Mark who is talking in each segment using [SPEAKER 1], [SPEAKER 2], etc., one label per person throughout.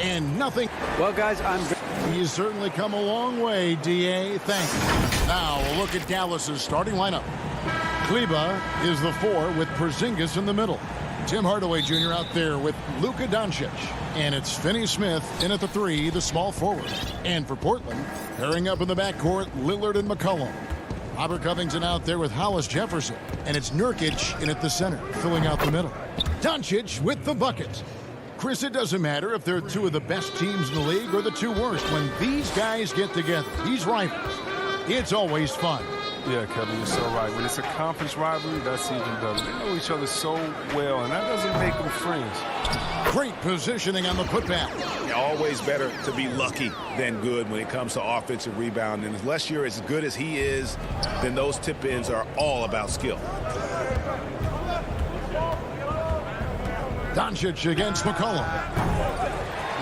[SPEAKER 1] And nothing.
[SPEAKER 2] Well, guys,
[SPEAKER 1] He's certainly come a long way, D.A. Thank you. Now, a look at Dallas's starting lineup. Kleba is the 4 with Porzingis in the middle. Tim Hardaway Jr. out there with Luka Doncic. And it's Finney Smith in at the 3, the small forward. And for Portland, pairing up in the backcourt, Lillard and McCollum. Robert Covington out there with Hollis Jefferson. And it's Nurkic in at the center, filling out the middle. Doncic with the bucket. Chris, it doesn't matter if they're two of the best teams in the league or the two worst. When these guys get together, these rivals, it's always fun.
[SPEAKER 3] Yeah, Kevin, you're so right. When it's a conference rivalry, that's even better. They know each other so well, and that doesn't make them friends.
[SPEAKER 1] Great positioning on the putback.
[SPEAKER 4] Always better to be lucky than good when it comes to offensive rebound. And unless you're as good as he is, then those tip-ins are all about skill.
[SPEAKER 1] Doncic against McCollum.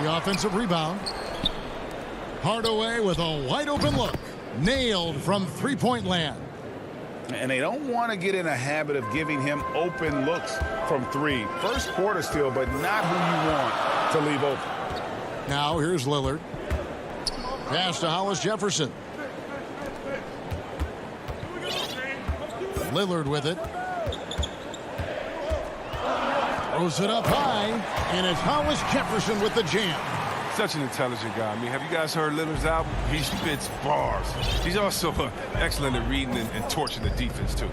[SPEAKER 1] The offensive rebound. Hardaway with a wide-open look. Nailed from three-point land.
[SPEAKER 4] And they don't want to get in a habit of giving him open looks from 3. First quarter still, but not who you want to leave open.
[SPEAKER 1] Now here's Lillard. Pass to Hollis Jefferson. Lillard with it. Throws it up high, and it's Hollis Jefferson with the jam.
[SPEAKER 3] Such an intelligent guy. I mean, have you guys heard Lillard's album? He spits bars. He's also excellent at reading and torching the defense, too.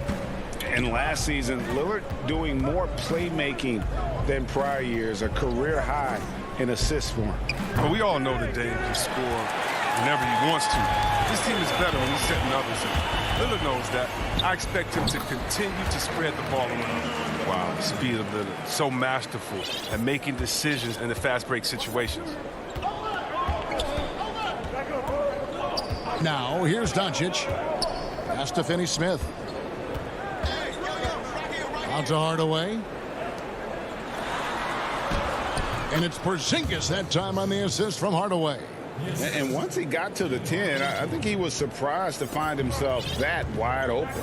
[SPEAKER 4] And last season, Lillard doing more playmaking than prior years, a career high in assists for him.
[SPEAKER 3] But we all know that Dame can score whenever he wants to. This team is better when he's setting others up. Lillard knows that. I expect him to continue to spread the ball around. Wow, the speed of Lillard. So masterful at making decisions in the fast break situations.
[SPEAKER 1] Now, here's Doncic. Pass to Finney Smith. Out to Hardaway. And it's Porzingis that time on the assist from Hardaway.
[SPEAKER 4] And once he got to the 10, I think he was surprised to find himself that wide open.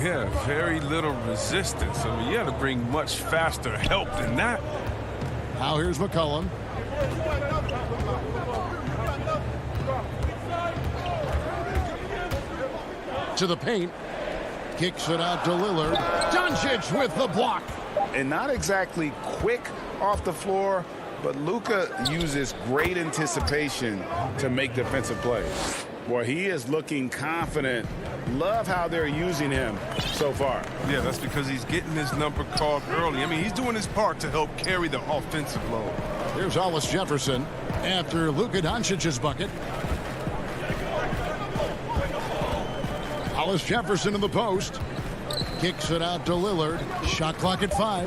[SPEAKER 3] Yeah, very little resistance. I mean, you had to bring much faster help than that.
[SPEAKER 1] Now here's McCollum. To the paint. Kicks it out to Lillard. Doncic with the block.
[SPEAKER 4] And not exactly quick off the floor, but Luka uses great anticipation to make defensive plays. Boy, he is looking confident. Love how they're using him so far.
[SPEAKER 3] Yeah, that's because he's getting his number called early. I mean, he's doing his part to help carry the offensive load.
[SPEAKER 1] Here's Hollis Jefferson after Luka Doncic's bucket. Hollis Jefferson in the post. Kicks it out to Lillard. Shot clock at 5.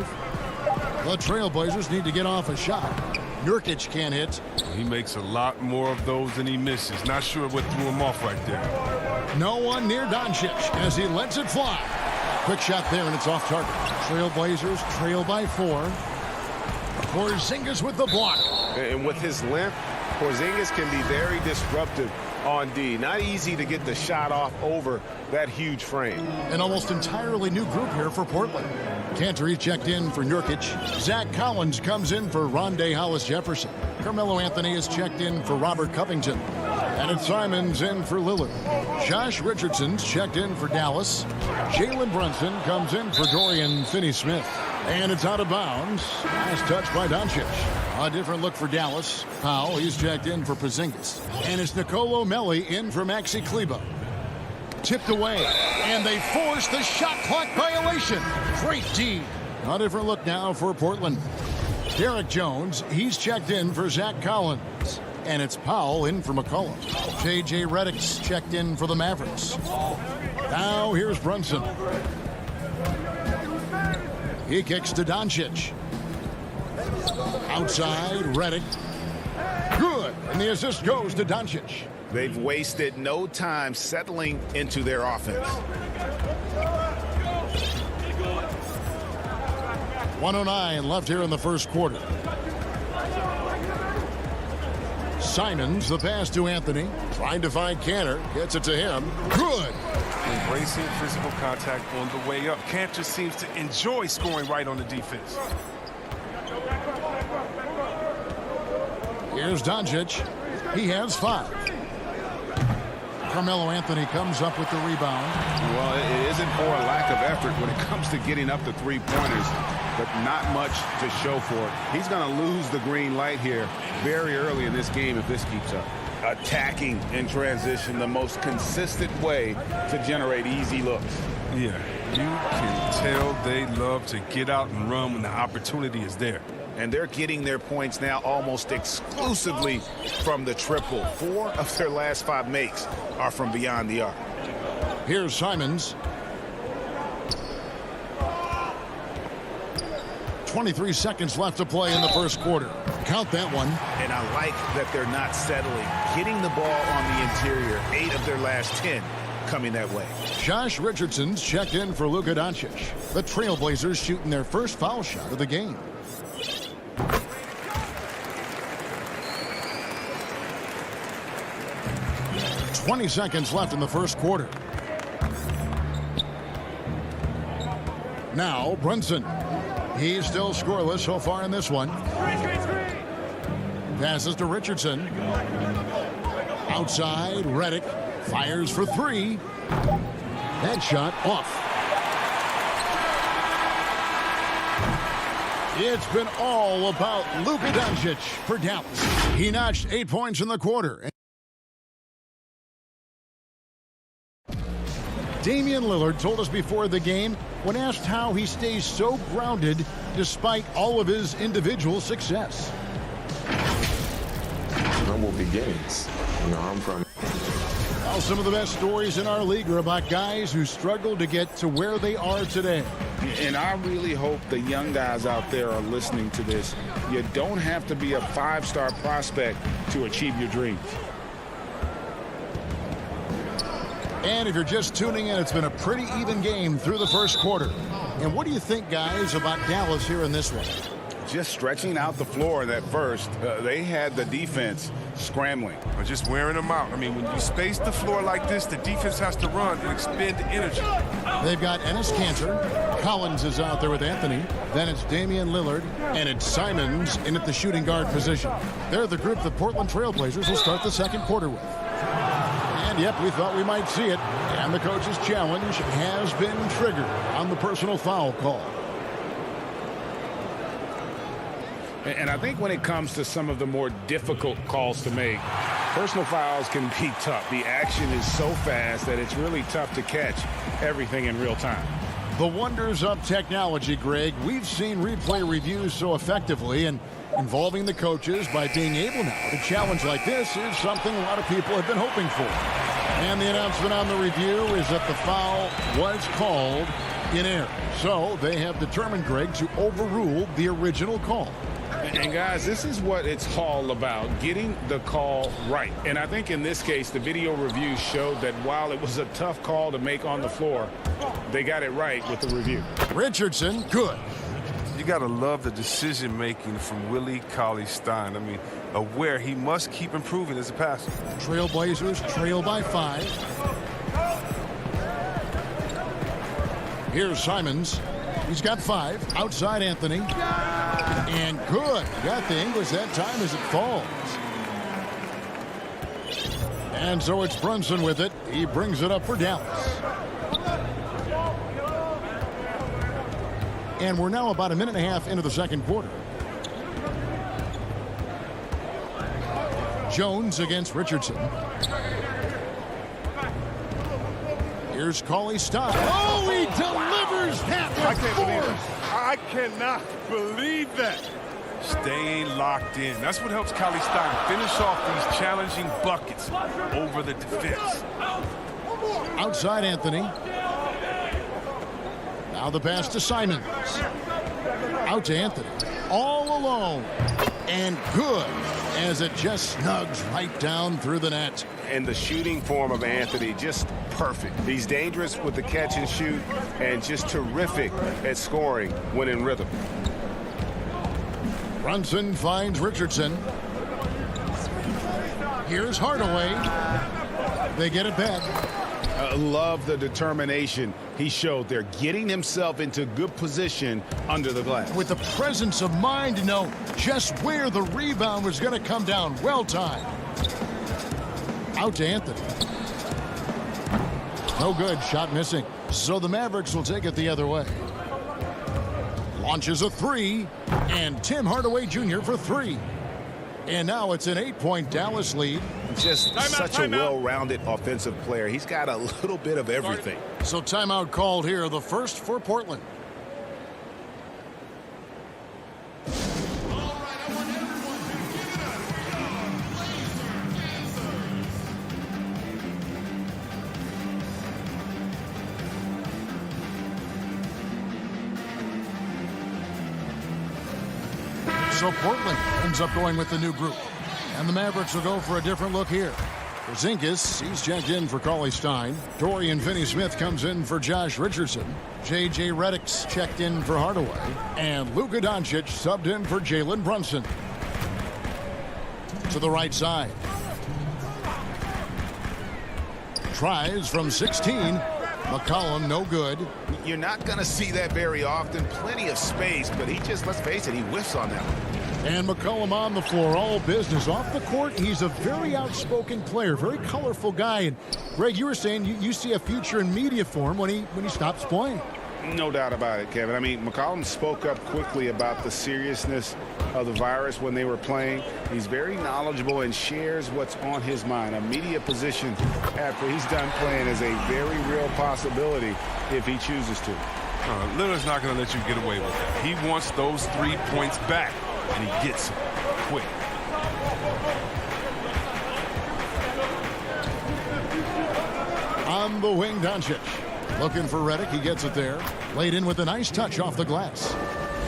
[SPEAKER 1] The Trailblazers need to get off a shot. Nurkic can't hit.
[SPEAKER 3] He makes a lot more of those than he misses. Not sure what threw him off right there.
[SPEAKER 1] No one near Doncic as he lets it fly. Quick shot there, and it's off target. Trailblazers trail by 4. Porzingis with the block.
[SPEAKER 5] And with his length, Porzingis can be very disruptive on D. Not easy to get the shot off over that huge frame.
[SPEAKER 1] An almost entirely new group here for Portland. Cantor checked in for Nurkic. Zach Collins comes in for Rondé Hollis Jefferson. Carmelo Anthony is checked in for Robert Covington. And it's Simons in for Lillard. Josh Richardson's checked in for Dallas. Jalen Brunson comes in for Dorian Finney-Smith. And it's out of bounds. Last touch by Doncic. A different look for Dallas. Powell, he's checked in for Porzingis. And it's Nicolo Melli in for Maxi Kleba. Tipped away. And they force the shot clock violation. Great D. A different look now for Portland. Derek Jones, he's checked in for Zach Collins. And it's Powell in for McCollum. J.J. Redick's checked in for the Mavericks. Now here's Brunson. He kicks to Doncic. Outside, Redick. Good. And the assist goes to Doncic.
[SPEAKER 4] They've wasted no time settling into their offense.
[SPEAKER 1] 1:09 left here in the first quarter. Simons, the pass to Anthony. Trying to find Cantor. Gets it to him. Good.
[SPEAKER 3] Embracing physical contact on the way up. Cantor seems to enjoy scoring right on the defense.
[SPEAKER 1] Here's Doncic. He has 5. Carmelo Anthony comes up with the rebound.
[SPEAKER 4] Well, it isn't for a lack of effort when it comes to getting up the three-pointers, but not much to show for it. He's going to lose the green light here very early in this game if this keeps up. Attacking in transition, the most consistent way to generate easy looks.
[SPEAKER 3] Yeah, you can tell they love to get out and run when the opportunity is there.
[SPEAKER 4] And they're getting their points now almost exclusively from the triple. 4 of their last 5 makes are from beyond the arc.
[SPEAKER 1] Here's Simons. 23 seconds left to play in the first quarter. Count that one.
[SPEAKER 4] And I like that they're not settling. Getting the ball on the interior. 8 of their last 10 coming that way.
[SPEAKER 1] Josh Richardson's checked in for Luka Doncic. The Trailblazers shooting their first foul shot of the game. "20 seconds left in the first quarter. Now Brunson. He's still scoreless so far in this one. Passes to Richardson. Outside, Redick fires for 3. That shot off. It's been all about Luka Doncic for Dallas. He notched 8 points in the quarter. Damian Lillard told us before the game, when asked how he stays so grounded despite all of his individual success.
[SPEAKER 2] Humble beginnings. I'm from.
[SPEAKER 1] Well, some of the best stories in our league are about guys who struggled to get to where they are today.
[SPEAKER 4] And I really hope the young guys out there are listening to this. You don't have to be a 5-star prospect to achieve your dreams.
[SPEAKER 1] And if you're just tuning in, it's been a pretty even game through the first quarter. And what do you think, guys, about Dallas here in this one?
[SPEAKER 4] Just stretching out the floor in that first. They had the defense scrambling.
[SPEAKER 3] Or just wearing them out. I mean, when you space the floor like this, the defense has to run and expend energy.
[SPEAKER 1] They've got Enes Kanter. Collins is out there with Anthony. Then it's Damian Lillard. And it's Simons in at the shooting guard position. They're the group the Portland Trailblazers will start the second quarter with. And yep, we thought we might see it. And the coach's challenge has been triggered on the personal foul call.
[SPEAKER 4] And I think when it comes to some of the more difficult calls to make, personal fouls can be tough. The action is so fast that it's really tough to catch everything in real time.
[SPEAKER 1] The wonders of technology, Greg. We've seen replay reviews so effectively, and involving the coaches by being able now to challenge like this is something a lot of people have been hoping for. And the announcement on the review is that the foul was called in error. So they have determined, Greg, to overrule the original call.
[SPEAKER 4] And guys, this is what it's all about, getting the call right. And I think in this case, the video review showed that while it was a tough call to make on the floor, they got it right with the review.
[SPEAKER 1] Richardson, good.
[SPEAKER 3] You got to love the decision-making from Willie Cauley-Stein. I mean, aware he must keep improving as a passer.
[SPEAKER 1] Trailblazers trail by 5. Here's Simons. He's got 5. Outside Anthony. And good. Got the English that time as it falls. And so it's Brunson with it. He brings it up for Dallas. And we're now about a minute and a half into the second quarter. Jones against Richardson. Here's Cauley-Stein. Oh, he delivers that with force.
[SPEAKER 3] I cannot believe that. Staying locked in. That's what helps Cauley-Stein finish off these challenging buckets over the defense.
[SPEAKER 1] Outside Anthony. Now the pass to Simons. Out to Anthony. All alone. And good, as it just snugs right down through the net.
[SPEAKER 5] And the shooting form of Anthony, just perfect. He's dangerous with the catch and shoot and just terrific at scoring when in rhythm.
[SPEAKER 1] Brunson finds Richardson. Here's Hardaway. They get it back.
[SPEAKER 4] Love the determination he showed there, getting himself into good position under the glass.
[SPEAKER 1] With the presence of mind to know just where the rebound was going to come down. Well timed. Out to Anthony. No good. Shot missing. So the Mavericks will take it the other way. Launches a three. And Tim Hardaway Jr. for three. And now it's an 8-point Dallas lead.
[SPEAKER 5] Just such a well-rounded offensive player. He's got a little bit of everything.
[SPEAKER 1] So timeout called here, the first for Portland. So Portland ends up going with the new group. And the Mavericks will go for a different look here. Porzingis, he's checked in for Cauley-Stein. Dorian Finney-Smith comes in for Josh Richardson. J.J. Redick's checked in for Hardaway. And Luka Doncic subbed in for Jalen Brunson. To the right side. Tries from 16. McCollum, no good.
[SPEAKER 5] You're not going to see that very often. Plenty of space, but he just, let's face it, he whiffs on that one.
[SPEAKER 1] And McCollum on the floor, all business. Off the court, he's a very outspoken player, very colorful guy. And Greg, you were saying you see a future in media for him when he stops playing.
[SPEAKER 4] No doubt about it, Kevin. I mean, McCollum spoke up quickly about the seriousness of the virus when they were playing. He's very knowledgeable and shares what's on his mind. A media position after he's done playing is a very real possibility if he chooses to.
[SPEAKER 3] Lillard's not going to let you get away with that. He wants those 3 points back, and he gets them quick.
[SPEAKER 1] On the wing, Doncic. Looking for Redick. He gets it there. Laid in with a nice touch off the glass.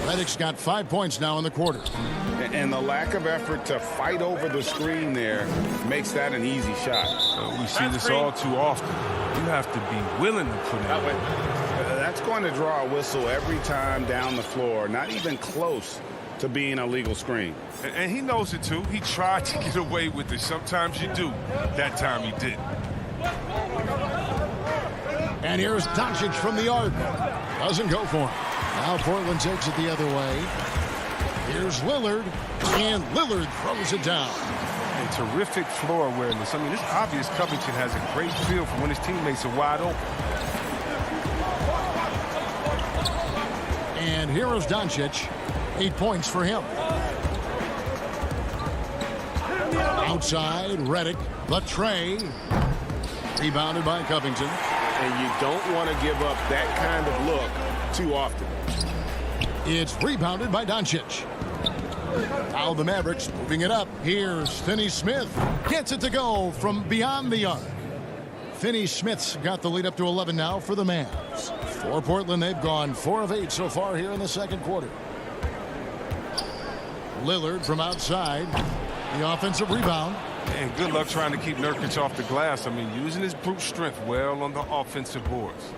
[SPEAKER 1] Redick's got 5 points now in the quarter.
[SPEAKER 4] And the lack of effort to fight over the screen there makes that an easy shot.
[SPEAKER 3] We see this all too often. You have to be willing to put it away.
[SPEAKER 4] That's going to draw a whistle every time down the floor. Not even close to being a legal screen.
[SPEAKER 3] And he knows it too. He tried to get away with it. Sometimes you do. That time he didn't.
[SPEAKER 1] And here's Doncic from the arc. Doesn't go for him. Now Portland takes it the other way. Here's Lillard. And Lillard throws it down.
[SPEAKER 3] And terrific floor awareness. I mean, it's obvious Covington has a great feel for when his teammates are wide open.
[SPEAKER 1] And here is Doncic. 8 points for him. Outside, Redick. The tray. Rebounded by Covington.
[SPEAKER 5] And you don't want to give up that kind of look too often.
[SPEAKER 1] It's rebounded by Doncic. Now the Mavericks moving it up. Here's Finney-Smith. Gets it to go from beyond the arc. Finney-Smith's got the lead up to 11 now for the Mavs. For Portland, they've gone 4 of 8 so far here in the second quarter. Lillard from outside. The offensive rebound.
[SPEAKER 3] And good luck trying to keep Nurkic off the glass. I mean, using his brute strength well on the offensive boards.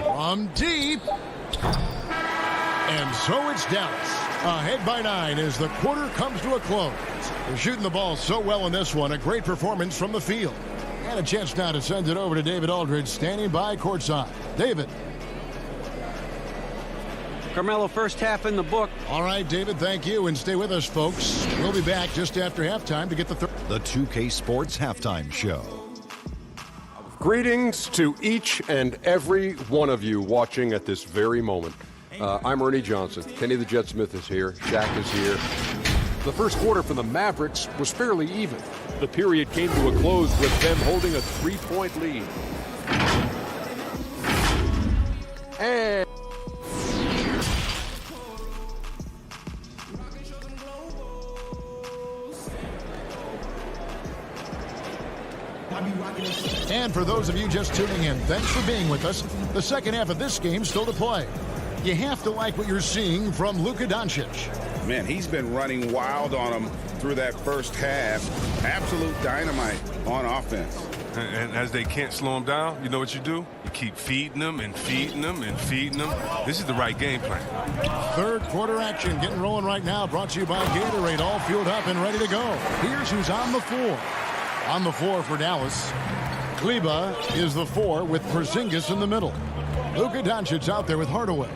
[SPEAKER 1] From deep. And so it's Dallas. Ahead by 9 as the quarter comes to a close. They're shooting the ball so well in this one. A great performance from the field. And a chance now to send it over to David Aldridge, standing by courtside. David.
[SPEAKER 6] Carmelo, first half in the book.
[SPEAKER 1] All right, David, thank you. And stay with us, folks. We'll be back just after halftime to get the third.
[SPEAKER 7] The 2K Sports Halftime Show.
[SPEAKER 8] Greetings to each and every one of you watching at this very moment. I'm Ernie Johnson. Kenny the Jet Smith is here. Shaq is here. The first quarter for the Mavericks was fairly even. The period came to a close with them holding a 3-point lead. And
[SPEAKER 1] And for those of you just tuning in, thanks for being with us. The second half of this game still to play. You have to like what you're seeing from Luka Doncic.
[SPEAKER 4] Man, he's been running wild on him through that first half. Absolute dynamite on offense.
[SPEAKER 3] And as they can't slow him down, you know what you do? You keep feeding them and feeding them and feeding them. This is the right game plan.
[SPEAKER 1] Third quarter action getting rolling right now. Brought to you by Gatorade. All fueled up and ready to go. Here's who's on the floor. On the floor for Dallas. Kleba is the 4 with Porzingis in the middle. Luka Doncic out there with Hardaway.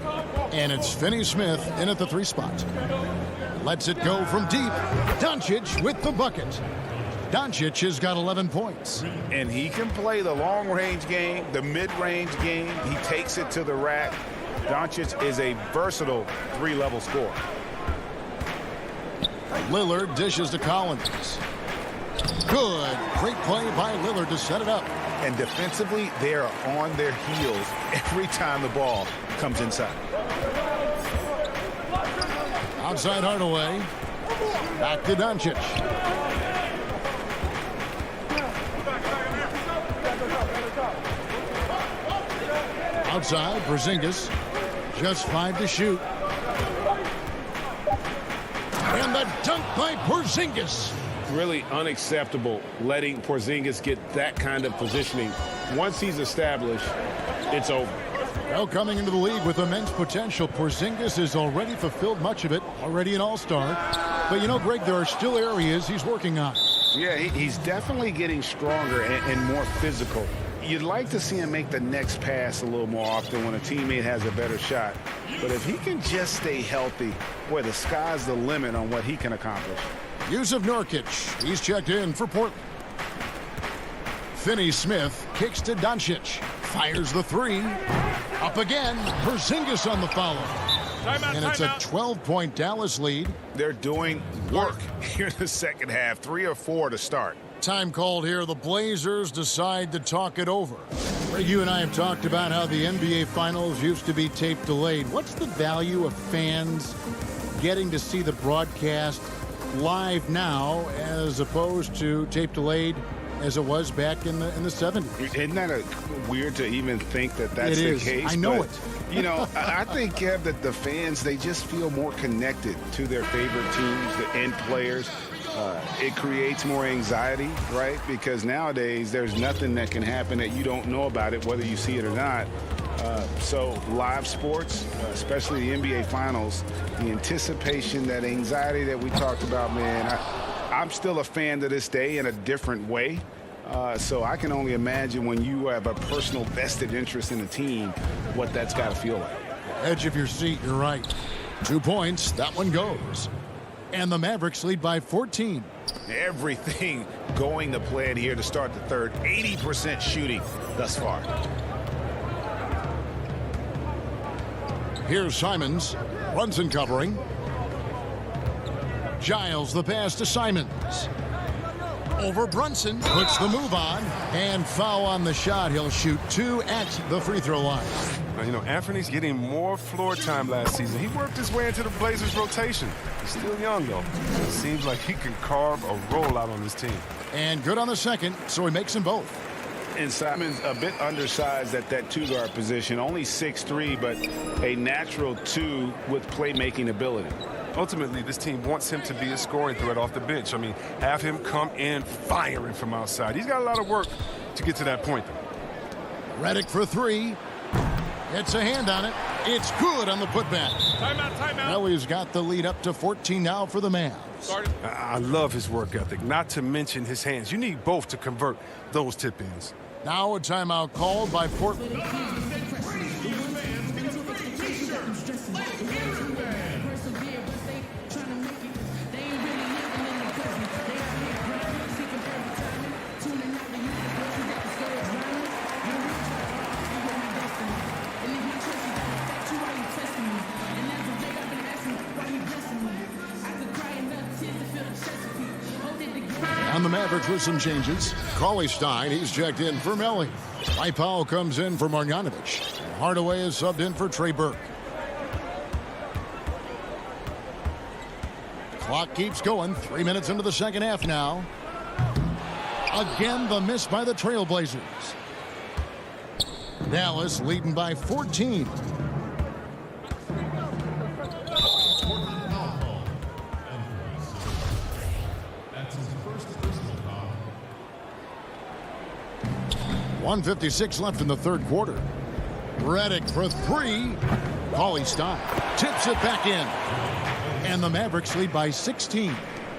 [SPEAKER 1] And it's Finney-Smith in at the 3 spot. Lets it go from deep. Doncic with the bucket. Doncic has got 11 points.
[SPEAKER 4] And he can play the long-range game, the mid-range game. He takes it to the rack. Doncic is a versatile 3-level scorer.
[SPEAKER 1] Lillard dishes to Collins. Good. Great play by Lillard to set it up.
[SPEAKER 4] And defensively, they are on their heels every time the ball comes inside.
[SPEAKER 1] Outside Hardaway. Back to Doncic. Outside, Porzingis. Just 5 to shoot. And the dunk by Porzingis.
[SPEAKER 4] Really unacceptable letting Porzingis get that kind of positioning. Once he's established, it's over.
[SPEAKER 1] Well, coming into the league with immense potential, Porzingis has already fulfilled much of it, already an all-star. But, you know, Greg, there are still areas he's working on.
[SPEAKER 4] Yeah, he's definitely getting stronger and more physical. You'd like to see him make the next pass a little more often when a teammate has a better shot. But if he can just stay healthy, boy, the sky's the limit on what he can accomplish.
[SPEAKER 1] Yusuf Nurkic, he's checked in for Portland. Finney-Smith kicks to Doncic. Fires the 3. Up again. Porzingis on the follow. And it's a 12-point Dallas lead.
[SPEAKER 4] They're doing work here in the second half. 3 or 4 to start.
[SPEAKER 1] Time called here. The Blazers decide to talk it over. Greg, you and I have talked about how the NBA Finals used to be tape delayed. What's the value of fans getting to see the broadcast live now as opposed to tape delayed as it was back in the 70s?
[SPEAKER 4] Isn't that weird to even think that that's the case?
[SPEAKER 1] I know it.
[SPEAKER 4] You know, I think, Kev, that the fans, they just feel more connected to their favorite teams, the end players. It creates more anxiety, right? Because nowadays there's nothing that can happen that you don't know about it, whether you see it or not. So live sports, especially the NBA Finals, the anticipation, that anxiety that we talked about, man, I'm still a fan to this day in a different way. So I can only imagine when you have a personal vested interest in a team, what that's got to feel like.
[SPEAKER 1] Edge of your seat, you're right. 2 points, that one goes. And the Mavericks lead by 14.
[SPEAKER 4] Everything going to plan here to start the third. 80% shooting thus far.
[SPEAKER 1] Here's Simons. Brunson covering. Giles the pass to Simons. Over Brunson. Puts the move on. And foul on the shot. He'll shoot 2 at the free throw line.
[SPEAKER 3] Now, you know, Anthony's getting more floor time last season. He worked his way into the Blazers' rotation. He's still young, though. It seems like he can carve a rollout on this team.
[SPEAKER 1] And good on the second, so he makes them both.
[SPEAKER 4] And Simons a bit undersized at that 2-guard position. Only 6'3", but a natural 2 with playmaking ability.
[SPEAKER 3] Ultimately, this team wants him to be a scoring threat off the bench. I mean, have him come in firing from outside. He's got a lot of work to get to that point, though.
[SPEAKER 1] Redick for 3. It's a hand on it. It's good on the putback.
[SPEAKER 3] Timeout.
[SPEAKER 1] Well, he's got the lead up to 14 now for the Mavs.
[SPEAKER 3] I love his work ethic, not to mention his hands. You need both to convert those tip-ins.
[SPEAKER 1] Now a timeout called by Portland. On the Mavericks with some changes. Cauley Stein, he's checked in for Melly. Mike Powell comes in for Marjanovic. Hardaway is subbed in for Trey Burke. Clock keeps going. 3 minutes into the second half now. Again, the miss by the Trailblazers. Dallas leading by 14. .156 left in the third quarter. Redick for 3. Cauley Stein tips it back in. And the Mavericks lead by 16.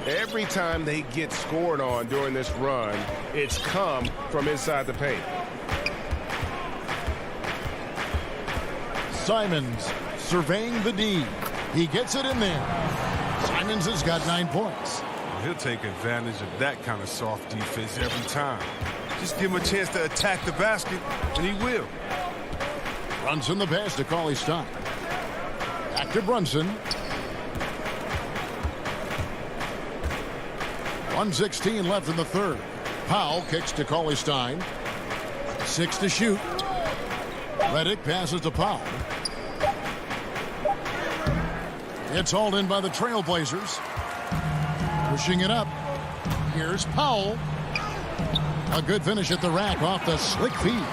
[SPEAKER 5] Every time they get scored on during this run, it's come from inside the paint.
[SPEAKER 1] Simons surveying the D. He gets it in there. Simons has got 9 points.
[SPEAKER 3] He'll take advantage of that kind of soft defense every time. Just give him a chance to attack the basket, and he will.
[SPEAKER 1] Brunson the pass to Cauley Stein. Back to Brunson. 1:16 left in the third. Powell kicks to Cauley Stein. 6 to shoot. Redick passes to Powell. It's hauled in by the Trailblazers. Pushing it up. Here's Powell. A good finish at the rack off the slick feed.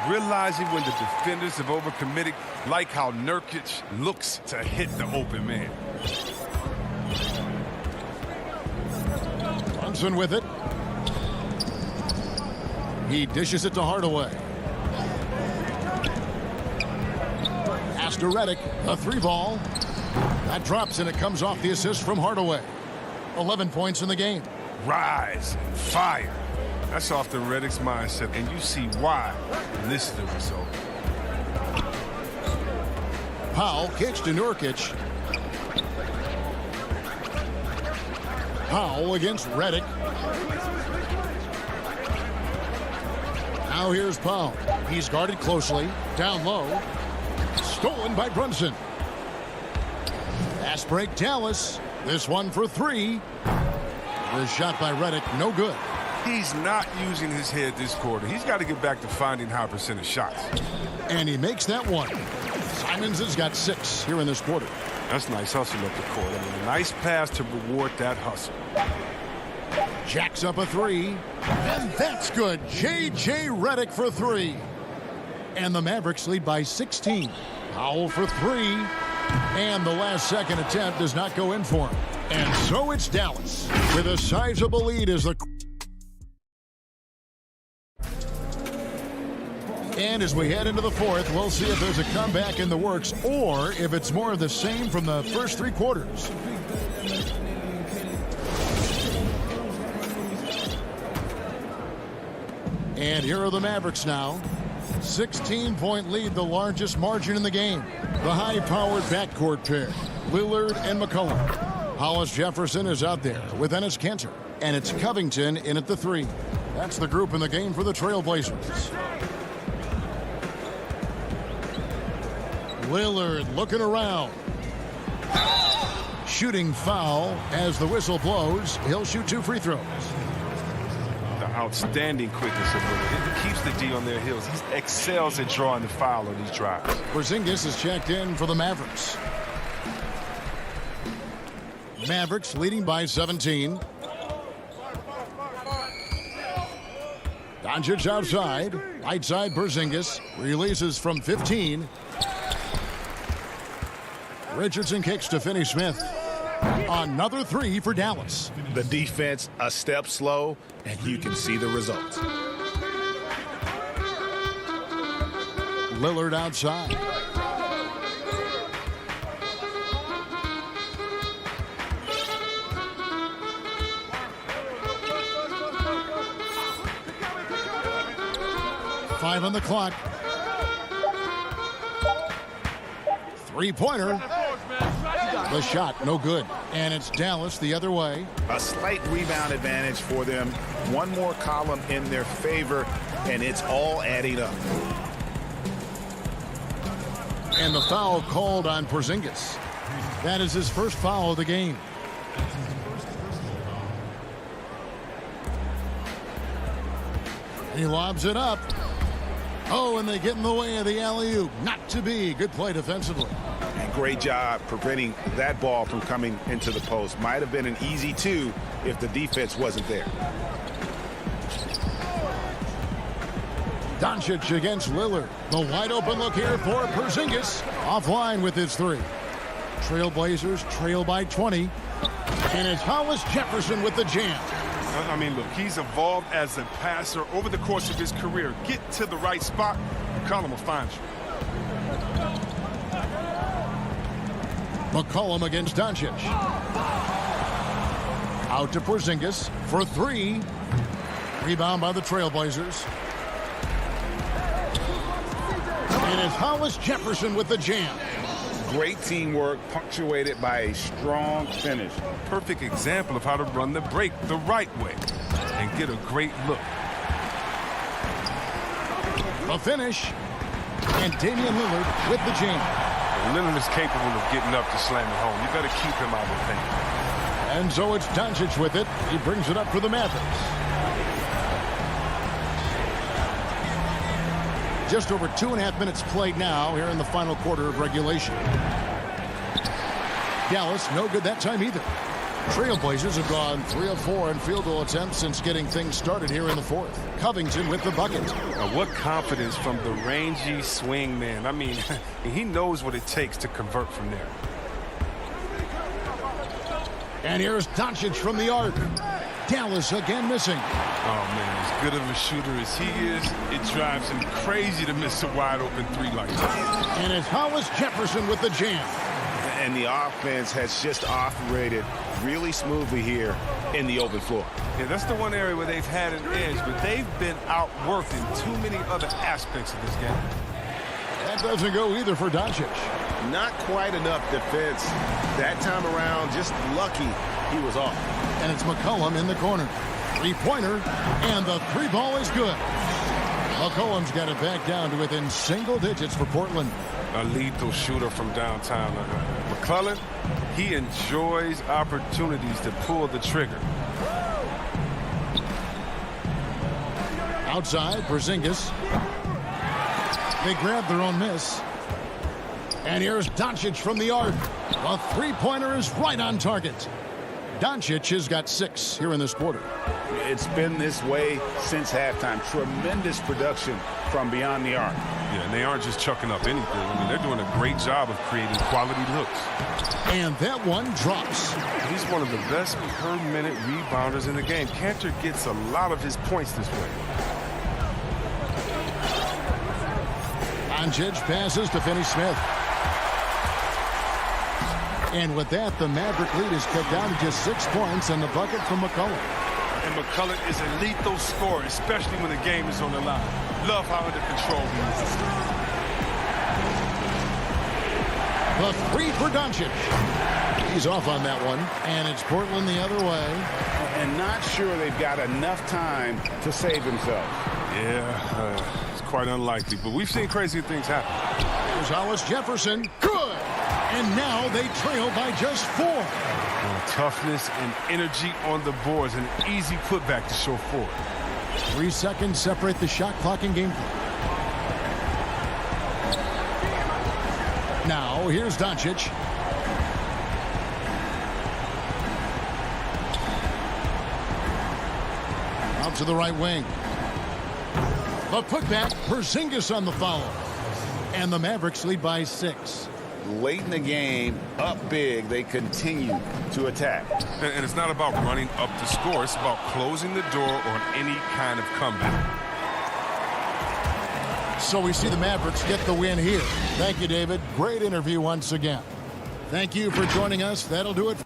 [SPEAKER 3] Realizing when the defenders have overcommitted, like how Nurkic looks to hit the open man.
[SPEAKER 1] Brunson with it. He dishes it to Hardaway. Pass to Redick. A 3-ball. That drops and it comes off the assist from Hardaway. 11 points in the game.
[SPEAKER 3] Rise, fire. That's often Redick's mindset, and you see why. And this is the result.
[SPEAKER 1] Powell kicks to Nurkic. Powell against Redick. Now here's Powell. He's guarded closely. Down low. Stolen by Brunson. Fast break Dallas. This one for 3. The shot by Redick, no good.
[SPEAKER 3] He's not using his head this quarter. He's got to get back to finding high percentage shots.
[SPEAKER 1] And he makes that one. Simons has got 6 here in this quarter.
[SPEAKER 3] That's nice hustle up the court. I mean, a nice pass to reward that hustle.
[SPEAKER 1] Jacks up a 3. And that's good. J.J. Redick for 3. And the Mavericks lead by 16. Powell for 3. And the last second attempt does not go in for him. And so it's Dallas with a sizable lead as the... And as we head into the fourth, we'll see if there's a comeback in the works or if it's more of the same from the first 3 quarters. And here are the Mavericks now. 16-point lead, the largest margin in the game. The high-powered backcourt pair, Lillard and McCollum. Hollis Jefferson is out there with Enes Kanter. And it's Covington in at the 3. That's the group in the game for the Trailblazers. Lillard looking around. Shooting foul as the whistle blows. He'll shoot 2 free throws.
[SPEAKER 3] The outstanding quickness of Lillard. It keeps the D on their heels. He excels at drawing the foul on these drives.
[SPEAKER 1] Porzingis is checked in for the Mavericks. Mavericks leading by 17. Doncic outside. Right side Porzingis. Releases from 15. Richardson kicks to Finney-Smith. Another 3 for Dallas.
[SPEAKER 4] The defense a step slow, and you can see the results.
[SPEAKER 1] Lillard outside. Five on the clock. 3-pointer. The shot, no good. And it's Dallas the other way.
[SPEAKER 4] A slight rebound advantage for them. One more column in their favor, and it's all adding up.
[SPEAKER 1] And the foul called on Porzingis. That is his first foul of the game. He lobs it up. Oh, and they get in the way of the alley-oop. Not to be. Good play defensively.
[SPEAKER 4] And great job preventing that ball from coming into the post. Might have been an easy 2 if the defense wasn't there.
[SPEAKER 1] Doncic against Lillard. The wide open look here for Porzingis. Offline with his 3. Trailblazers trail by 20. And it's Hollis Jefferson with the jam.
[SPEAKER 3] I mean, look, he's evolved as a passer over the course of his career. Get to the right spot, McCollum will find you.
[SPEAKER 1] McCollum against Doncic. Out to Porzingis for three. Rebound by the Trailblazers. And it's Hollis Jefferson with the jam.
[SPEAKER 4] Great teamwork punctuated by a strong finish.
[SPEAKER 3] Perfect example of how to run the break the right way and get a great look.
[SPEAKER 1] The finish. And Damian Lillard with the jam.
[SPEAKER 3] Lillard is capable of getting up to slam it home. You better keep him out of the paint.
[SPEAKER 1] And so it's Doncic with it. He brings it up for the Mavericks. Just over 2.5 minutes played now here in the final quarter of regulation. Dallas, no good that time either. Trailblazers have gone 3 of 4 in field goal attempts since getting things started here in the fourth. Covington with the bucket.
[SPEAKER 3] Now, what confidence from the rangy swing man. I mean, he knows what it takes to convert from there.
[SPEAKER 1] And here's Doncic from the arc. Dallas again missing.
[SPEAKER 3] Oh, man, as good of a shooter as he is, it drives him crazy to miss a wide-open three like that.
[SPEAKER 1] And it's Hollis Jefferson with the jam.
[SPEAKER 5] And the offense has just operated really smoothly here in the open floor.
[SPEAKER 3] Yeah, that's the one area where they've had an edge, but they've been outworked in too many other aspects of this game.
[SPEAKER 1] That doesn't go either for Doncic.
[SPEAKER 5] Not quite enough defense. That time around, just lucky he was off.
[SPEAKER 1] And it's McCollum in the corner. Three-pointer, and the three ball is good. McCollum's got it back down to within single digits for Portland.
[SPEAKER 3] A lethal shooter from downtown. McClellan, he enjoys opportunities to pull the trigger.
[SPEAKER 1] Outside, Porzingis. They grab their own miss. And here's Doncic from the arc. A three-pointer is right on target. Doncic has got 6 here in this quarter.
[SPEAKER 4] It's been this way since halftime. Tremendous production from beyond the arc.
[SPEAKER 3] Yeah, and they aren't just chucking up anything. I mean, they're doing a great job of creating quality looks.
[SPEAKER 1] And that one drops.
[SPEAKER 3] He's one of the best per-minute rebounders in the game. Cantor gets a lot of his points this way.
[SPEAKER 1] Doncic passes to Finney-Smith. And with that, the Maverick lead is cut down to just 6 points and the bucket from McCollum.
[SPEAKER 3] And McCullough is a lethal scorer, especially when the game is on the line. Love how under control he is.
[SPEAKER 1] The three for Doncic. He's off on that one. And it's Portland the other way.
[SPEAKER 4] And not sure they've got enough time to save themselves.
[SPEAKER 3] Yeah, it's quite unlikely. But we've seen crazy things happen.
[SPEAKER 1] Here's Hollis Jefferson. Good. And now they trail by just 4.
[SPEAKER 3] Toughness and energy on the boards. An easy putback to show forward.
[SPEAKER 1] 3 seconds separate the shot clock and game clock. Now, here's Doncic. Out to the right wing. The putback, Porzingis on the foul. And the Mavericks lead by 6.
[SPEAKER 5] Late in the game, up big, they continue to attack.
[SPEAKER 3] And it's not about running up the score. It's about closing the door on any kind of comeback.
[SPEAKER 1] So we see the Mavericks get the win here. Thank you, David. Great interview once again. Thank you for joining us. That'll do it.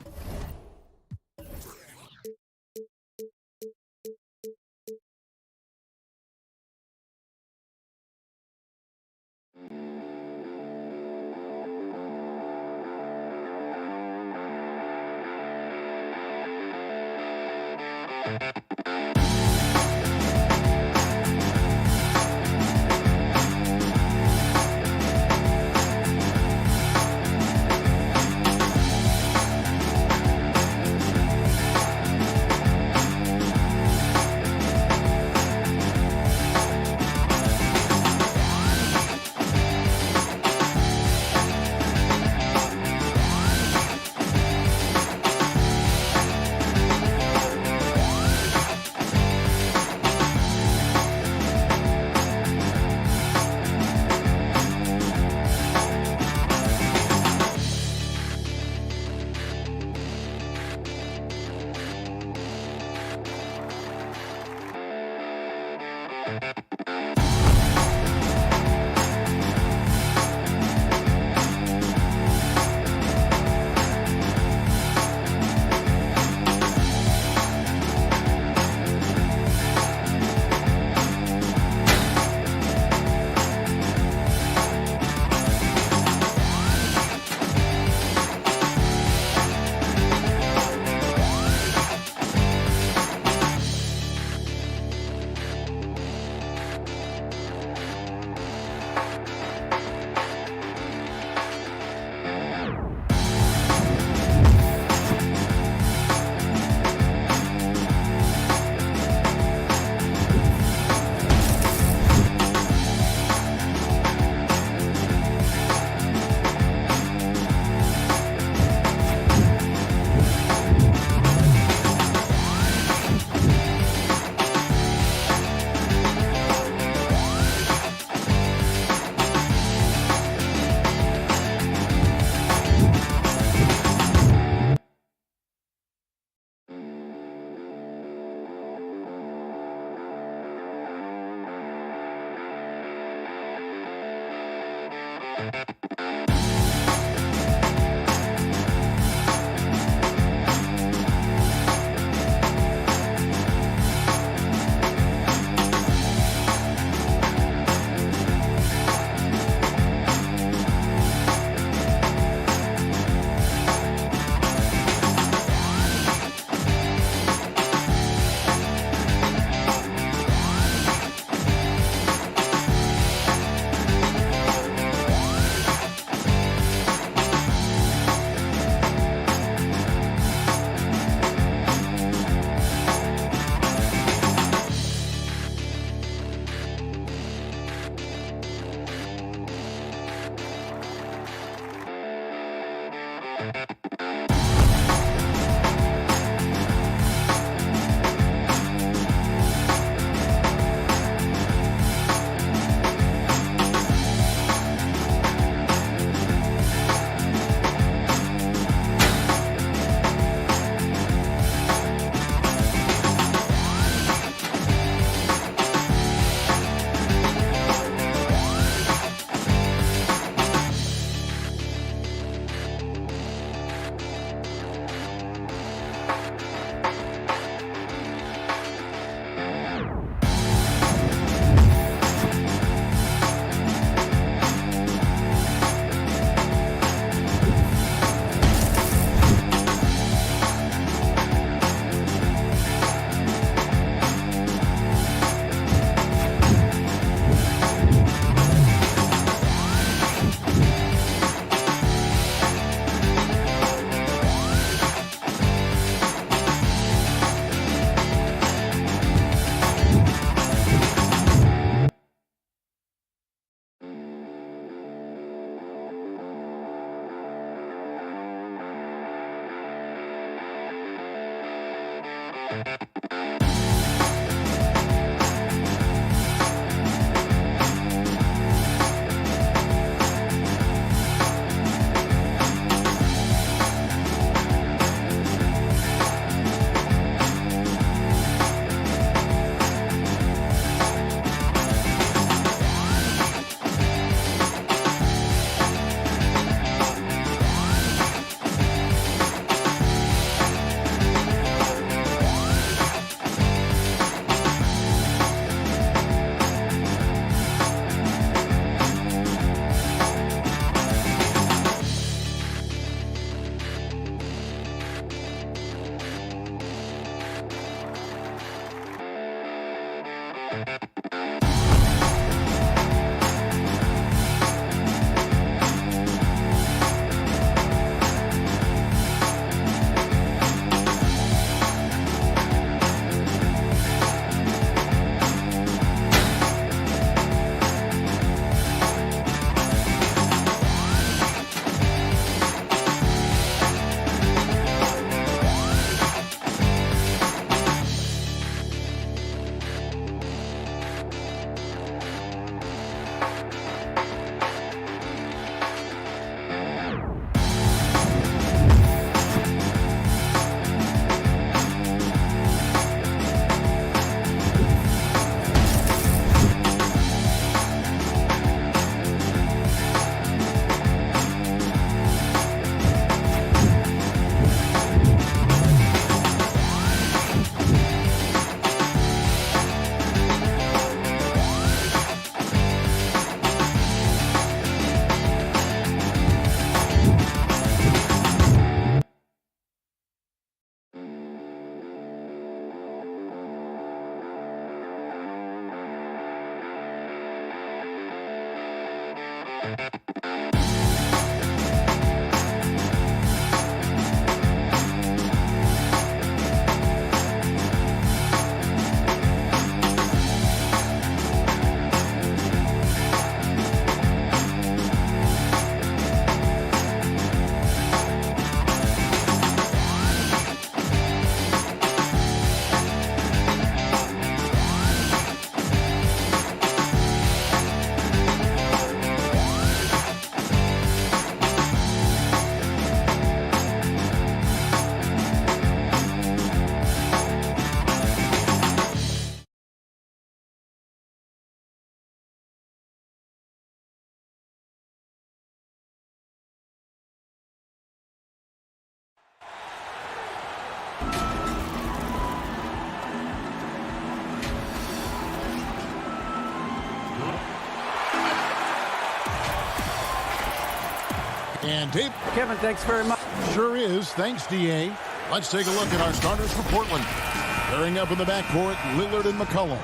[SPEAKER 1] And Dave.
[SPEAKER 6] Kevin, thanks very much.
[SPEAKER 1] Sure is. Thanks, D.A. Let's take a look at our starters for Portland. Pairing up in the backcourt, Lillard and McCollum.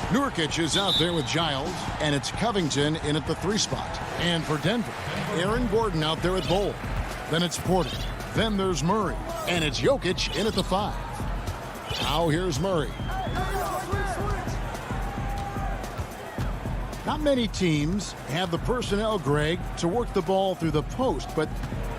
[SPEAKER 1] Nurkic is out there with Giles, and it's Covington in at the 3 spot. And for Denver, Aaron Gordon out there at Bol. Then it's Porter. Then there's Murray. And it's Jokic in at the 5. Now here's Murray. Not many teams have the personnel, Greg, to work the ball through the post, but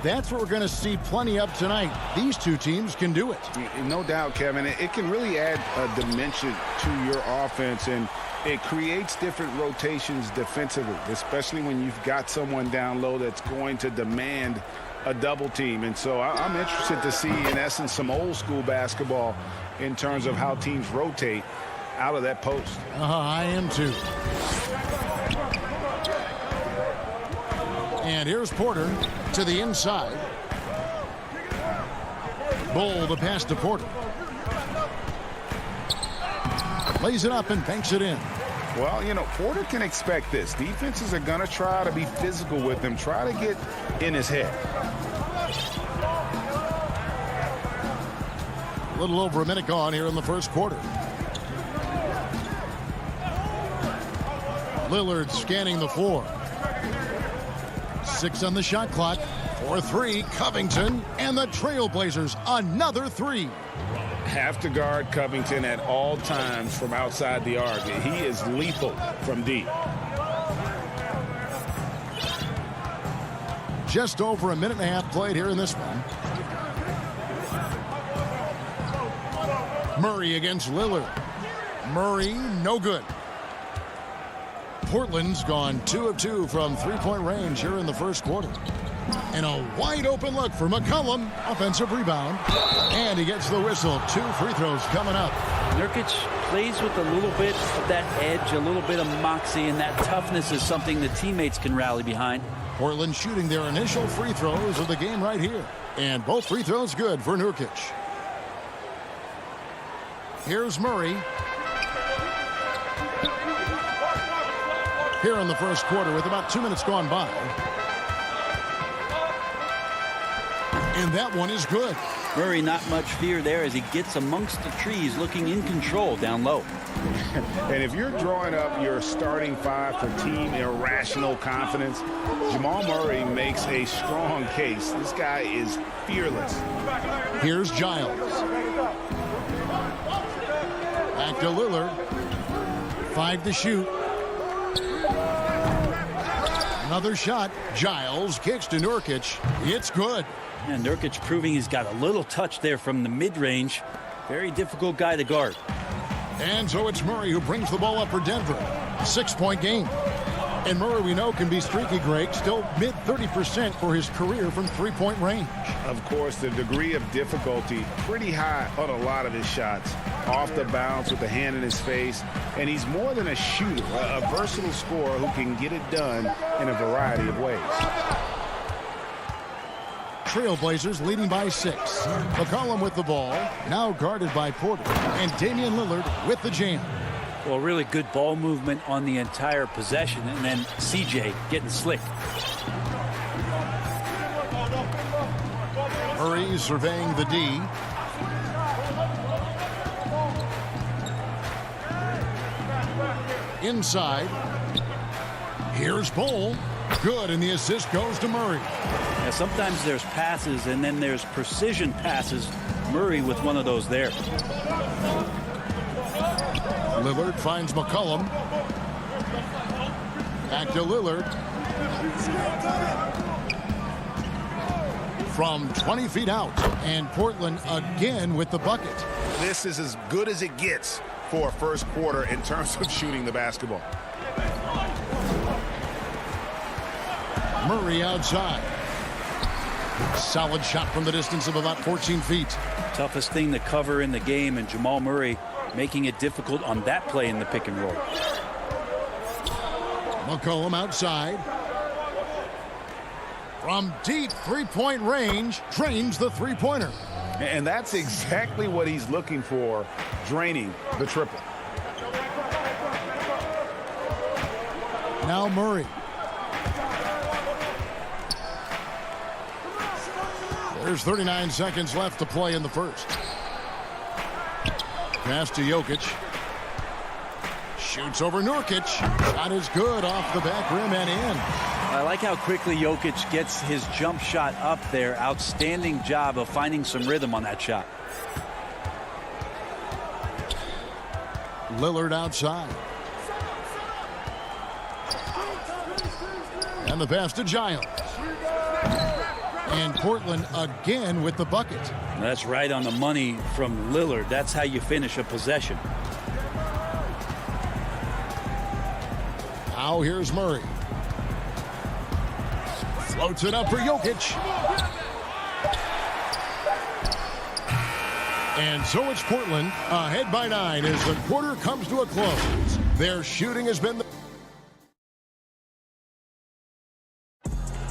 [SPEAKER 1] that's what we're going to see plenty of tonight. These two teams can do it.
[SPEAKER 4] No doubt, Kevin. It can really add a dimension to your offense, and it creates different rotations defensively, especially when you've got someone down low that's going to demand a double team. And so I'm interested to see, in essence, some old school basketball in terms of how teams rotate out of that post.
[SPEAKER 1] I am too. And here's Porter to the inside. Bol the pass to Porter. Lays it up and banks it in.
[SPEAKER 4] Well, you know, Porter can expect this. Defenses are going to try to be physical with him, try to get in his head.
[SPEAKER 1] A little over a minute gone here in the first quarter. Lillard scanning the floor. 6 on the shot clock. 4-3, Covington, and the Trailblazers another 3.
[SPEAKER 4] Have to guard Covington at all times from outside the arc. He is lethal from deep.
[SPEAKER 1] Just over a minute and a half played here in this one. Murray against Lillard. Murray, no good. Portland's gone 2 of 2 from 3-point range here in the first quarter. And a wide open look for McCollum. Offensive rebound. And he gets the whistle. 2 free throws coming up.
[SPEAKER 9] Nurkic plays with a little bit of that edge, a little bit of moxie, and that toughness is something the teammates can rally behind.
[SPEAKER 1] Portland shooting their initial free throws of the game right here. And both free throws good for Nurkic. Here's Murray. Here in the first quarter with about 2 minutes gone by. And that one is good.
[SPEAKER 9] Murray, not much fear there as he gets amongst the trees, looking in control down low.
[SPEAKER 4] And if you're drawing up your starting 5 for team irrational confidence, Jamal Murray makes a strong case. This guy is fearless.
[SPEAKER 1] Here's Giles. Back to Lillard. 5 to shoot. Another shot. Giles kicks to Nurkic. It's good.
[SPEAKER 9] And Nurkic proving he's got a little touch there from the mid-range. Very difficult guy to guard.
[SPEAKER 1] And so it's Murray who brings the ball up for Denver. 6-point game. And Murray, we know, can be streaky, Greg. Still mid 30% for his career from 3-point range.
[SPEAKER 4] Of course, the degree of difficulty pretty high on a lot of his shots. Off the bounce with the hand in his face. And he's more than a shooter, a versatile scorer who can get it done in a variety of ways.
[SPEAKER 1] Trailblazers leading by 6. McCollum with the ball, now guarded by Porter. And Damian Lillard with the jam.
[SPEAKER 9] Well, really good ball movement on the entire possession, and then CJ getting slick.
[SPEAKER 1] Murray surveying the D. Inside. Here's Bol. Good, and the assist goes to Murray.
[SPEAKER 9] Now, sometimes there's passes, and then there's precision passes. Murray with one of those there.
[SPEAKER 1] Lillard finds McCollum. Back to Lillard. From 20 feet out. And Portland again with the bucket.
[SPEAKER 4] This is as good as it gets for a first quarter in terms of shooting the basketball.
[SPEAKER 1] Murray outside. Solid shot from the distance of about 14 feet.
[SPEAKER 9] Toughest thing to cover in the game, and Jamal Murray making it difficult on that play in the pick and roll.
[SPEAKER 1] McCollum outside. From deep 3-point range, drains the 3-pointer.
[SPEAKER 4] And that's exactly what he's looking for, draining the triple.
[SPEAKER 1] Now Murray. There's 39 seconds left to play in the first. Pass to Jokic. Shoots over Nurkic. Shot is good off the back rim and in.
[SPEAKER 9] I like how quickly Jokic gets his jump shot up there. Outstanding job of finding some rhythm on that shot.
[SPEAKER 1] Lillard outside. And the pass to Giles. And Portland again with the bucket.
[SPEAKER 9] That's right on the money from Lillard. That's how you finish a possession.
[SPEAKER 1] Now here's Murray. Floats it up for Jokic. And so it's Portland ahead by 9 as the quarter comes to a close. Their shooting has been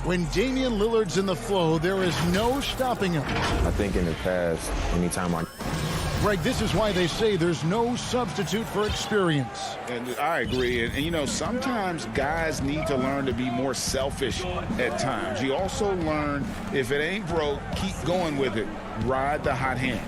[SPEAKER 1] When Damian Lillard's in the flow, there is no stopping him.
[SPEAKER 2] I think in the past, anytime
[SPEAKER 1] Greg, this is why they say there's no substitute for experience.
[SPEAKER 4] And I agree. And, you know, sometimes guys need to learn to be more selfish at times. You also learn if it ain't broke, keep going with it. Ride the hot hand.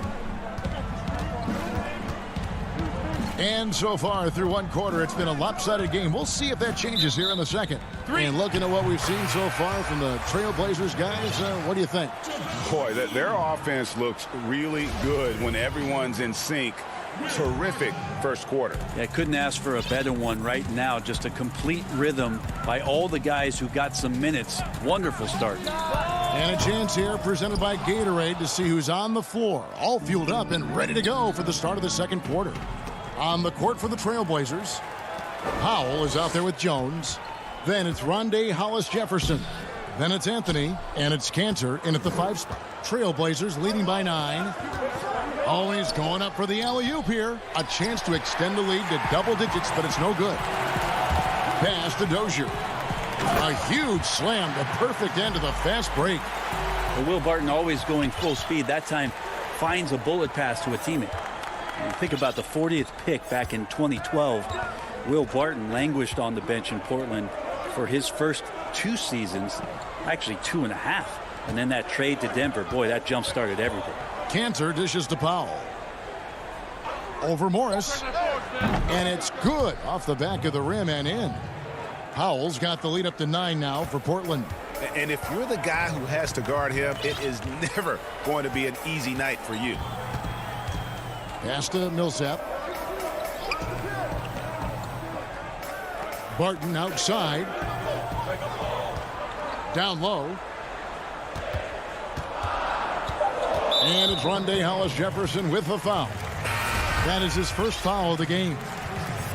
[SPEAKER 1] And so far through one quarter, it's been a lopsided game. We'll see if that changes here in the second. And looking at what we've seen so far from the Trailblazers guys, what do you think?
[SPEAKER 4] Boy, their offense looks really good when everyone's in sync. Terrific first quarter.
[SPEAKER 9] Yeah, couldn't ask for a better one right now. Just a complete rhythm by all the guys who got some minutes. Wonderful start.
[SPEAKER 1] And a chance here presented by Gatorade to see who's on the floor. All fueled up and ready to go for the start of the second quarter. On the court for the Trailblazers, Powell is out there with Jones. Then it's Rondé Hollis-Jefferson. Then it's Anthony, and it's Cantor in at the 5 spot. Trailblazers leading by 9. Oh, he's going up for the alley-oop here. A chance to extend the lead to double digits, but it's no good. Pass to Dozier. A huge slam, the perfect end of the fast break.
[SPEAKER 9] Well, Will Barton always going full speed. That time finds a bullet pass to a teammate. And think about the 40th pick back in 2012. Will Barton languished on the bench in Portland for his first 2 seasons, actually 2.5. And then that trade to Denver, boy, that jump-started everything.
[SPEAKER 1] Cantor dishes to Powell. Over Morris. And it's good off the back of the rim and in. Powell's got the lead up to 9 now for Portland.
[SPEAKER 5] And if you're the guy who has to guard him, it is never going to be an easy night for you.
[SPEAKER 1] Pass to Millsap. Barton outside. Down low. And it's Rondé Hollis-Jefferson with the foul. That is his first foul of the game.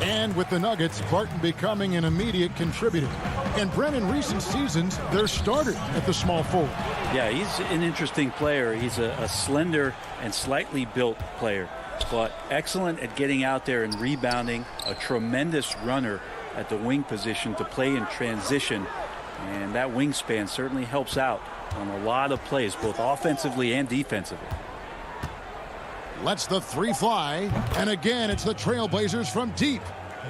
[SPEAKER 1] And with the Nuggets, Barton becoming an immediate contributor. And Brent, in recent seasons, their starter at the small forward.
[SPEAKER 9] Yeah, he's an interesting player. He's a slender and slightly built player, but excellent at getting out there and rebounding, a tremendous runner at the wing position to play in transition, and that wingspan certainly helps out on a lot of plays, both offensively and defensively.
[SPEAKER 1] Lets the 3 fly, and again it's the Trailblazers from deep.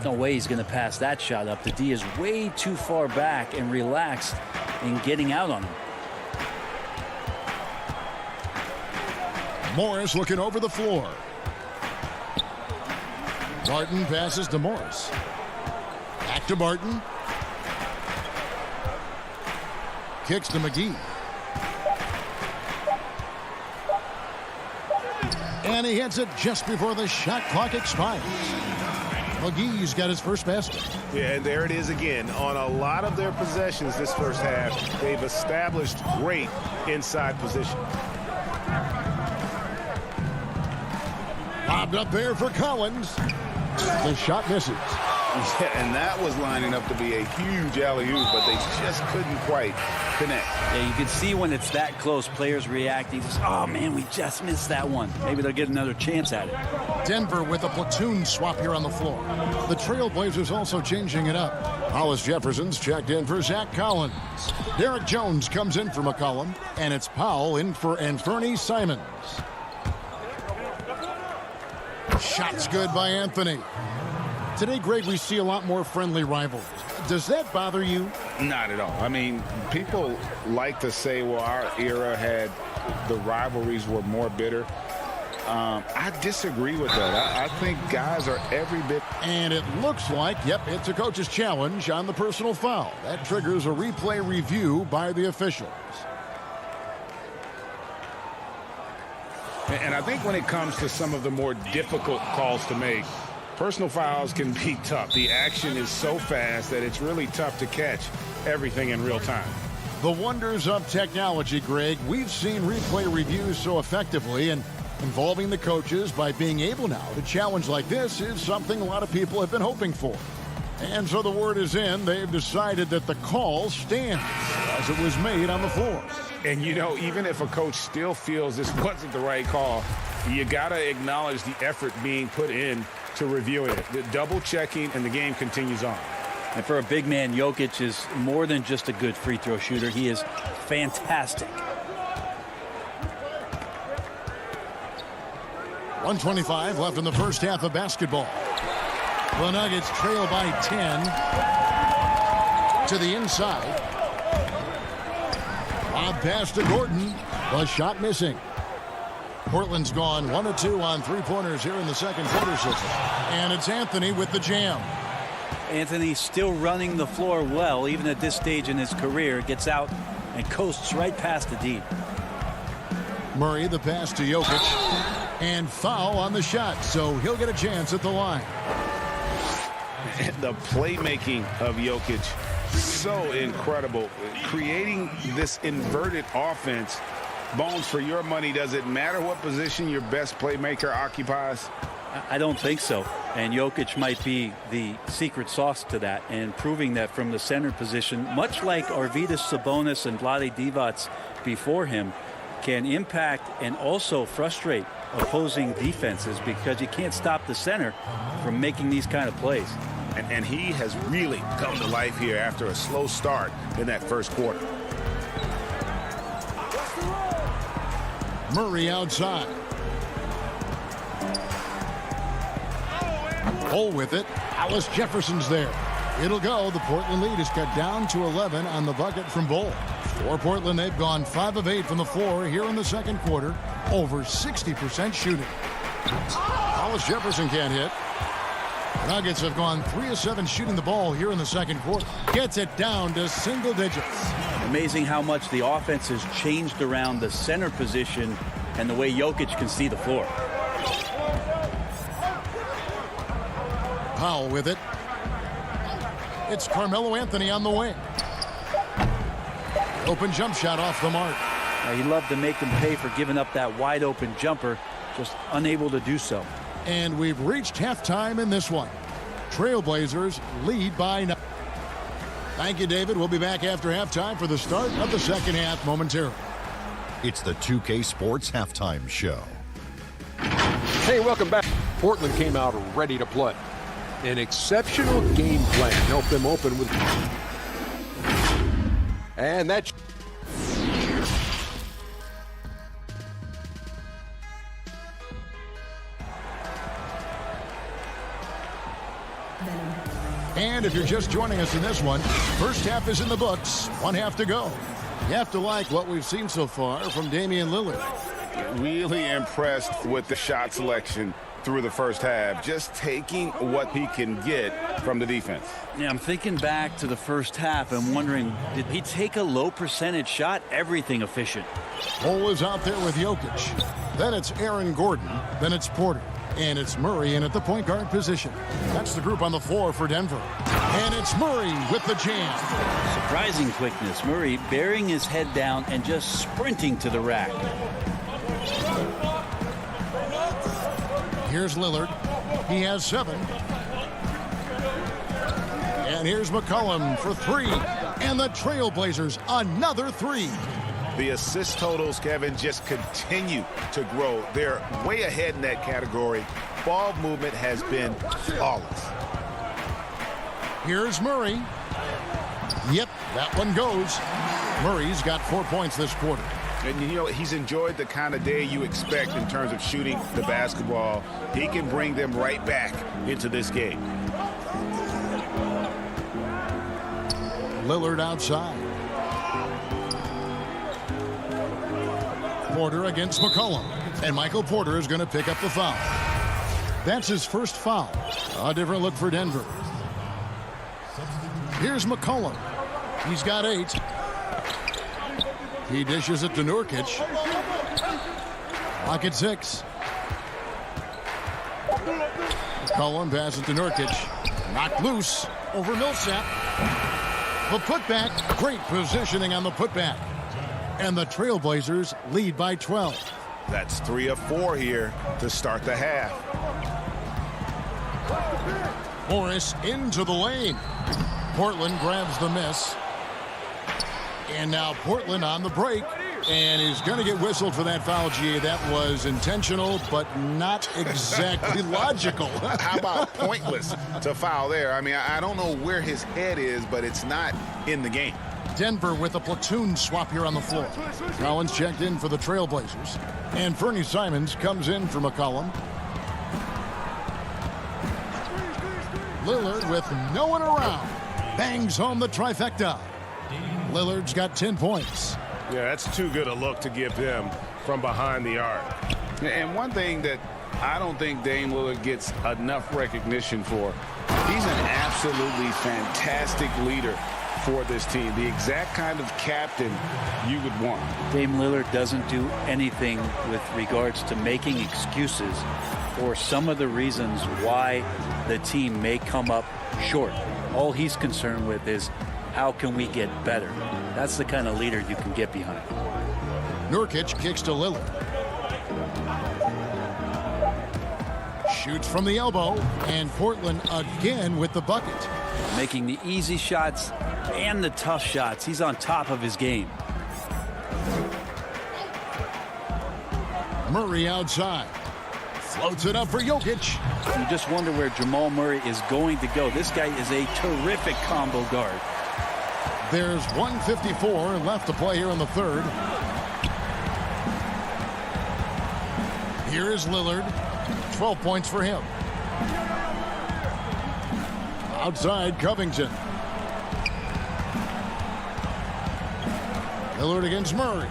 [SPEAKER 9] No way he's going to pass that shot up. The D is way too far back and relaxed in getting out on him.
[SPEAKER 1] Morris looking over the floor. Barton passes to Morris. Back to Barton. Kicks to McGee. And he hits it just before the shot clock expires. McGee's got his first basket.
[SPEAKER 5] Yeah, and there it is again. On a lot of their possessions this first half, they've established great inside position.
[SPEAKER 1] Lobbed up there for Collins. The shot misses.
[SPEAKER 4] Yeah, and that was lining up to be a huge alley-oop, but they just couldn't quite connect.
[SPEAKER 9] Yeah, you can see when it's that close, players reacting. Just, oh, man, we just missed that one. Maybe they'll get another chance at it.
[SPEAKER 1] Denver with a platoon swap here on the floor. The Trailblazers also changing it up. Hollis-Jefferson's checked in for Zach Collins. Derek Jones comes in for McCollum, and it's Powell in for Anthony Simons. Shots good by Anthony. Today, Greg, we see a lot more friendly rivalries. Does that bother you?
[SPEAKER 4] Not at all. I mean, people like to say, well, our era had the rivalries were more bitter. I disagree with that. I think guys are every bit.
[SPEAKER 1] And it looks like, yep, it's a coach's challenge on the personal foul. That triggers a replay review by the officials.
[SPEAKER 4] And I think when it comes to some of the more difficult calls to make, personal fouls can be tough. The action is so fast that it's really tough to catch everything in real time.
[SPEAKER 1] The wonders of technology, Greg. We've seen replay reviews so effectively, and involving the coaches by being able now to challenge like this is something a lot of people have been hoping for. And so the word is in. They've decided that the call stands as it was made on the floor.
[SPEAKER 4] And, you know, even if a coach still feels this wasn't the right call, you got to acknowledge the effort being put in to reviewing it. The double checking, and the game continues on.
[SPEAKER 9] And for a big man, Jokic is more than just a good free throw shooter. He is fantastic.
[SPEAKER 1] 1:25 left in the first half of basketball. The Nuggets trail by 10 to the inside. Lob pass to Gordon. The shot missing. Portland's gone 1 of 2 on three-pointers here in the second quarter system. And it's Anthony with the jam.
[SPEAKER 9] Anthony still running the floor well, even at this stage in his career. Gets out and coasts right past the D.
[SPEAKER 1] Murray, the pass to Jokic. And foul on the shot, so he'll get a chance at the line.
[SPEAKER 4] The playmaking of Jokic, so incredible. Creating this inverted offense. Bones, for your money, does it matter what position your best playmaker occupies?
[SPEAKER 9] I don't think so. And Jokic might be the secret sauce to that, and proving that from the center position, much like Arvydas Sabonis and Vlade Divac before him, can impact and also frustrate opposing defenses because you can't stop the center from making these kind of plays.
[SPEAKER 5] And he has really come to life here after a slow start in that first quarter.
[SPEAKER 1] Murray outside. Hole with it. Alice Jefferson's there. It'll go. The Portland lead is cut down to 11 on the bucket from Bull. For Portland, they've gone 5 of 8 from the floor here in the second quarter. Over 60% shooting. Alice Jefferson can't hit. The Nuggets have gone 3 of 7 shooting the ball here in the second quarter. Gets it down to single digits.
[SPEAKER 9] Amazing how much the offense has changed around the center position and the way Jokic can see the floor.
[SPEAKER 1] Powell with it. It's Carmelo Anthony on the wing. Open jump shot off the mark.
[SPEAKER 9] He loved to make them pay for giving up that wide open jumper, just unable to do so.
[SPEAKER 1] And we've reached halftime in this one. Trailblazers lead by 9. Thank you, David. We'll be back after halftime for the start of the second half momentarily.
[SPEAKER 7] It's the 2K Sports Halftime Show.
[SPEAKER 8] Hey, welcome back. Portland came out ready to play. An exceptional game plan helped them open with... And that's...
[SPEAKER 1] And if you're just joining us in this one, first half is in the books. 1 half to go. You have to like what we've seen so far from Damian Lillard.
[SPEAKER 4] Really impressed with the shot selection through the first half, just taking what he can get from the defense.
[SPEAKER 9] Yeah, I'm thinking back to the first half and wondering, did he take a low percentage shot? Everything efficient.
[SPEAKER 1] Cole is out there with Jokic. Then it's Aaron Gordon. Then it's Porter. And it's Murray in at the point guard position. That's the group on the floor for Denver. And it's Murray with the jam.
[SPEAKER 9] Surprising quickness. Murray bearing his head down and just sprinting to the rack.
[SPEAKER 1] Here's Lillard. He has 7. And here's McCollum for 3. And the Trailblazers, another 3.
[SPEAKER 5] The assist totals, Kevin, just continue to grow. They're way ahead in that category. Ball movement has been flawless.
[SPEAKER 1] Here's Murray. Yep, that one goes. Murray's got 4 points this quarter.
[SPEAKER 5] And, you know, he's enjoyed the kind of day you expect in terms of shooting the basketball. He can bring them right back into this game. Lillard
[SPEAKER 1] outside. Porter against McCollum. And Michael Porter is going to pick up the foul. That's his first foul. A different look for Denver. Here's McCollum. He's got 8. He dishes it to Nurkic. Clock at 6. McCollum passes to Nurkic. Knocked loose over Millsap. The putback. Great positioning on the putback. And the Trailblazers lead by 12.
[SPEAKER 5] That's 3 of 4 here to start the half.
[SPEAKER 1] Morris into the lane. Portland grabs the miss. And now Portland on the break. And he's going to get whistled for that foul, GA. That was intentional, but not exactly logical.
[SPEAKER 4] How about pointless to foul there? I mean, I don't know where his head is, but it's not in the game.
[SPEAKER 1] Denver with a platoon swap here on the floor. Collins checked in for the Trailblazers. And Fernie Simons comes in for McCollum. Lillard with no one around. Bangs home the trifecta. Lillard's got 10 points.
[SPEAKER 5] Yeah, that's too good a look to give him from behind the arc.
[SPEAKER 4] And one thing that I don't think Dame Lillard gets enough recognition for, he's an absolutely fantastic leader for this team. The exact kind of captain you would want.
[SPEAKER 9] Dame Lillard doesn't do anything with regards to making excuses for some of the reasons why the team may come up short. All he's concerned with is how can we get better? That's the kind of leader you can get behind.
[SPEAKER 1] Nurkic kicks to Lillard. Shoots from the elbow, and Portland again with the bucket.
[SPEAKER 9] Making the easy shots and the tough shots. He's on top of his game.
[SPEAKER 1] Murray outside. Floats it up for Jokic.
[SPEAKER 9] You just wonder where Jamal Murray is going to go. This guy is a terrific combo guard.
[SPEAKER 1] There's 1:54 left to play here in the third. Here is Lillard. 12 points for him. Outside, Covington. Lillard against Murray.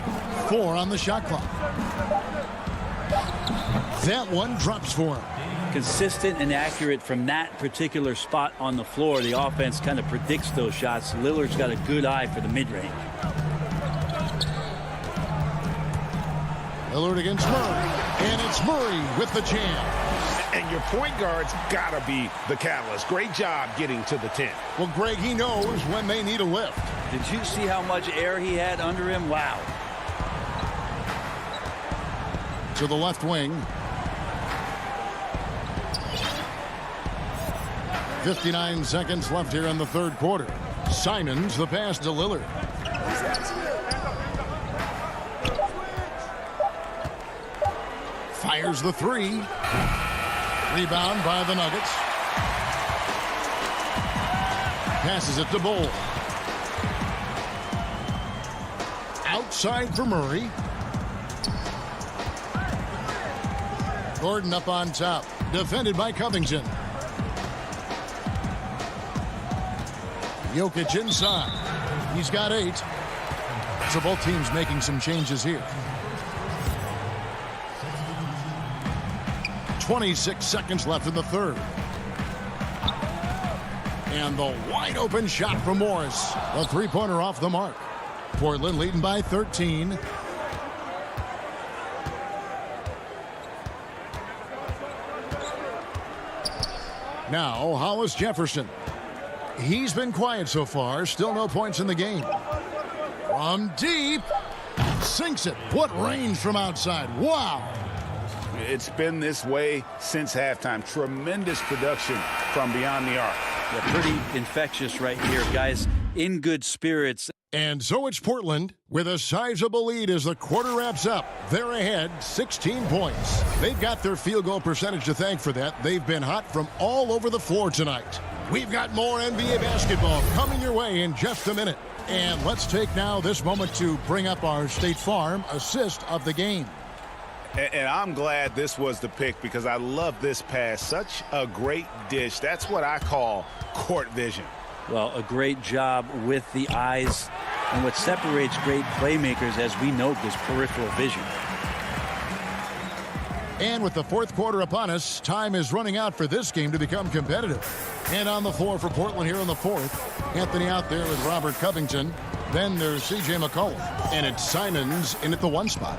[SPEAKER 1] 4 on the shot clock. That one drops for him.
[SPEAKER 9] Consistent and accurate from that particular spot on the floor. The offense kind of predicts those shots. Lillard's got a good eye for the mid-range.
[SPEAKER 1] Lillard against Murray. And it's Murray with the jam.
[SPEAKER 5] And your point guard's got to be the catalyst. Great job getting to the 10.
[SPEAKER 1] Well, Greg, he knows when they need a lift.
[SPEAKER 9] Did you see how much air he had under him? Wow.
[SPEAKER 1] To the left wing. 59 seconds left here in the third quarter. Simons the pass to Lillard. Fires the 3. Rebound by the Nuggets. Passes it to Bull. Outside for Murray. Gordon up on top. Defended by Covington. Jokic inside. He's got 8. So both teams making some changes here. 26 seconds left in the third. And the wide open shot from Morris. A three-pointer off the mark. Portland leading by 13. Now Hollis Jefferson. He's been quiet so far. Still no points in the game. From deep. Sinks it. What range from outside. Wow.
[SPEAKER 4] It's been this way since halftime. Tremendous production from beyond the arc.
[SPEAKER 9] Yeah, pretty infectious right here, guys. In good spirits.
[SPEAKER 1] And so it's Portland with a sizable lead as the quarter wraps up. They're ahead 16 points. They've got their field goal percentage to thank for that. They've been hot from all over the floor tonight. We've got more NBA basketball coming your way in just a minute. And let's take now this moment to bring up our State Farm assist of the game.
[SPEAKER 5] And I'm glad this was the pick because I love this pass. Such a great dish. That's what I call court vision.
[SPEAKER 9] Well, a great job with the eyes. And what separates great playmakers, as we note, is peripheral vision.
[SPEAKER 1] And with the fourth quarter upon us, time is running out for this game to become competitive. And on the floor for Portland here in the fourth, Anthony out there with Robert Covington. Then there's C.J. McCollum. And it's Simons in at the 1 spot.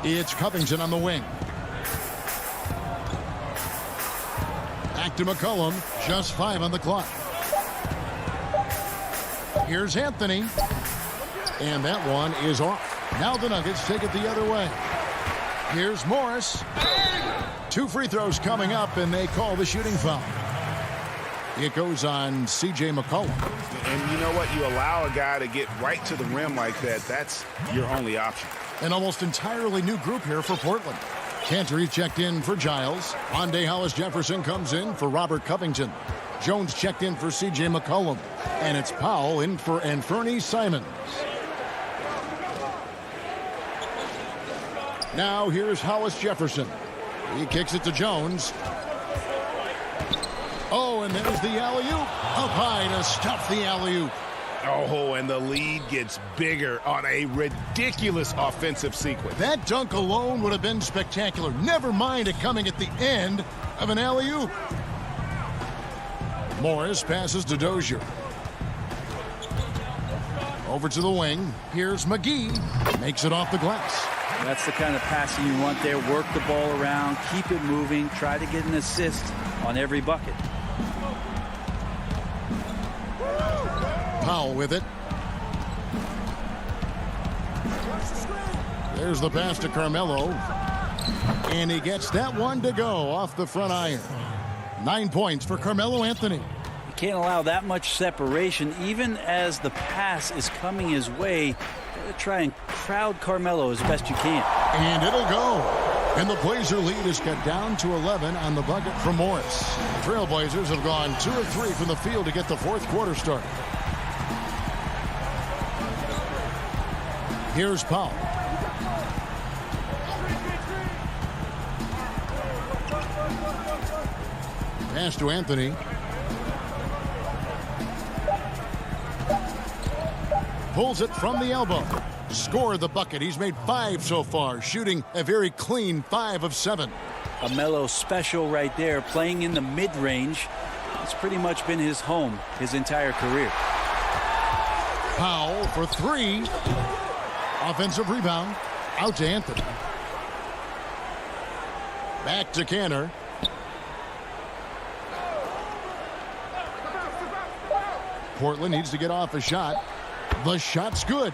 [SPEAKER 1] It's Covington on the wing. Back to McCollum. Just 5 on the clock. Here's Anthony. And that one is off. Now the Nuggets take it the other way. Here's Morris. 2 free throws coming up, and they call the shooting foul. It goes on C.J. McCollum.
[SPEAKER 4] And you know what? You allow a guy to get right to the rim like that. That's your only option.
[SPEAKER 1] An almost entirely new group here for Portland. Cantor checked in for Giles. Rondé Hollis-Jefferson comes in for Robert Covington. Jones checked in for C.J. McCollum. And it's Powell in for Anthony Simons. Now here's Hollis-Jefferson. He kicks it to Jones. Oh, and there's the alley-oop. Up high to stuff the alley-oop.
[SPEAKER 4] Oh, and the lead gets bigger on a ridiculous offensive sequence.
[SPEAKER 1] That dunk alone would have been spectacular. Never mind it coming at the end of an alley-oop. Morris passes to Dozier. Over to the wing. Here's McGee. Makes it off the glass.
[SPEAKER 9] That's the kind of passing you want there. Work the ball around, keep it moving, try to get an assist on every bucket.
[SPEAKER 1] Powell with it. There's the pass to Carmelo. And he gets that one to go off the front iron. 9 points for Carmelo Anthony.
[SPEAKER 9] You can't allow that much separation, even as the pass is coming his way. Gotta try and crowd Carmelo as best you can.
[SPEAKER 1] And it'll go. And the Blazer lead is cut down to 11 on the bucket from Morris. The Trailblazers have gone 2 of 3 from the field to get the fourth quarter started. Here's Powell. Pass to Anthony. Pulls it from the elbow. Scored the bucket. He's made 5 so far, shooting a very clean 5 of 7.
[SPEAKER 9] A Melo special right there, playing in the mid-range. It's pretty much been his home his entire career.
[SPEAKER 1] Powell for 3. Offensive rebound. Out to Anthony. Back to Cantor. Portland needs to get off a shot. The shot's good.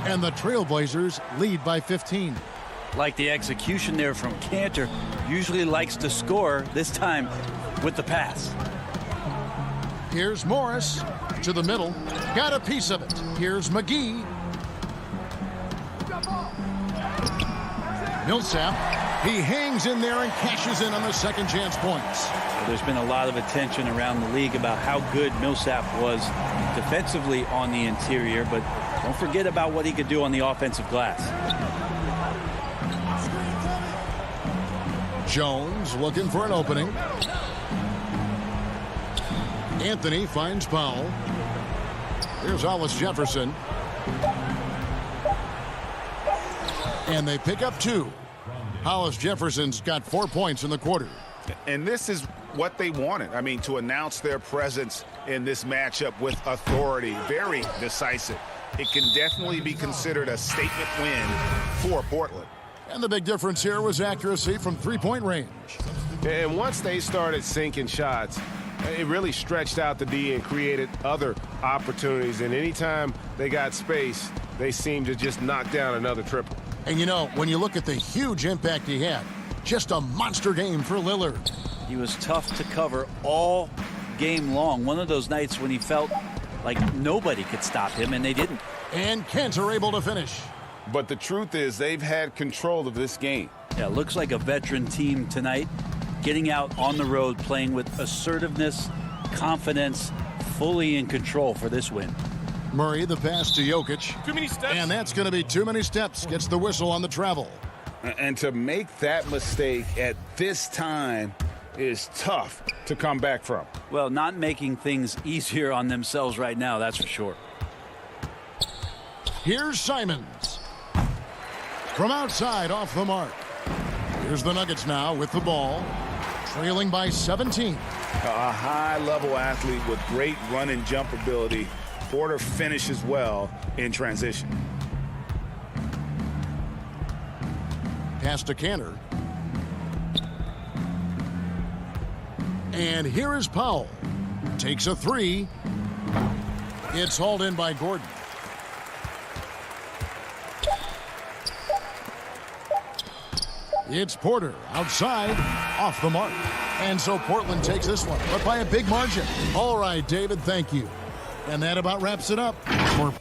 [SPEAKER 1] And the Trailblazers lead by 15.
[SPEAKER 9] Like the execution there from Cantor. Usually likes to score, this time with the pass.
[SPEAKER 1] Here's Morris to the middle. Got a piece of it. Here's McGee. Millsap. He hangs in there and cashes in on the second chance points.
[SPEAKER 9] Well, there's been a lot of attention around the league about how good Millsap was defensively on the interior, but don't forget about what he could do on the offensive glass.
[SPEAKER 1] Jones looking for an opening. Anthony finds Powell. Here's Hollis-Jefferson. And they pick up 2. Hollis-Jefferson's got 4 points in the quarter.
[SPEAKER 4] And this is what they wanted. I mean, to announce their presence in this matchup with authority. Very decisive. It can definitely be considered a statement win for Portland.
[SPEAKER 1] And the big difference here was accuracy from 3-point range.
[SPEAKER 5] And once they started sinking shots, it really stretched out the D and created other opportunities. And anytime they got space, they seemed to just knock down another triple.
[SPEAKER 1] And you know, when you look at the huge impact he had, just a monster game for Lillard.
[SPEAKER 9] He was tough to cover all game long. One of those nights when he felt like nobody could stop him, and they didn't.
[SPEAKER 1] And Cantor able to finish.
[SPEAKER 4] But the truth is they've had control of this game.
[SPEAKER 9] Yeah, looks like a veteran team tonight, getting out on the road, playing with assertiveness, confidence, fully in control for this win.
[SPEAKER 1] Murray, the pass to Jokic.
[SPEAKER 3] Too many steps.
[SPEAKER 1] And that's going to be too many steps. Gets the whistle on the travel.
[SPEAKER 4] And to make that mistake at this time is tough to come back from.
[SPEAKER 9] Well, not making things easier on themselves right now, that's for sure.
[SPEAKER 1] Here's Simons. from outside off the mark. Here's the Nuggets now with the ball, trailing by 17.
[SPEAKER 4] A high-level athlete with great run and jump ability. Porter finishes well in transition.
[SPEAKER 1] Pass to Cantor. And here is Powell. Takes a three. It's hauled in by Gordon. It's Porter outside, off the mark. And so Portland takes this one, but by a big margin. All right, David, thank you. And that about wraps it up for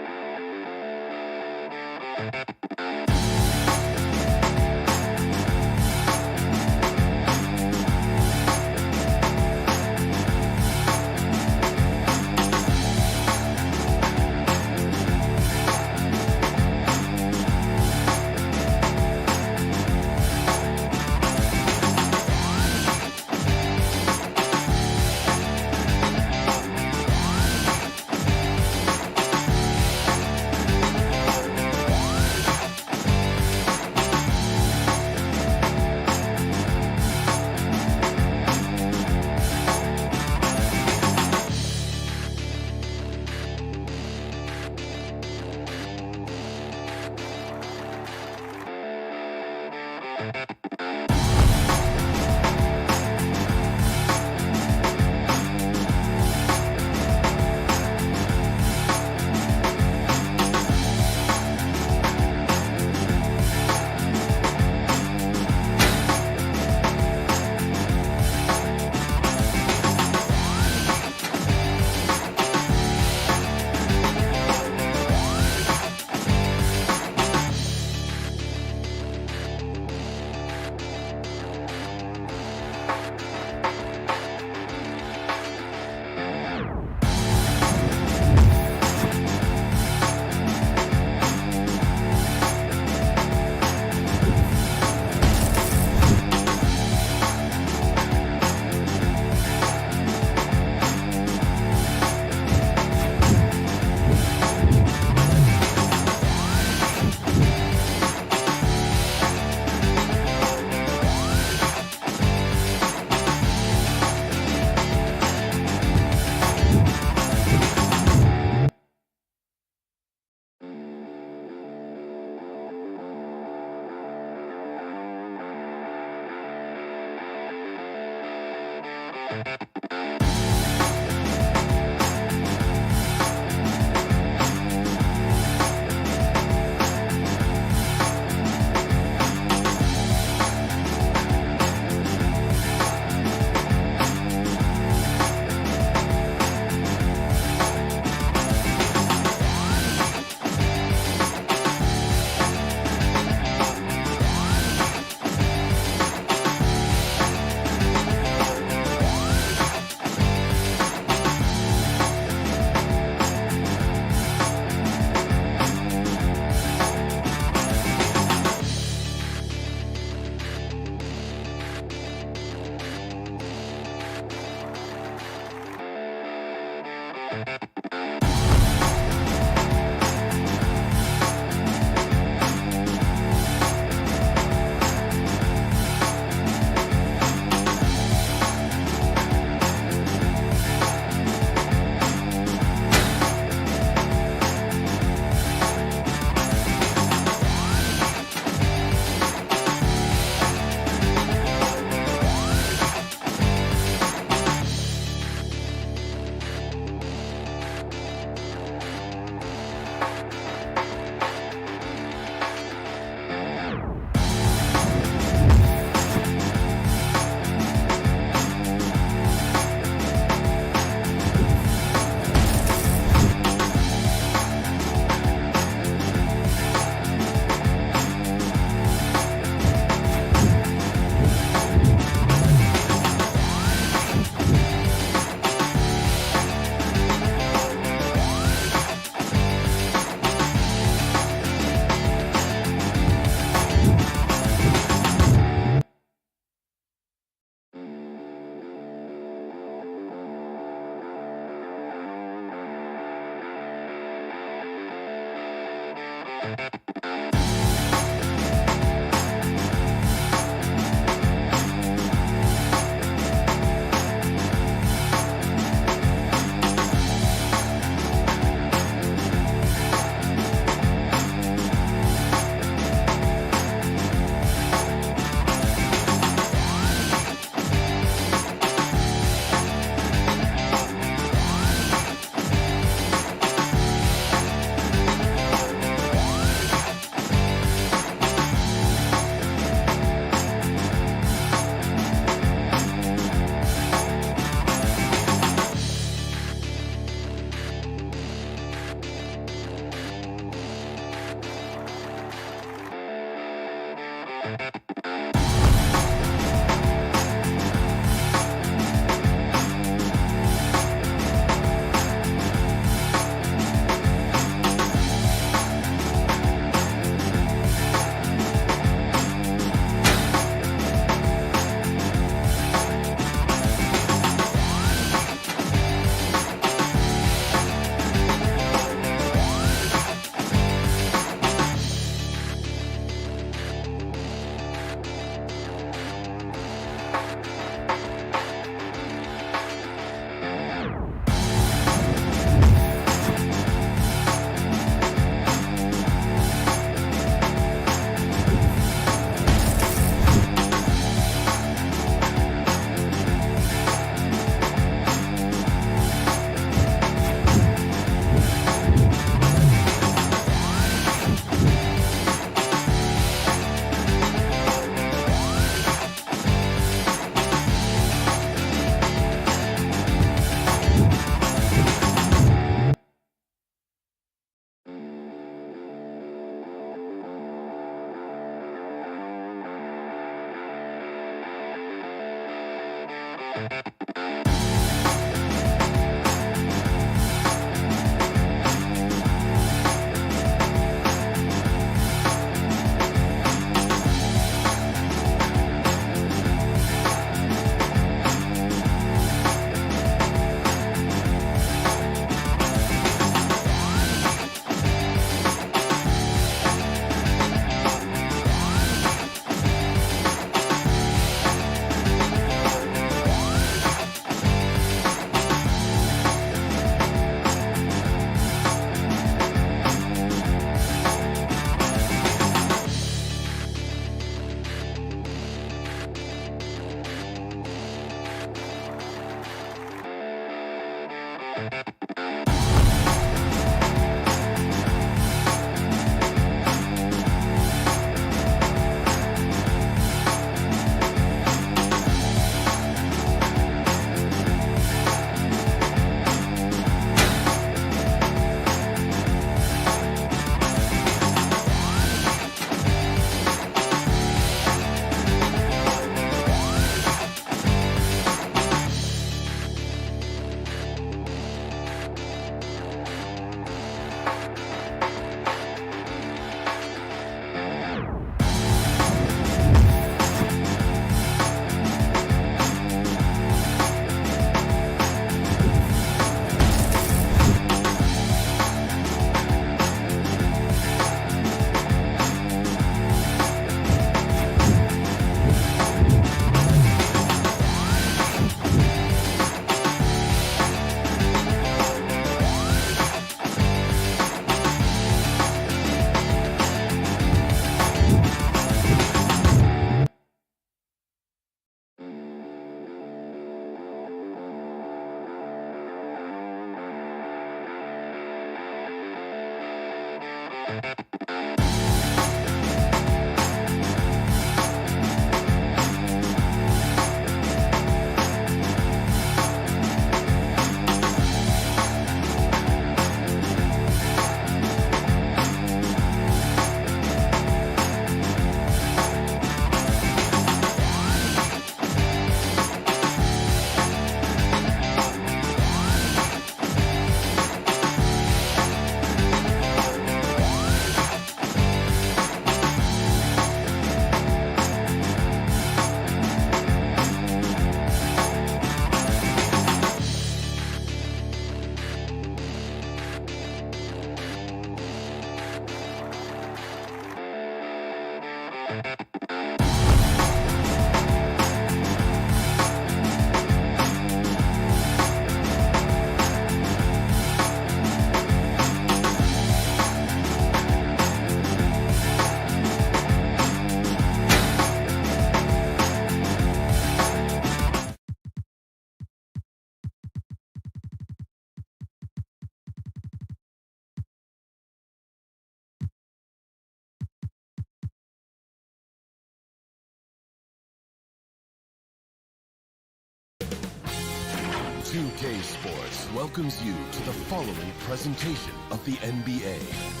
[SPEAKER 10] 2K Sports welcomes you to the following presentation of the NBA.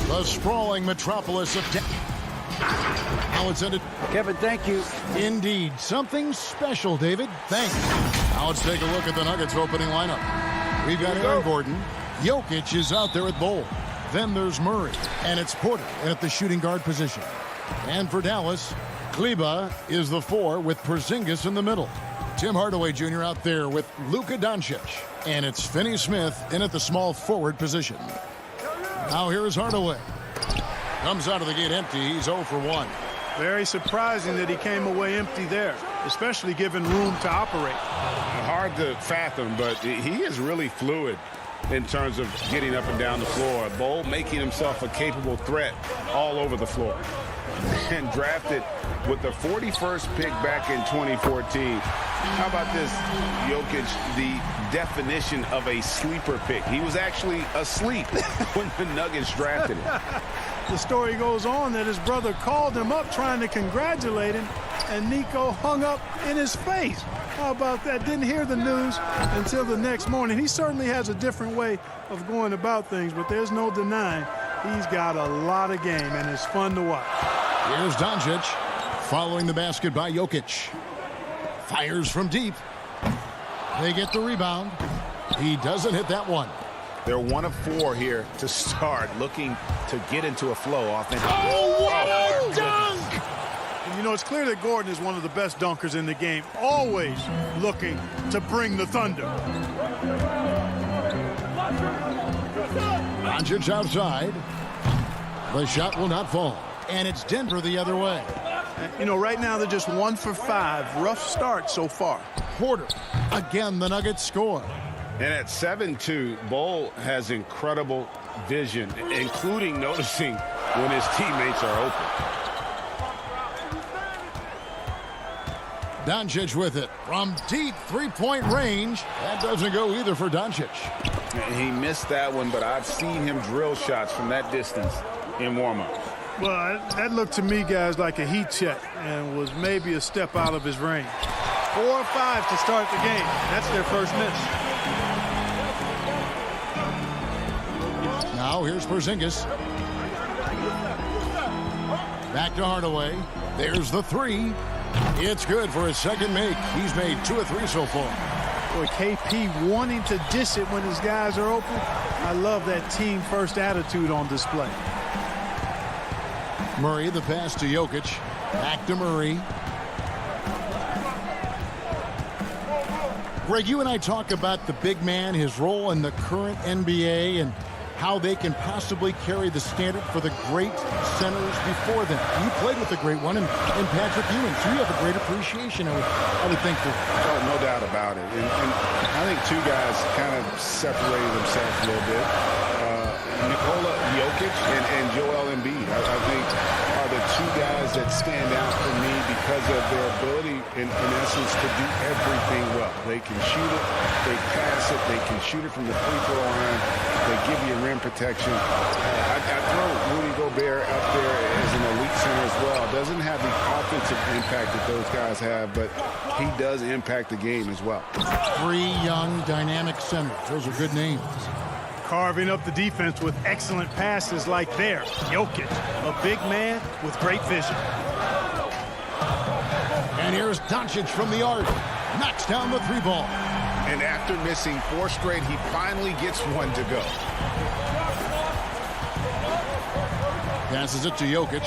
[SPEAKER 1] The sprawling metropolis of Now it's ended.
[SPEAKER 6] Kevin, thank you.
[SPEAKER 1] Indeed. Something special, David. Thanks. Now let's take a look at the Nuggets opening lineup. We've got Aaron Gordon. Jokic is out there at Bol. Then there's Murray. And it's Porter at the shooting guard position. And for Dallas, Kleba is the 4 with Porzingis in the middle. Tim Hardaway Jr. out there with Luka Doncic. And it's Finney-Smith in at the small forward position. Now here's Hardaway. Comes out of the gate empty. He's 0 for 1.
[SPEAKER 11] Very surprising that he came away empty there, especially given room to operate.
[SPEAKER 4] Hard to fathom, but he is really fluid in terms of getting up and down the floor. Bol making himself a capable threat all over the floor. And drafted with the 41st pick back in 2014. How about this, Jokic, the definition of a sleeper pick? He was actually asleep when the Nuggets drafted him.
[SPEAKER 11] The story goes on that his brother called him up trying to congratulate him, and Nico hung up in his face. How about that? Didn't hear the news until the next morning. He certainly has a different way of going about things, but there's no denying he's got a lot of game, and it's fun to watch.
[SPEAKER 1] Here's Doncic following the basket by Jokic. Fires from deep. They get the rebound. He doesn't hit that one.
[SPEAKER 4] They're 1 of 4 here to start, looking to get into a flow offensively.
[SPEAKER 1] Oh, what a dunk!
[SPEAKER 11] And you know, it's clear that Gordon is one of the best dunkers in the game, always looking to bring the thunder.
[SPEAKER 1] Doncic outside. The shot will not fall. And it's Denver the other way.
[SPEAKER 11] You know, right now they're just 1 for 5. Rough start so far.
[SPEAKER 1] Porter. Again, the Nuggets score.
[SPEAKER 4] And at 7-2, Bol has incredible vision, including noticing when his teammates are open.
[SPEAKER 1] Doncic with it from deep three-point range. That doesn't go either for Doncic.
[SPEAKER 4] He missed that one, but I've seen him drill shots from that distance in warm-up.
[SPEAKER 11] Well, that looked to me, guys, like a heat check and was maybe a step out of his range. 4 or 5 to start the game. That's their first miss.
[SPEAKER 1] Now here's Porzingis. Back to Hardaway. There's the 3. It's good for his second make. He's made 2 of 3 so far.
[SPEAKER 11] Boy, KP wanting to dish it when his guys are open. I love that team first attitude on display.
[SPEAKER 1] Murray, the pass to Jokic. Back to Murray. Greg, you and I talk about the big man, his role in the current NBA, and how they can possibly carry the standard for the great centers before them. You played with a great one, and Patrick Ewing, so you have a great appreciation, I would think.
[SPEAKER 4] Oh, no doubt about it. And I think 2 guys kind of separated themselves a little bit. Nikola Jokic and Joel Embiid, I think, are the 2 guys that stand out for me because of their ability, in essence, to do everything well. They can shoot it, they pass it, they can shoot it from the free throw line, they give you rim protection. I throw Rudy Gobert up there as an elite center as well. Doesn't have the offensive impact that those guys have, but he does impact the game as well.
[SPEAKER 1] 3 young, dynamic centers. Those are good names.
[SPEAKER 11] Carving up the defense with excellent passes like there. Jokic, a big man with great vision.
[SPEAKER 1] And here's Doncic from the arc. Knocks down the 3 ball.
[SPEAKER 4] And after missing 4 straight, he finally gets 1 to go.
[SPEAKER 1] Passes it to Jokic.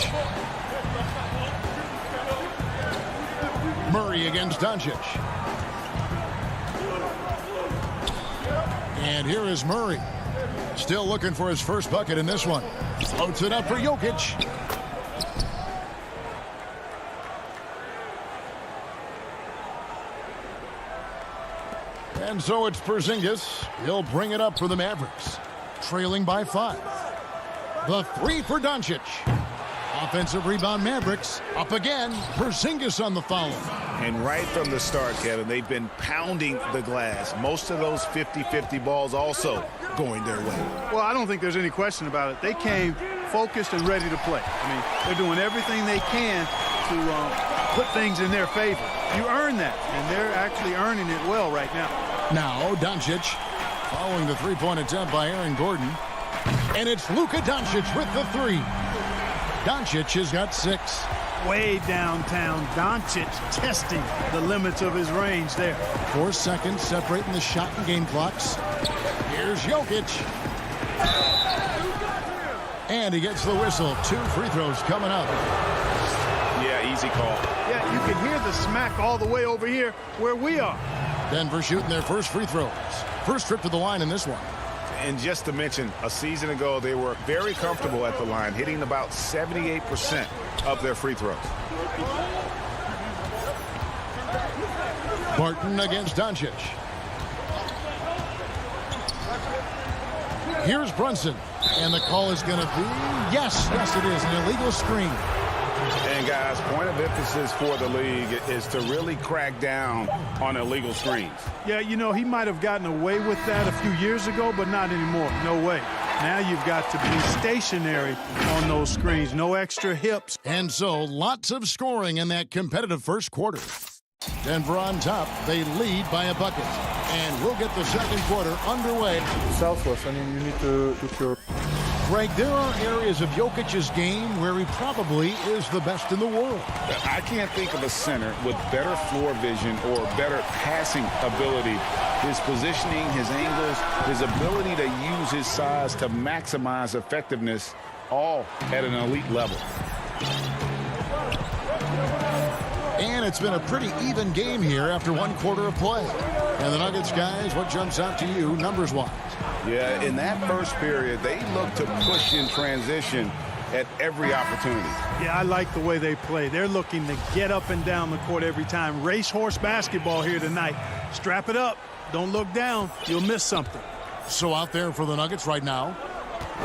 [SPEAKER 1] Murray against Doncic. And here is Murray. Still looking for his first bucket in this one. Floats it up for Jokic. And so it's Porzingis. He'll bring it up for the Mavericks. Trailing by 5. The 3 for Doncic. Offensive rebound Mavericks. Up again. Porzingis on the foul.
[SPEAKER 4] And right from the start, Kevin, they've been pounding the glass. Most of those 50-50 balls also going their way.
[SPEAKER 11] Well, I don't think there's any question about it. They came focused and ready to play. I mean, they're doing everything they can to put things in their favor. You earn that, and they're actually earning it well right now.
[SPEAKER 1] Now, Doncic following the 3-point attempt by Aaron Gordon. And it's Luka Doncic with the three. Doncic has got 6.
[SPEAKER 11] Way downtown, Doncic testing the limits of his range there.
[SPEAKER 1] 4 seconds separating the shot and game clocks. Here's Jokic. And he gets the whistle. 2 free throws coming up.
[SPEAKER 4] Yeah, easy call.
[SPEAKER 11] Yeah, you can hear the smack all the way over here where we are.
[SPEAKER 1] Denver shooting their first free throws. First trip to the line in this one.
[SPEAKER 4] And just to mention, a season ago, they were very comfortable at the line, hitting about 78% of their free throws.
[SPEAKER 1] Barton against Doncic. Here's Brunson. And the call is going to be, yes, it is, an illegal screen.
[SPEAKER 4] And guys, point of emphasis for the league is to really crack down on illegal screens.
[SPEAKER 11] Yeah, you know, he might have gotten away with that a few years ago, but not anymore. No way. Now you've got to be stationary on those screens. No extra hips.
[SPEAKER 1] And so lots of scoring in that competitive first quarter. Denver on top. They lead by a bucket. And we'll get the second quarter underway.
[SPEAKER 12] Selfless. I mean, you need to cure.
[SPEAKER 1] Greg, there are areas of Jokic's game where he probably is the best in the world.
[SPEAKER 4] I can't think of a center with better floor vision or better passing ability. His positioning, his angles, his ability to use his size to maximize effectiveness, all at an elite level.
[SPEAKER 1] And it's been a pretty even game here after 1 quarter of play. And the Nuggets, guys, what jumps out to you numbers-wise?
[SPEAKER 4] Yeah, in that first period, they looked to push in transition at every opportunity.
[SPEAKER 11] Yeah, I like the way they play. They're looking to get up and down the court every time. Racehorse basketball here tonight. Strap it up. Don't look down. You'll miss something.
[SPEAKER 1] So out there for the Nuggets right now,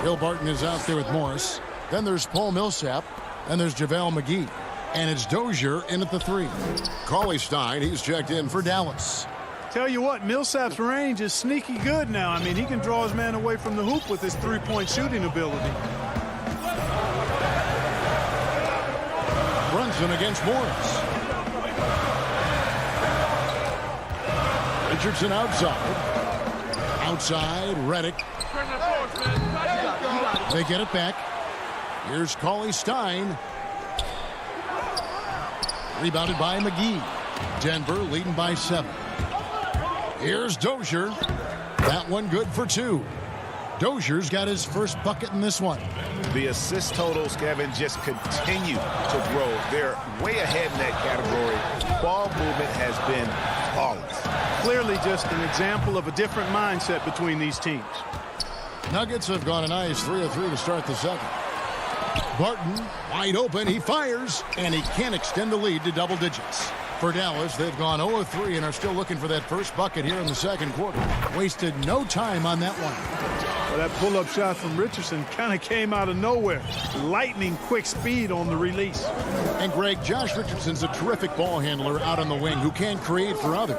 [SPEAKER 1] Bill Barton is out there with Morris. Then there's Paul Millsap. And there's JaVale McGee. And it's Dozier in at the 3. Cauley Stein, he's checked in for Dallas.
[SPEAKER 11] Tell you what, Millsap's range is sneaky good now. I mean, he can draw his man away from the hoop with his three-point shooting ability.
[SPEAKER 1] Brunson against Morris. Richardson outside. Outside, Redick. They get it back. Here's Cauley Stein. Rebounded by McGee. Denver leading by 7. Here's Dozier. That one good for 2. Dozier's got his first bucket in this one.
[SPEAKER 4] The assist totals, Kevin, just continue to grow. They're way ahead in that category. Ball movement has been flawless.
[SPEAKER 11] Clearly just an example of a different mindset between these teams.
[SPEAKER 1] Nuggets have gone a nice 3 of 3 to start the second. Barton, wide open, he fires, and he can't extend the lead to double digits. For Dallas, they've gone 0 of 3 and are still looking for that first bucket here in the second quarter. Wasted no time on that one.
[SPEAKER 11] Well, that pull-up shot from Richardson kind of came out of nowhere. Lightning quick speed on the release.
[SPEAKER 1] And Greg, Josh Richardson's a terrific ball handler out on the wing who can create for others.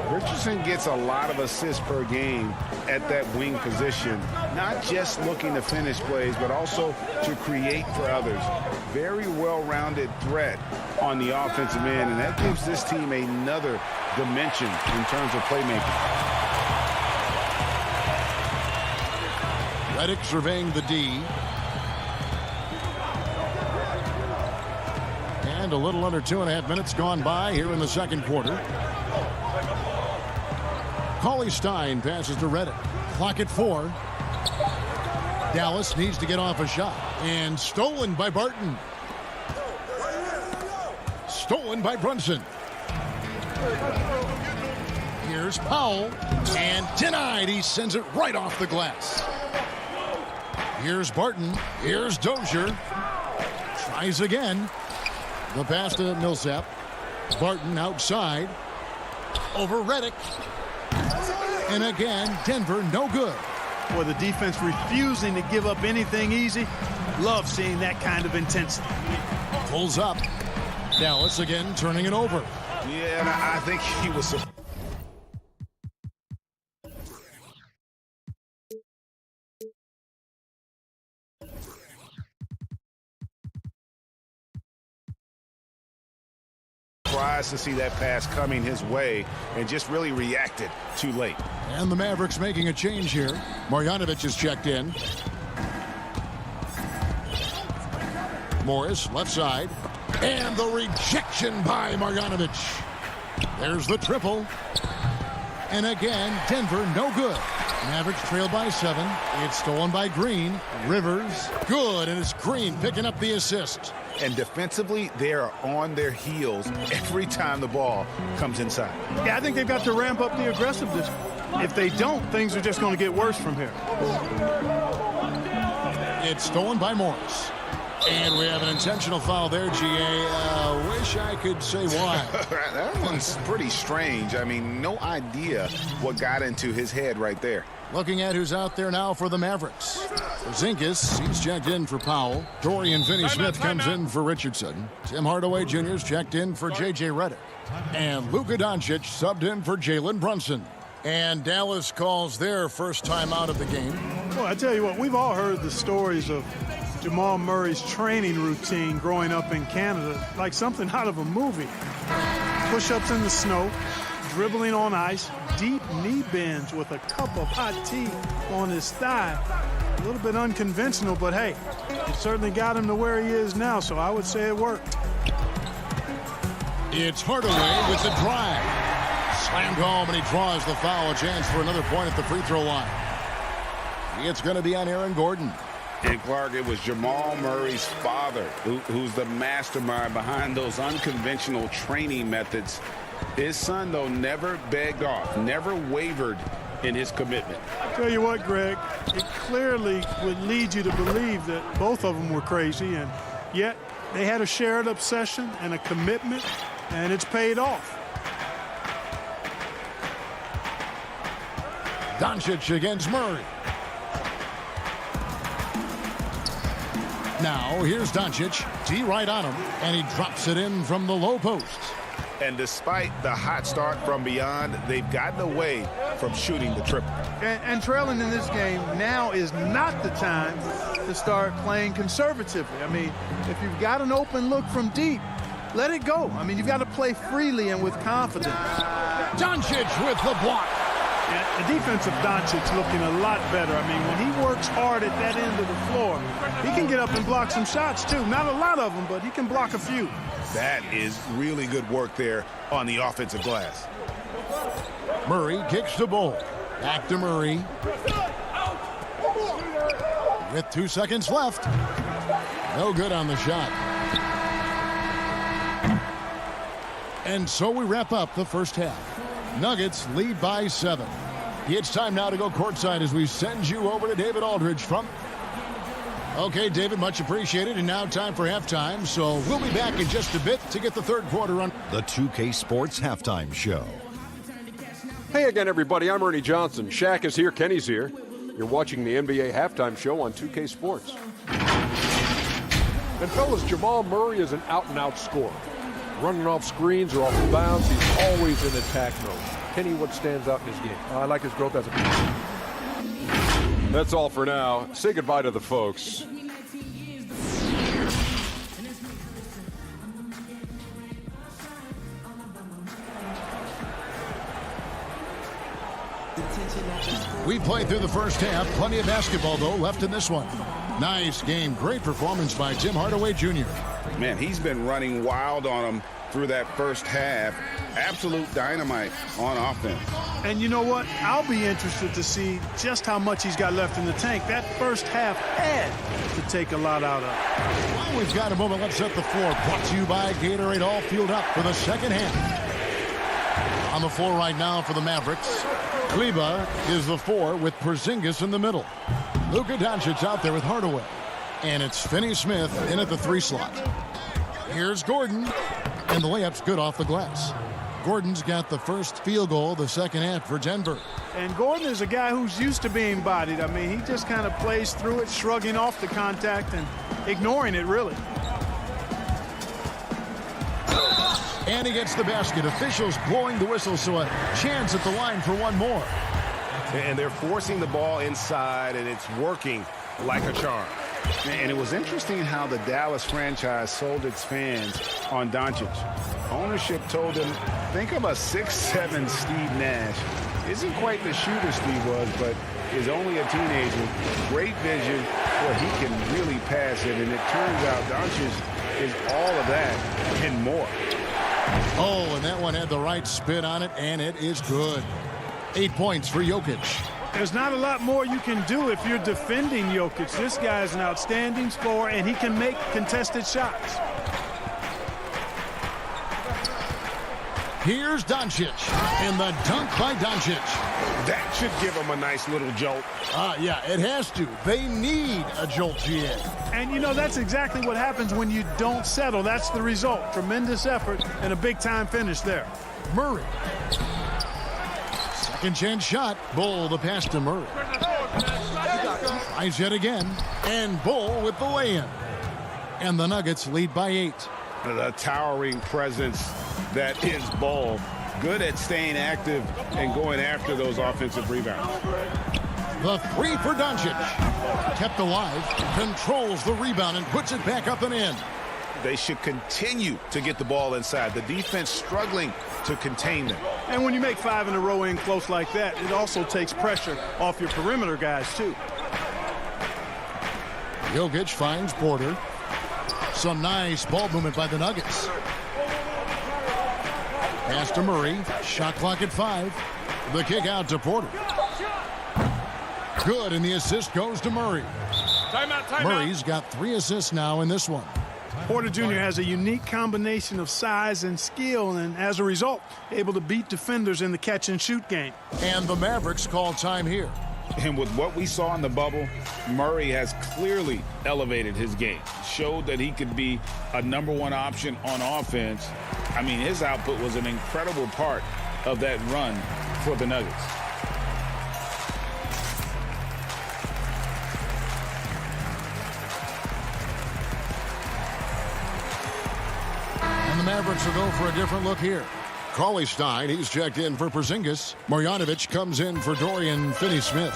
[SPEAKER 4] Richardson gets a lot of assists per game at that wing position, not just looking to finish plays, but also to create for others. Very well-rounded threat on the offensive end, and that gives this team another dimension in terms of playmaking.
[SPEAKER 1] Redick surveying the D. And a little under 2.5 minutes gone by here in the second quarter. Cauley Stein passes to Redick. Clock at 4. Dallas needs to get off a shot. And stolen by Barton. Stolen by Brunson. Here's Powell. And denied. He sends it right off the glass. Here's Barton. Here's Dozier. Tries again. The pass to Millsap. Barton outside. Over Redick. And again, Denver no good.
[SPEAKER 11] Well, the defense refusing to give up anything easy. Love seeing that kind of intensity.
[SPEAKER 1] Pulls up. Dallas again turning it over.
[SPEAKER 4] Yeah, and I think he was surprised to see that pass coming his way and just really reacted too late.
[SPEAKER 1] And the Mavericks making a change here. Marjanovic is checked in. Morris, left side. And the rejection by Marjanovic. There's the triple. And again, Denver, no good. Mavericks trail by 7. It's stolen by Green. Rivers, good, and it's Green picking up the assist.
[SPEAKER 4] And defensively, they are on their heels every time the ball comes inside.
[SPEAKER 11] Yeah, I think they've got to ramp up the aggressiveness. If they don't, things are just going to get worse from here.
[SPEAKER 1] It's stolen by Morris. And we have an intentional foul there, GA. Wish I could say why.
[SPEAKER 4] That one's pretty strange. I mean, no idea what got into his head right there.
[SPEAKER 1] Looking at who's out there now for the Mavericks. Porzingis, he's checked in for Powell. Dorian Finney-Smith comes in for Richardson. Tim Hardaway Jr.'s checked in for J.J. Redick. And Luka Doncic subbed in for Jalen Brunson. And Dallas calls their first time out of the game.
[SPEAKER 11] Well, I tell you what, we've all heard the stories of Jamal Murray's training routine growing up in Canada, like something out of a movie. Push-ups in the snow, dribbling on ice, deep knee bends with a cup of hot tea on his thigh. A little bit unconventional, but hey, it certainly got him to where he is now, so I would say it worked.
[SPEAKER 1] It's Hardaway with the drive. Slammed home, and he draws the foul. A chance for another point at the free throw line. It's going to be on Aaron Gordon.
[SPEAKER 4] And Clark, it was Jamal Murray's father who's the mastermind behind those unconventional training methods. His son, though, never begged off, never wavered in his commitment.
[SPEAKER 11] Tell you what, Greg, it clearly would lead you to believe that both of them were crazy, and yet they had a shared obsession and a commitment, and it's paid off.
[SPEAKER 1] Doncic against Murray. Now, here's Doncic. D right on him, and he drops it in from the low post.
[SPEAKER 4] And despite the hot start from beyond, they've gotten away from shooting the triple.
[SPEAKER 11] And trailing in this game now is not the time to start playing conservatively. I mean, if you've got an open look from deep, let it go. I mean, you've got to play freely and with confidence.
[SPEAKER 1] Doncic with the block.
[SPEAKER 11] Yeah, the defense of Doncic looking a lot better. I mean, when he works hard at that end of the floor, he can get up and block some shots, too. Not a lot of them, but he can block a few.
[SPEAKER 4] That is really good work there on the offensive glass.
[SPEAKER 1] Murray kicks the ball. Back to Murray. With 2 seconds left. No good on the shot. And so we wrap up the first half. Nuggets lead by 7. It's time now to go courtside as we send you over to David Aldridge from... Okay, David, much appreciated. And now time for halftime. So we'll be back in just a bit to get the third quarter on
[SPEAKER 7] the 2K Sports Halftime Show.
[SPEAKER 8] Hey again, everybody. I'm Ernie Johnson. Shaq is here. Kenny's here. You're watching the NBA Halftime Show on 2K Sports. And fellas, Jamal Murray is an out-and-out scorer. Running off screens or off the bounce, he's always in attack mode. Kenny, what stands out in his game?
[SPEAKER 12] I like his growth as a player.
[SPEAKER 8] That's all for now. Say goodbye to the folks.
[SPEAKER 1] We played through the first half. Plenty of basketball, though, left in this one. Nice game. Great performance by Tim Hardaway Jr.
[SPEAKER 4] Man, he's been running wild on him through that first half. Absolute dynamite on offense.
[SPEAKER 11] And you know what? I'll be interested to see just how much he's got left in the tank. That first half had to take a lot out of it.
[SPEAKER 1] Well, we've got a moment. Let's set the floor. Brought to you by Gatorade. All fueled up for the second half. On the floor right now for the Mavericks. Kleba is the 4 with Porzingis in the middle. Luka Doncic out there with Hardaway. And it's Finney-Smith in at the 3 slot. Here's Gordon. And the layup's good off the glass. Gordon's got the first field goal the second half for Denver.
[SPEAKER 11] And Gordon is a guy who's used to being bodied. I mean, he just kind of plays through it, shrugging off the contact and ignoring it, really.
[SPEAKER 1] And he gets the basket. Officials blowing the whistle, so a chance at the line for one more.
[SPEAKER 5] And they're forcing the ball inside, and it's working like a charm.
[SPEAKER 4] And it was interesting how the Dallas franchise sold its fans on Doncic. Ownership told them, think of a 6'7" Steve Nash. Isn't quite the shooter Steve was, but is only a teenager. Great vision, where he can really pass it, and it turns out Doncic is all of that and more.
[SPEAKER 1] Oh, and that one had the right spin on it, and it is good. 8 points for Jokic.
[SPEAKER 11] There's not a lot more you can do if you're defending Jokic. This guy is an outstanding scorer, and he can make contested shots.
[SPEAKER 1] Here's Doncic, and the dunk by Doncic.
[SPEAKER 5] That should give him a nice little jolt.
[SPEAKER 1] Yeah, it has to. They need a jolt, GA.
[SPEAKER 11] And, you know, that's exactly what happens when you don't settle. That's the result. Tremendous effort and a big-time finish there.
[SPEAKER 1] Murray. Second chance shot. Bull the pass to Murray. Tries yet again. And Bull with the lay-in. And the Nuggets lead by 8.
[SPEAKER 4] The towering presence that is Bull. Good at staying active and going after those offensive rebounds.
[SPEAKER 1] The three for Doncic. Kept alive, controls the rebound, and puts it back up and in.
[SPEAKER 4] They should continue to get the ball inside. The defense struggling to contain them.
[SPEAKER 11] And when you make 5 in a row in close like that, it also takes pressure off your perimeter guys, too.
[SPEAKER 1] Jokic finds Porter. Some nice ball movement by the Nuggets. Pass to Murray. Shot clock at 5. The kick out to Porter. Good, and the assist goes to Murray. Murray's got 3 assists now in this one.
[SPEAKER 11] Porter Jr. has a unique combination of size and skill, and as a result, able to beat defenders in the catch-and-shoot game.
[SPEAKER 1] And the Mavericks call time here.
[SPEAKER 4] And with what we saw in the bubble, Murray has clearly elevated his game. Showed that he could be a #1 option on offense. I mean, his output was an incredible part of that run for the Nuggets.
[SPEAKER 1] And the Mavericks will go for a different look here. Cauley-Stein, he's checked in for Porzingis. Marjanovic comes in for Dorian Finney-Smith.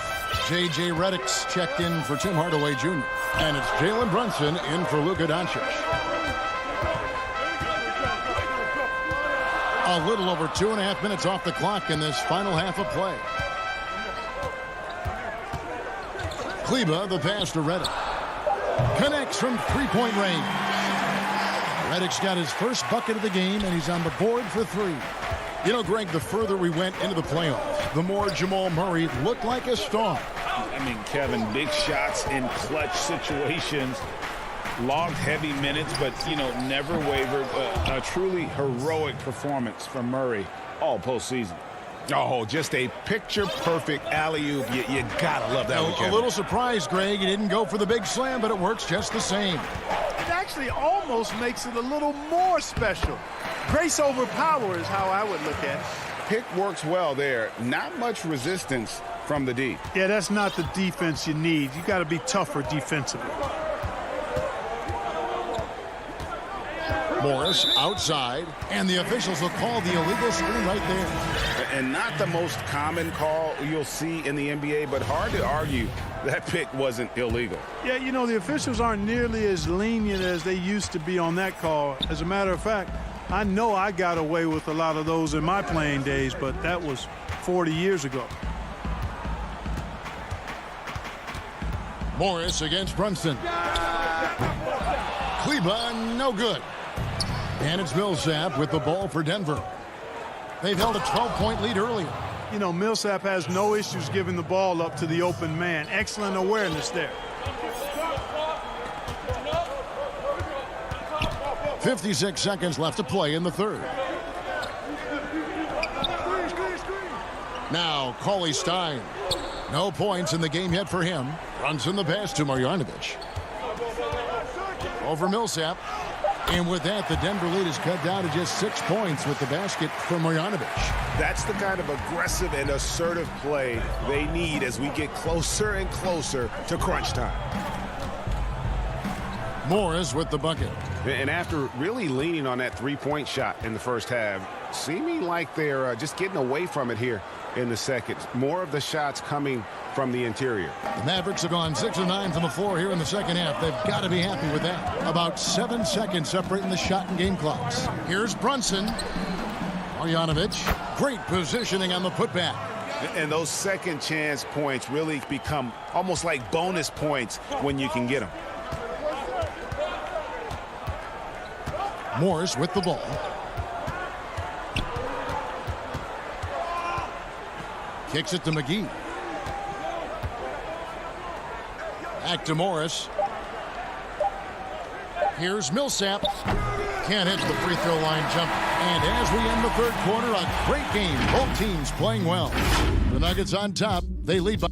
[SPEAKER 1] J.J. Redick's checked in for Tim Hardaway Jr. And it's Jalen Brunson in for Luka Doncic. A little over 2.5 minutes off the clock in this final half of play. Kleba, the pass to Redick. Connects from three-point range. Redick's got his first bucket of the game, and he's on the board for 3. You know, Greg, the further we went into the playoffs, the more Jamal Murray looked like a star.
[SPEAKER 4] I mean, Kevin, big shots in clutch situations. Logged heavy minutes, but, you know, never wavered. A truly heroic performance from Murray all postseason.
[SPEAKER 5] Oh, just a picture-perfect alley-oop. You gotta love that one, Kevin.
[SPEAKER 1] A little surprised, Greg. He didn't go for the big slam, but it works just the same.
[SPEAKER 11] It actually almost makes it a little more special. Grace over power is how I would look at it.
[SPEAKER 4] Pick works well there. Not much resistance from the D.
[SPEAKER 11] Yeah, that's not the defense you need. You got to be tougher defensively.
[SPEAKER 1] Morris outside, and the officials will call the illegal screen right there.
[SPEAKER 4] And not the most common call you'll see in the NBA, but hard to argue that pick wasn't illegal.
[SPEAKER 11] Yeah, you know, the officials aren't nearly as lenient as they used to be on that call. As a matter of fact, I know I got away with a lot of those in my playing days, but that was 40 years ago.
[SPEAKER 1] Morris against Brunson. Kleba, no good. And it's Millsap with the ball for Denver. They've held a 12-point lead earlier.
[SPEAKER 11] You know, Millsap has no issues giving the ball up to the open man. Excellent awareness there.
[SPEAKER 1] 56 seconds left to play in the third. Now, Cauley-Stein. No points in the game yet for him. Brunson the pass to Marjanovic. Over Millsap. And with that, the Denver lead is cut down to just 6 points with the basket from Marjanovic.
[SPEAKER 5] That's the kind of aggressive and assertive play they need as we get closer and closer to crunch time.
[SPEAKER 1] Morris with the bucket.
[SPEAKER 5] And after really leaning on that three-point shot in the first half, seeming like they're just getting away from it here in the second. More of the shots coming from the interior.
[SPEAKER 1] The Mavericks have gone 6 of 9 from the floor here in the second half. They've got to be happy with that. About 7 seconds separating the shot and game clocks. Here's Brunson. Marjanovic. Great positioning on the putback.
[SPEAKER 4] And those second chance points really become almost like bonus points when you can get them.
[SPEAKER 1] Morris with the ball. Kicks it to McGee. Back to Morris. Here's Millsap. Can't hit the free throw line jump. And as we end the third quarter, a great game. Both teams playing well. The Nuggets on top. They lead by.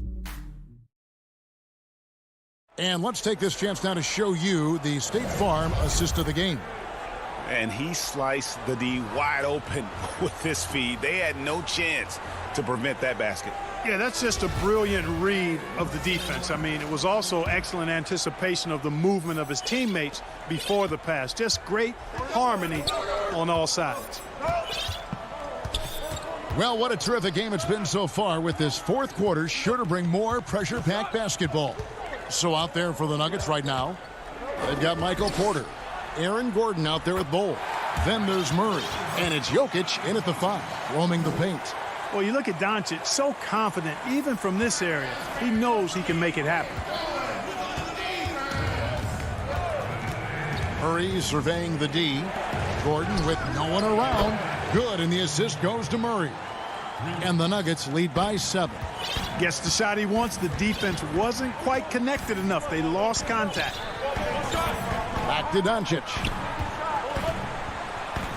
[SPEAKER 1] And let's take this chance now to show you the State Farm assist of the game.
[SPEAKER 4] And he sliced the D wide open with this feed. They had no chance to prevent that basket.
[SPEAKER 11] Yeah, that's just a brilliant read of the defense. I mean, it was also excellent anticipation of the movement of his teammates before the pass. Just great harmony on all sides.
[SPEAKER 1] Well, what a terrific game it's been so far, with this fourth quarter sure to bring more pressure-packed basketball. So out there for the Nuggets right now, they've got Michael Porter, Aaron Gordon out there with Bull. Then there's Murray, and it's Jokic in at the 5, roaming the paint.
[SPEAKER 11] Well, you look at Doncic, so confident, even from this area. He knows he can make it happen.
[SPEAKER 1] Murray surveying the D. Gordon with no one around. Good, and the assist goes to Murray. And the Nuggets lead by 7.
[SPEAKER 11] Gets the shot he wants. The defense wasn't quite connected enough. They lost contact.
[SPEAKER 1] Back to Doncic.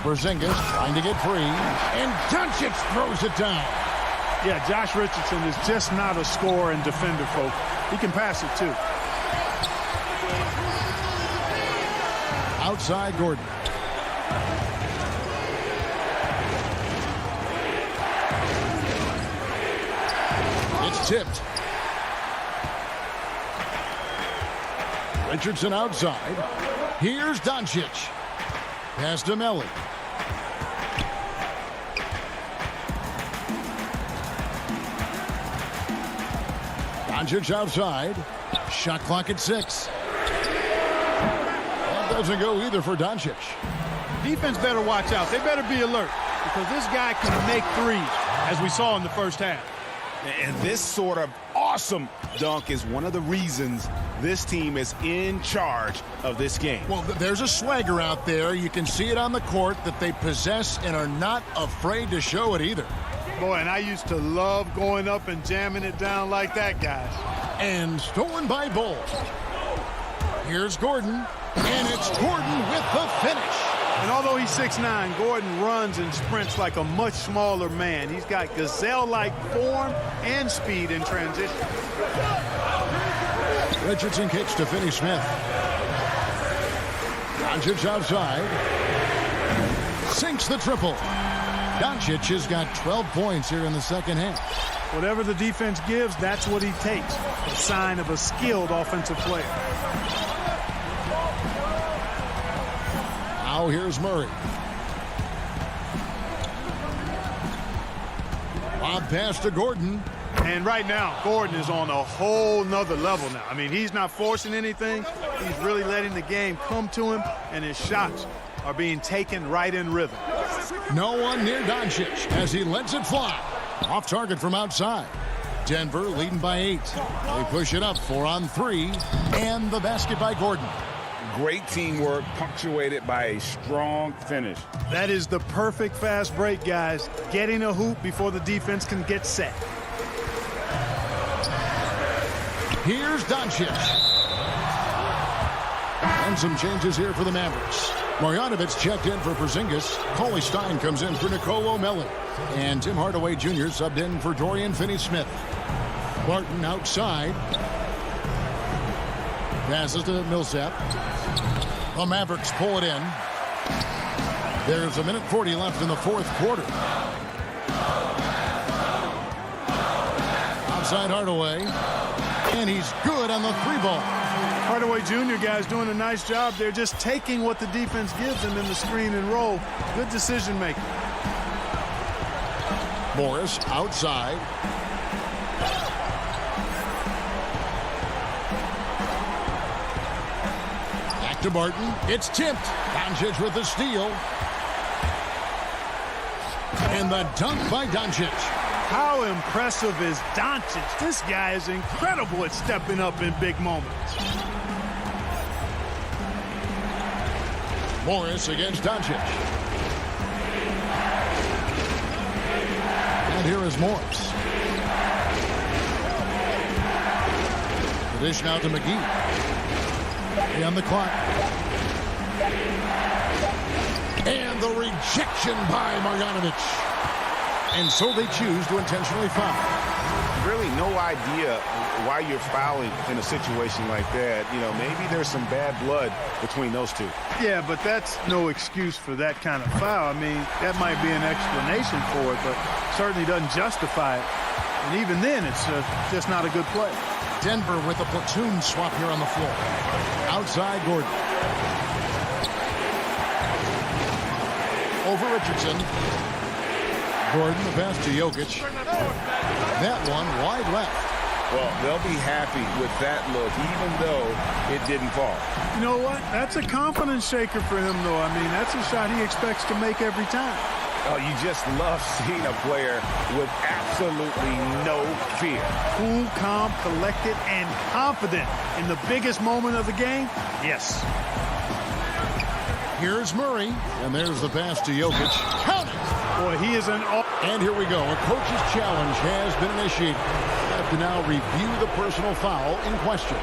[SPEAKER 1] Porzingis trying to get free, and Doncic throws it down.
[SPEAKER 11] Yeah, Josh Richardson is just not a scorer and defender, folks. He can pass it, too.
[SPEAKER 1] Outside Gordon. It's tipped. Richardson outside. Here's Doncic. Pass to Melly. Doncic outside. Shot clock at 6. That doesn't go either for Doncic.
[SPEAKER 11] Defense better watch out. They better be alert, because this guy can make threes, as we saw in the first half.
[SPEAKER 4] And this sort of awesome dunk is one of the reasons this team is in charge of this game.
[SPEAKER 1] Well, there's a swagger out there. You can see it on the court that they possess and are not afraid to show it either.
[SPEAKER 11] Boy, and I used to love going up and jamming it down like that, guys.
[SPEAKER 1] And stolen by Bull. Here's Gordon, and it's Gordon with the finish.
[SPEAKER 11] And although he's 6'9", Gordon runs and sprints like a much smaller man. He's got gazelle-like form and speed in transition.
[SPEAKER 1] Richardson kicks to Finney-Smith. Doncic outside. Sinks the triple. Doncic has got 12 points here in the second half.
[SPEAKER 11] Whatever the defense gives, that's what he takes. A sign of a skilled offensive player.
[SPEAKER 1] Now here's Murray. Lob pass to Gordon.
[SPEAKER 11] And right now, Gordon is on a whole nother level now. I mean, he's not forcing anything. He's really letting the game come to him, and his shots are being taken right in rhythm.
[SPEAKER 1] No one near Doncic as he lets it fly. Off target from outside. Denver leading by 8. They push it up 4 on 3. And the basket by Gordon.
[SPEAKER 4] Great teamwork punctuated by a strong finish.
[SPEAKER 11] That is the perfect fast break, guys. Getting a hoop before the defense can get set.
[SPEAKER 1] Here's Doncic. And some changes here for the Mavericks. Marjanovic checked in for Porzingis. Cauley Stein comes in for Nicolo Melli. And Tim Hardaway Jr. subbed in for Dorian Finney-Smith. Barton outside. Passes to Millsap. The Mavericks pull it in. There's 1:40 left in the fourth quarter. Outside Hardaway. And he's good on the 3-ball.
[SPEAKER 11] Hardaway Jr. guys doing a nice job. They're just taking what the defense gives them in the screen and roll. Good decision making.
[SPEAKER 1] Morris outside. Back to Barton. It's tipped. Doncic with the steal. And the dunk by Doncic.
[SPEAKER 11] How impressive is Doncic? This guy is incredible at stepping up in big moments.
[SPEAKER 1] Morris against Doncic. And here is Morris. The dish now to McGee. On the clock. And the rejection by Marjanovic. And so they choose to intentionally foul.
[SPEAKER 4] Really no idea why you're fouling in a situation like that. You know, maybe there's some bad blood between those two.
[SPEAKER 11] Yeah, but that's no excuse for that kind of foul. I mean, that might be an explanation for it, but certainly doesn't justify it. And even then, it's just not a good play.
[SPEAKER 1] Denver with a platoon swap here on the floor. Outside Gordon. Over Richardson. Gordon, the pass to Jokic. That one wide left.
[SPEAKER 4] Well, they'll be happy with that look, even though it didn't fall.
[SPEAKER 11] You know what? That's a confidence shaker for him, though. I mean, that's a shot he expects to make every time.
[SPEAKER 4] Oh, you just love seeing a player with absolutely no fear.
[SPEAKER 11] Cool, calm, collected, and confident in the biggest moment of the game. Yes.
[SPEAKER 1] Here's Murray, and there's the pass to Jokic. Count it!
[SPEAKER 11] Boy, he is an...
[SPEAKER 1] And here we go. A coach's challenge has been initiated. They have to now review the personal foul in question.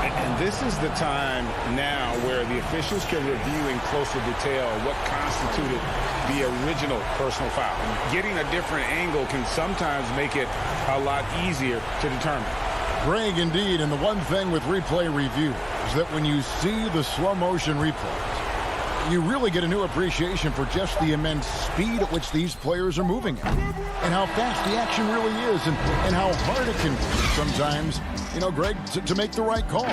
[SPEAKER 4] And this is the time now where the officials can review in closer detail what constituted the original personal foul. Getting a different angle can sometimes make it a lot easier to determine.
[SPEAKER 1] Greg, indeed, and the one thing with replay review is that when you see the slow motion replays, you really get a new appreciation for just the immense speed at which these players are moving at, and how fast the action really is, and how hard it can be sometimes, you know, Greg, to make the right call.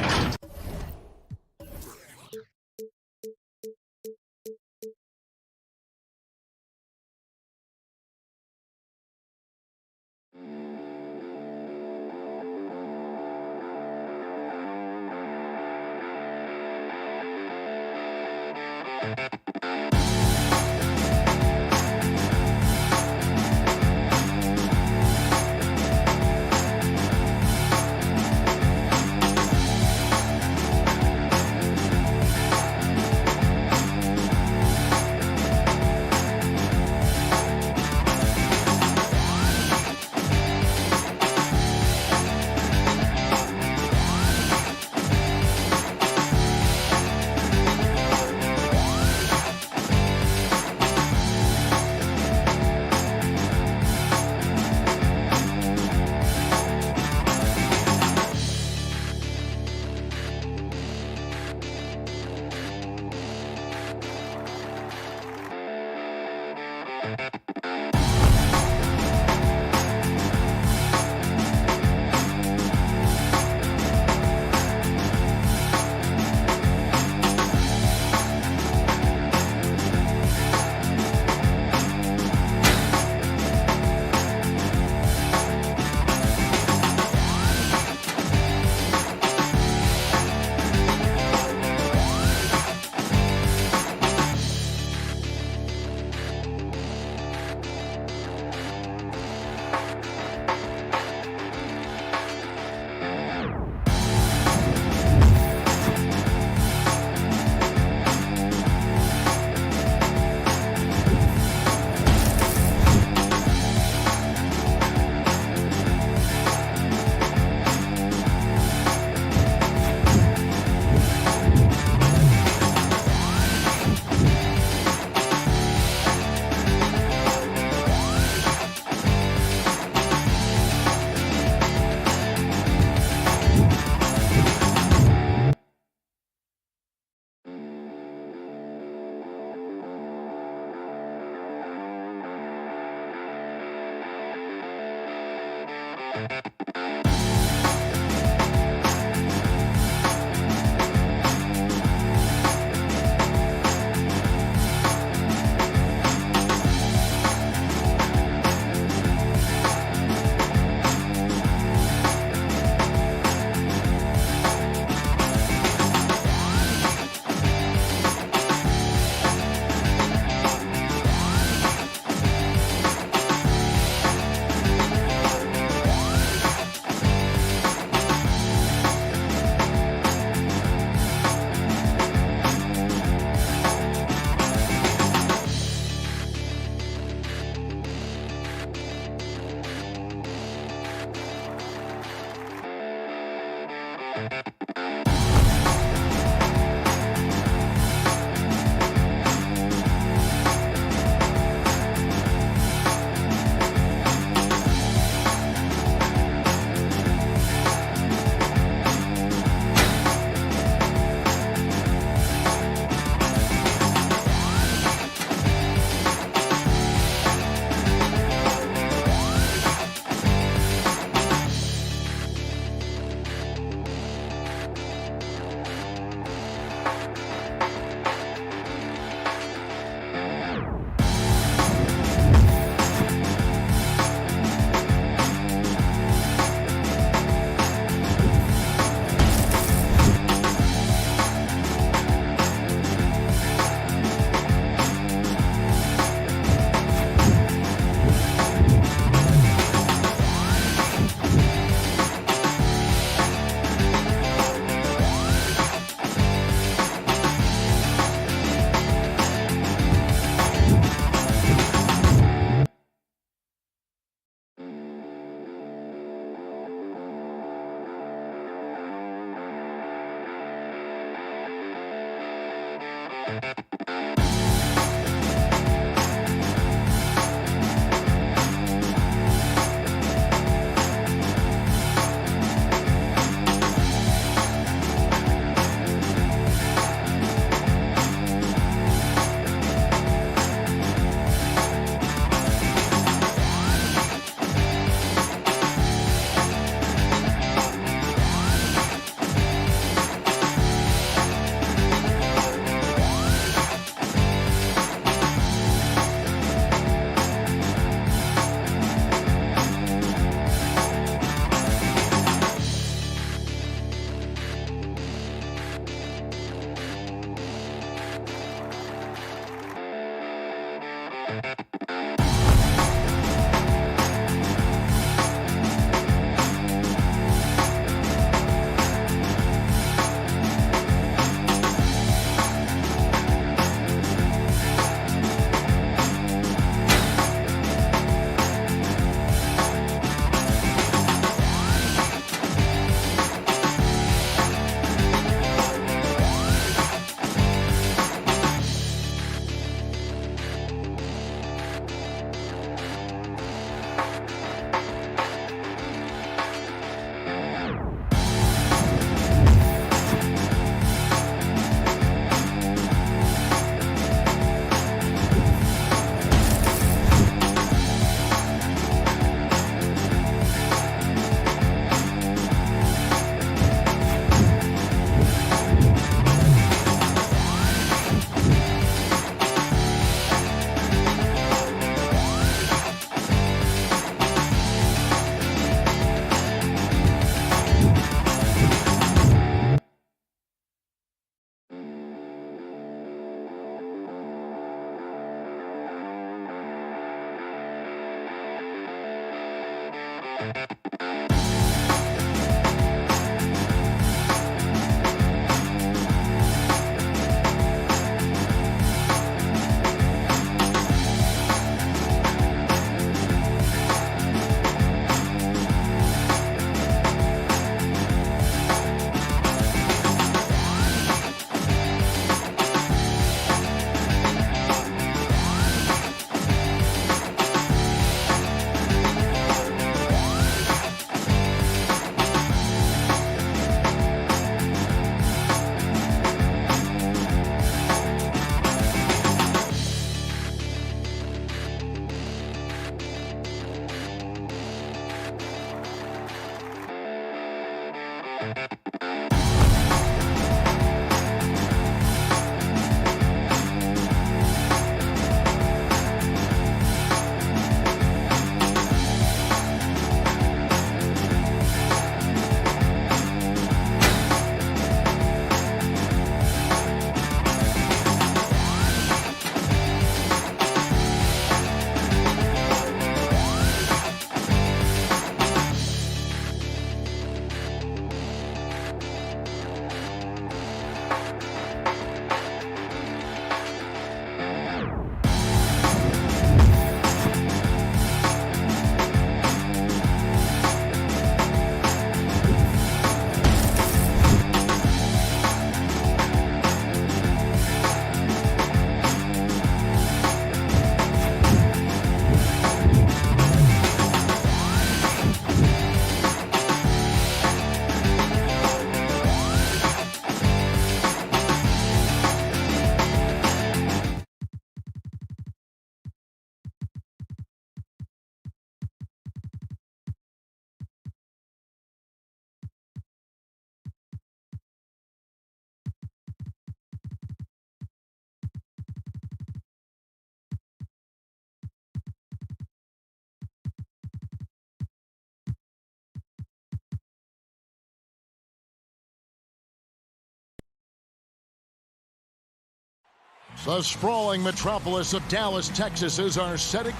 [SPEAKER 1] The sprawling metropolis of Dallas, Texas is our setting.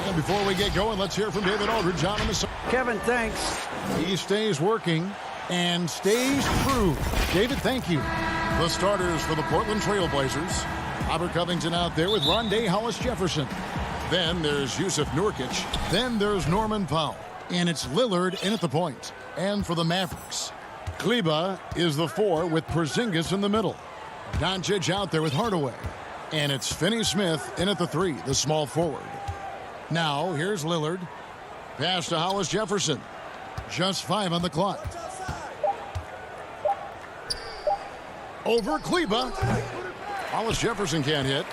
[SPEAKER 1] And before we get going, let's hear from David Aldridge on the side.
[SPEAKER 6] Kevin, thanks.
[SPEAKER 1] He stays working and stays true. David, thank you. The starters for the Portland Trail Blazers. Robert Covington out there with Rondé Hollis-Jefferson. Then there's Yusuf Nurkic. Then there's Norman Powell. And it's Lillard in at the point. And for the Mavericks, Kleba is the 4 with Porzingis in the middle. Doncic out there with Hardaway. And it's Finney-Smith in at the 3, the small forward. Now, here's Lillard. Pass to Hollis Jefferson. Just 5 on the clock. Over Kleba. Hollis Jefferson can't hit.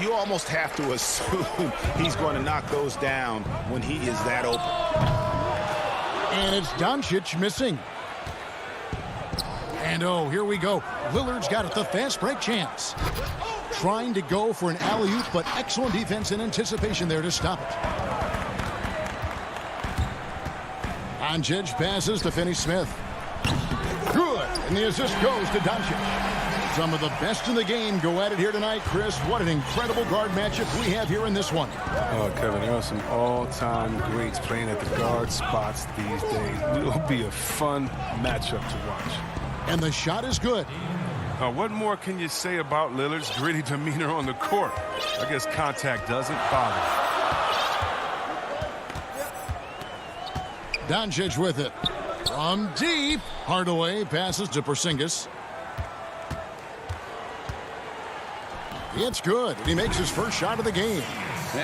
[SPEAKER 4] You almost have to assume he's going to knock those down when he is that open.
[SPEAKER 1] And it's Doncic missing. And oh, here we go. Lillard's got it, the fast break chance. Trying to go for an alley-oop, but excellent defense and anticipation there to stop it. Doncic passes to Finney-Smith. Good, and the assist goes to Doncic. Some of the best in the game go at it here tonight. Chris, what an incredible guard matchup we have here in this one.
[SPEAKER 3] Oh, Kevin, there are some all-time greats playing at the guard spots these days. It will be a fun matchup to watch.
[SPEAKER 1] And the shot is good.
[SPEAKER 3] What more can you say about Lillard's gritty demeanor on the court? I guess contact doesn't bother.
[SPEAKER 1] Doncic with it. From deep. Hardaway passes to Porzingis. It's good. He makes his first shot of the game.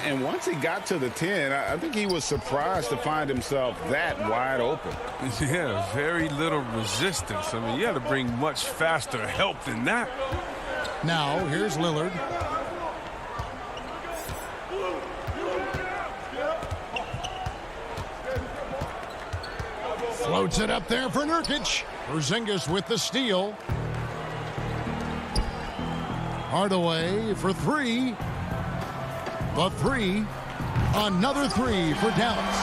[SPEAKER 4] And once he got to the 10, I think he was surprised to find himself that wide open.
[SPEAKER 3] Yeah, very little resistance. I mean, you had to bring much faster help than that.
[SPEAKER 1] Now, here's Lillard. Floats it up there for Nurkic. Porzingis with the steal. Hardaway for 3. The 3. Another 3 for Dallas.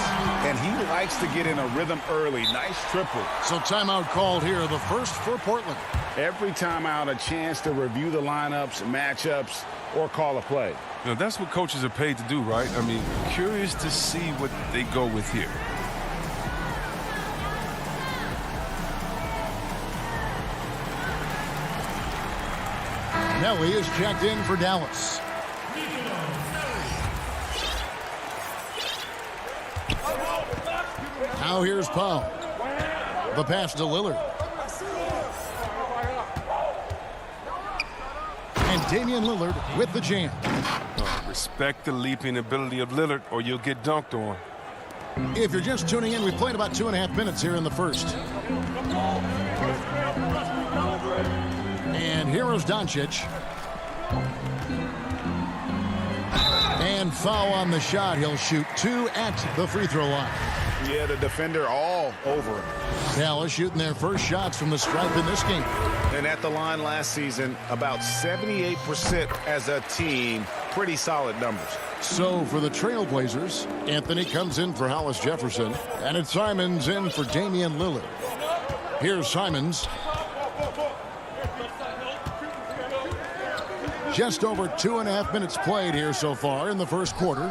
[SPEAKER 4] And he likes to get in a rhythm early. Nice triple.
[SPEAKER 1] So timeout called here, the first for Portland.
[SPEAKER 4] Every timeout, a chance to review the lineups, matchups, or call a play.
[SPEAKER 3] You know, that's what coaches are paid to do, right? I mean, curious to see what they go with here.
[SPEAKER 1] Nelly is checked in for Dallas. Now here's Powell. The pass to Lillard. And Damian Lillard with the jam.
[SPEAKER 3] Respect the leaping ability of Lillard or you'll get dunked on.
[SPEAKER 1] If you're just tuning in, we played about 2.5 minutes here in the first. And here is Doncic. And foul on the shot. He'll shoot 2 at the free throw line.
[SPEAKER 4] Yeah, the defender all over him.
[SPEAKER 1] Dallas shooting their first shots from the stripe in this game.
[SPEAKER 4] And at the line last season, about 78% as a team. Pretty solid numbers.
[SPEAKER 1] So for the Trailblazers, Anthony comes in for Hollis Jefferson. And it's Simons in for Damian Lillard. Here's Simons. Just over 2.5 minutes played here so far in the first quarter.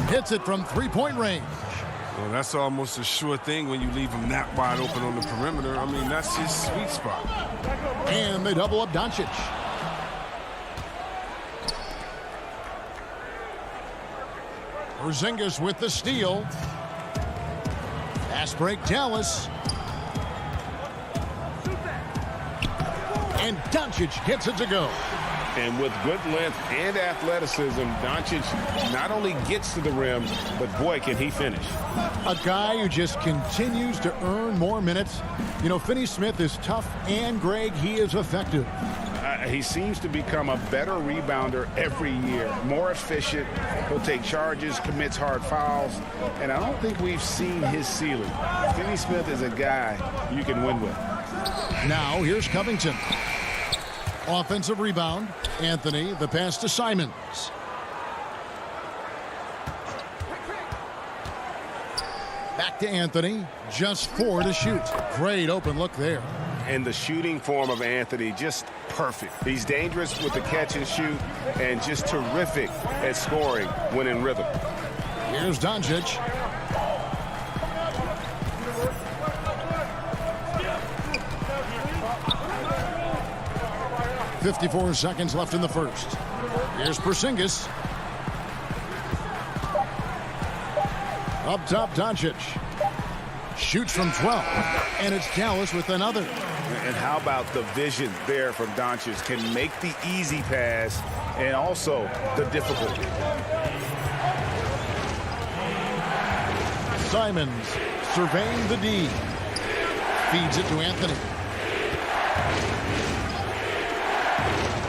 [SPEAKER 1] Hits it from three-point range.
[SPEAKER 3] Well, that's almost a sure thing when you leave him that wide open on the perimeter. I mean, that's his sweet spot.
[SPEAKER 1] And they double up Doncic. Porzingis with the steal. Fast break Dallas. And Doncic gets it to go.
[SPEAKER 4] And with good length and athleticism, Doncic not only gets to the rim, but boy, can he finish.
[SPEAKER 1] A guy who just continues to earn more minutes. You know, Finney-Smith is tough, and Greg, he is effective.
[SPEAKER 4] He seems to become a better rebounder every year, more efficient. He'll take charges, commits hard fouls, and I don't think we've seen his ceiling. Finney-Smith is a guy you can win with.
[SPEAKER 1] Now, here's Covington. Offensive rebound. Anthony, the pass to Simons. Back to Anthony. Just 4 to shoot. Great open look there.
[SPEAKER 5] And the shooting form of Anthony, just perfect. He's dangerous with the catch and shoot and just terrific at scoring when in rhythm.
[SPEAKER 1] Here's Doncic. .54 seconds left in the first. Here's Porzingis. Up top, Doncic. Shoots from 12. And it's Dallas with another.
[SPEAKER 4] And how about the vision there from Doncic? Can make the easy pass and also the difficult.
[SPEAKER 1] Simons surveying the D. Feeds it to Anthony.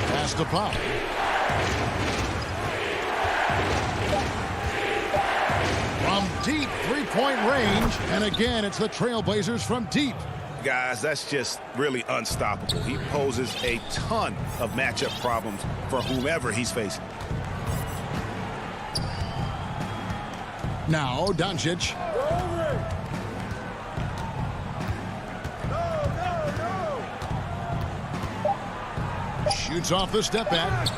[SPEAKER 1] Pass to Pop. From deep three-point range. And again, it's the Trailblazers from deep.
[SPEAKER 4] Guys, that's just really unstoppable. He poses a ton of matchup problems for whomever he's facing.
[SPEAKER 1] Now, Doncic. Shoots off the step back.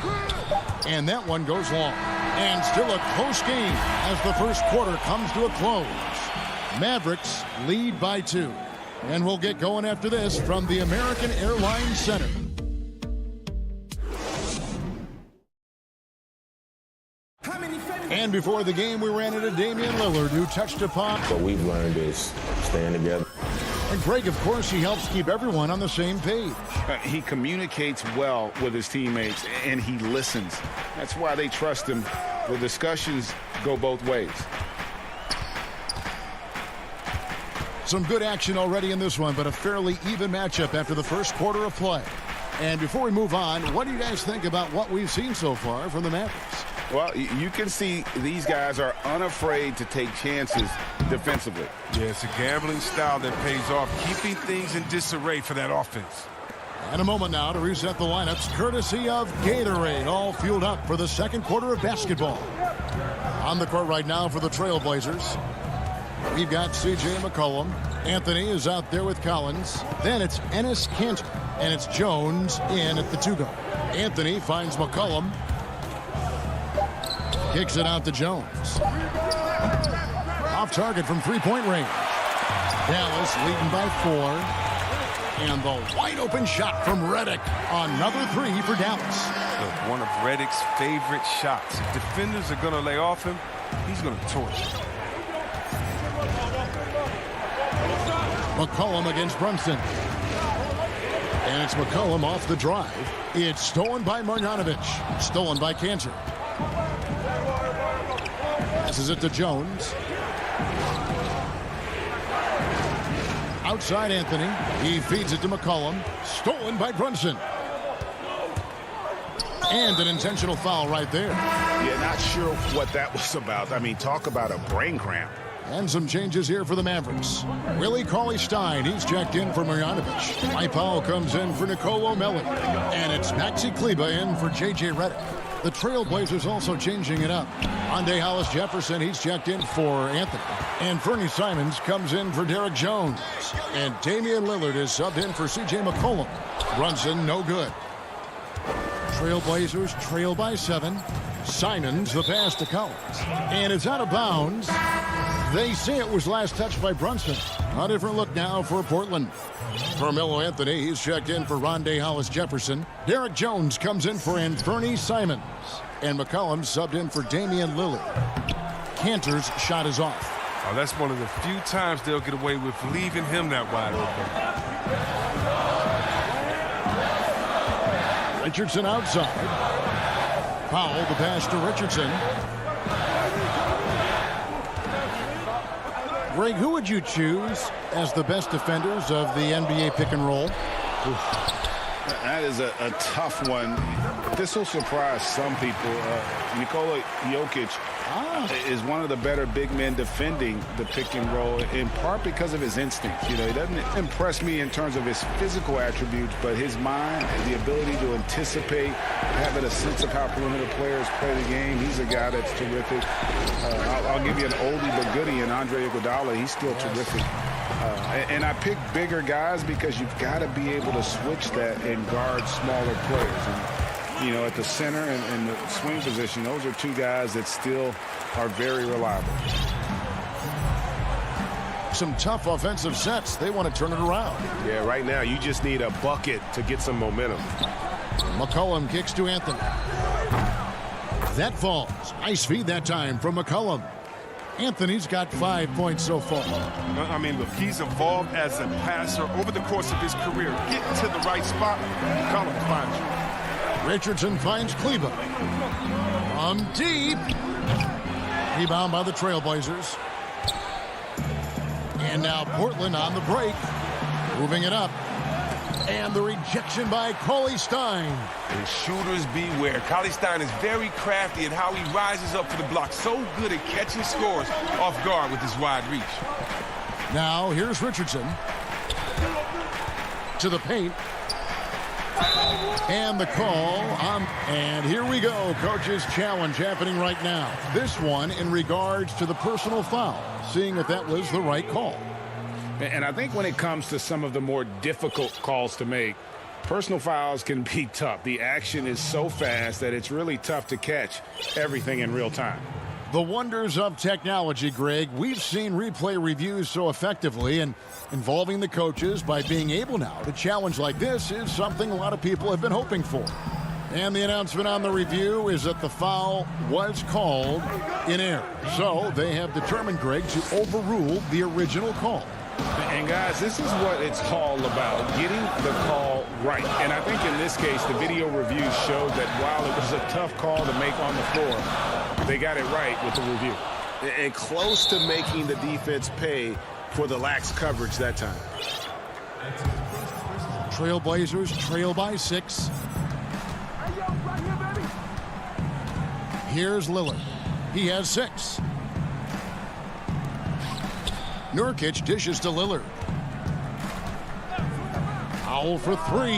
[SPEAKER 1] And that one goes long. And still a close game as the first quarter comes to a close. Mavericks lead by 2. And we'll get going after this from the American Airlines Center. And before the game, we ran into Damian Lillard, who touched upon.
[SPEAKER 2] What we've learned is staying together.
[SPEAKER 1] And Greg, of course, he helps keep everyone on the same page.
[SPEAKER 4] He communicates well with his teammates, and he listens. That's why they trust him. The discussions go both ways.
[SPEAKER 1] Some good action already in this one, but a fairly even matchup after the first quarter of play. And before we move on, what do you guys think about what we've seen so far from the Mavericks?
[SPEAKER 4] Well, you can see these guys are unafraid to take chances defensively.
[SPEAKER 3] Yeah, it's a gambling style that pays off, keeping things in disarray for that offense.
[SPEAKER 1] And a moment now to reset the lineups, courtesy of Gatorade, all fueled up for the second quarter of basketball. On the court right now for the Trailblazers, we've got C.J. McCollum. Anthony is out there with Collins. Then it's Enes Kanter, and it's Jones in at the 2-guard. Anthony finds McCollum. Kicks it out to Jones. Off target from three-point range. Dallas leading by 4. And the wide-open shot from Redick. Another 3 for Dallas.
[SPEAKER 3] Look, one of Redick's favorite shots. If defenders are going to lay off him, he's going to torch him.
[SPEAKER 1] McCollum against Brunson. And it's McCollum off the drive. It's stolen by Marjanovic. Stolen by Kanter. Passes it to Jones. Outside Anthony. He feeds it to McCollum. Stolen by Brunson. And an intentional foul right there.
[SPEAKER 4] Yeah, not sure what that was about. I mean, talk about a brain cramp.
[SPEAKER 1] And some changes here for the Mavericks. Willie Cauley-Stein, he's checked in for Marjanovic. Mike Powell comes in for Nicolo Melli. And it's Maxi Kleber in for J.J. Redick. The Trailblazers also changing it up. Rondae Hollis-Jefferson, he's checked in for Anthony. And Fernie Simons comes in for Derek Jones. And Damian Lillard is subbed in for C.J. McCollum. Brunson, no good. Trailblazers trail by 7. Simons, the pass to Collins. And it's out of bounds. They say it was last touched by Brunson. A different look now for Portland. Carmelo Anthony, he's checked in for Rondae Hollis-Jefferson. Derek Jones comes in for Fernie Simons. And McCollum subbed in for Damian Lillard. Kanter's shot is off.
[SPEAKER 3] Oh, that's one of the few times they'll get away with leaving him that wide open.
[SPEAKER 1] Richardson outside. Powell, the pass to Richardson. Greg, who would you choose as the best defenders of the NBA pick and roll?
[SPEAKER 4] That is a tough one. This will surprise some people. Nikola Jokic is one of the better big men defending the pick and roll, in part because of his instincts. You know, he doesn't impress me in terms of his physical attributes, but his mind, the ability to anticipate, having a sense of how perimeter players play the game. He's a guy that's terrific. I'll give you an oldie but goodie in Andre Iguodala. He's still terrific. And I pick bigger guys because you've got to be able to switch that and guard smaller players. And, you know, at the center and the swing position, those are two guys that still are very reliable.
[SPEAKER 1] Some tough offensive sets. They want to turn it around.
[SPEAKER 5] Yeah, right now you just need a bucket to get some momentum.
[SPEAKER 1] McCollum kicks to Anthony. That falls. Nice feed that time from McCollum. Anthony's got 5 points so far.
[SPEAKER 3] I mean, look, he's evolved as a passer over the course of his career. Get to the right spot, Collins finds you.
[SPEAKER 1] Richardson finds Kleba. From deep. Rebound by the Trailblazers. And now Portland on the break. Moving it up. And the rejection by Cauley Stein.
[SPEAKER 13] And shooters beware. Cauley Stein is very crafty in how he rises up for the block. So good at catching scores off guard with his wide reach.
[SPEAKER 1] Now here's Richardson. To the paint. And the call on. And here we go. Coach's challenge happening right now. This one in regards to the personal foul. Seeing if that was the right call.
[SPEAKER 4] And I think when it comes to some of the more difficult calls to make, personal fouls can be tough. The action is so fast that it's really tough to catch everything in real time.
[SPEAKER 1] The wonders of technology, Greg. We've seen replay reviews so effectively, and involving the coaches by being able now to challenge like this is something a lot of people have been hoping for. And the announcement on the review is that the foul was called in error. So they have determined, Greg, to overrule the original call.
[SPEAKER 4] And guys, this is what it's all about, getting the call right. And I think in this case, the video reviews showed that while it was a tough call to make on the floor, they got it right with the review.
[SPEAKER 5] And close to making the defense pay for the lax coverage that time.
[SPEAKER 1] Trailblazers trail by 6. Here's Lillard. He has 6. Nurkic dishes to Lillard. Foul for 3.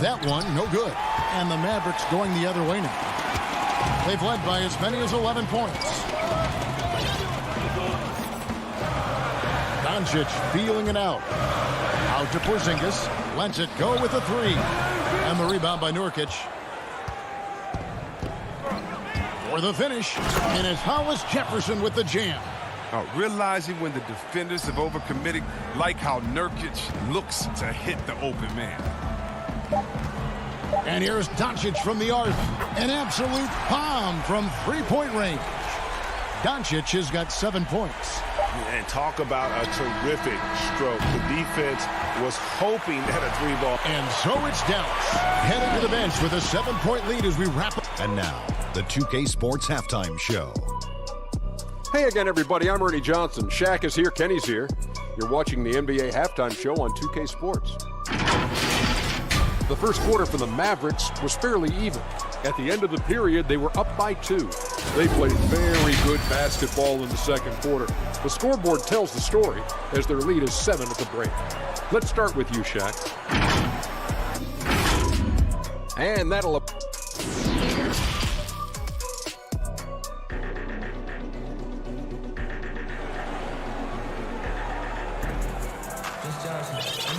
[SPEAKER 1] That one, no good. And the Mavericks going the other way now. They've led by as many as 11 points. Doncic feeling it out. Out to Porzingis. Lets it go with a 3. And the rebound by Nurkic. For the finish. And it's Hollis Jefferson with the jam.
[SPEAKER 3] Realizing when the defenders have overcommitted, like how Nurkic looks to hit the open man.
[SPEAKER 1] And here's Doncic from the arc. An absolute bomb from three-point range. Doncic has got 7 points.
[SPEAKER 5] And talk about a terrific stroke. The defense was hoping at a 3-ball.
[SPEAKER 1] And so it's Dallas heading to the bench with a 7-point lead as we wrap up.
[SPEAKER 7] And now, the 2K Sports Halftime Show.
[SPEAKER 8] Hey again, everybody. I'm Ernie Johnson. Shaq is here. Kenny's here. You're watching the NBA Halftime Show on 2K Sports. The first quarter for the Mavericks was fairly even. At the end of the period, they were up by 2. They played very good basketball in the second quarter. The scoreboard tells the story as their lead is 7 at the break. Let's start with you, Shaq. And that'll...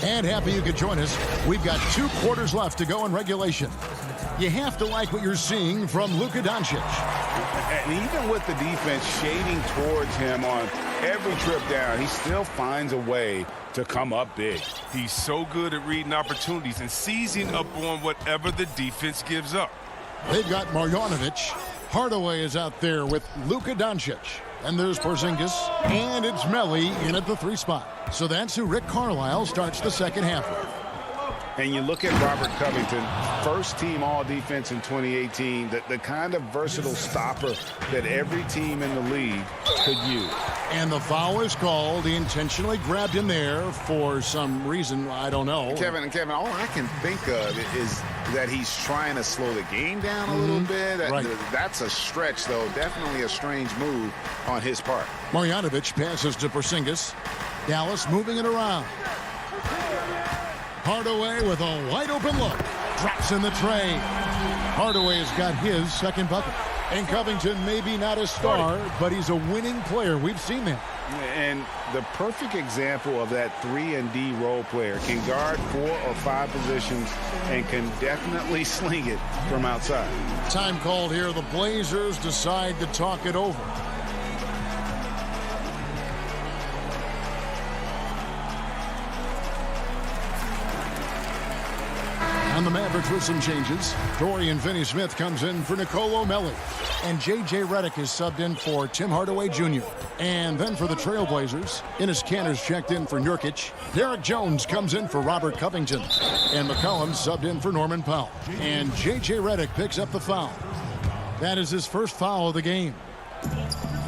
[SPEAKER 1] And happy you could join us. We've got 2 quarters left to go in regulation. You have to like what you're seeing from Luka Doncic.
[SPEAKER 4] And even with the defense shading towards him on every trip down, he still finds a way to come up big.
[SPEAKER 3] He's so good at reading opportunities and seizing up on whatever the defense gives up.
[SPEAKER 1] They've got Marjanovic. Hardaway is out there with Luka Doncic. And there's Porzingis. And it's Melli in at the 3 spot. So that's who Rick Carlisle starts the second half with.
[SPEAKER 4] And you look at Robert Covington, first-team all-defense in 2018, the kind of versatile stopper that every team in the league could use.
[SPEAKER 1] And the foul is called. He intentionally grabbed him there for some reason, I don't know.
[SPEAKER 14] Kevin, all I can think of is that he's trying to slow the game down a little bit.
[SPEAKER 1] Right.
[SPEAKER 14] That's a stretch, though. Definitely a strange move on his part.
[SPEAKER 1] Marjanovic passes to Porzingis. Dallas moving it around. Hardaway with a wide-open look. Drops in the tray. Hardaway's got his second bucket. And Covington, maybe not a star, but he's a winning player. We've seen that.
[SPEAKER 4] And the perfect example of that 3-and-D role player. Can guard 4 or 5 positions and can definitely sling it from outside.
[SPEAKER 1] Time called here. The Blazers decide to talk it over. And the Mavericks with some changes. Dorian Finney-Smith comes in for Nicolo Melli. And J.J. Redick is subbed in for Tim Hardaway Jr. And then for the Trailblazers, Enes Kanter's checked in for Nurkic. Derek Jones comes in for Robert Covington. And McCollum subbed in for Norman Powell. And J.J. Redick picks up the foul. That is his first foul of the game.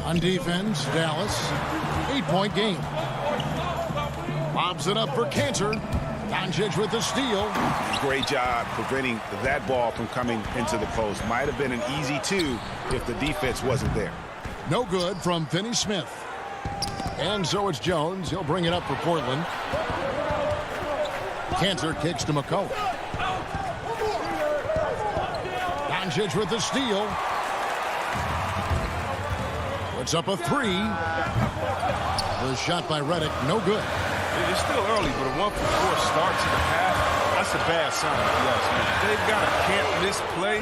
[SPEAKER 1] On defense, Dallas, 8-point game. Lobs it up for Kanter. Doncic with the steal.
[SPEAKER 4] Great job preventing that ball from coming into the post. Might have been an easy two if the defense wasn't there.
[SPEAKER 1] No good from Finney-Smith. And so it's Jones. He'll bring it up for Portland. Kanter kicks to McCollum. Doncic with the steal. Puts up a three. The shot by Redick, no good.
[SPEAKER 3] It's still early, but a 1-for-4 start to the half, that's a bad sign. Yes, they've got a can't-miss play.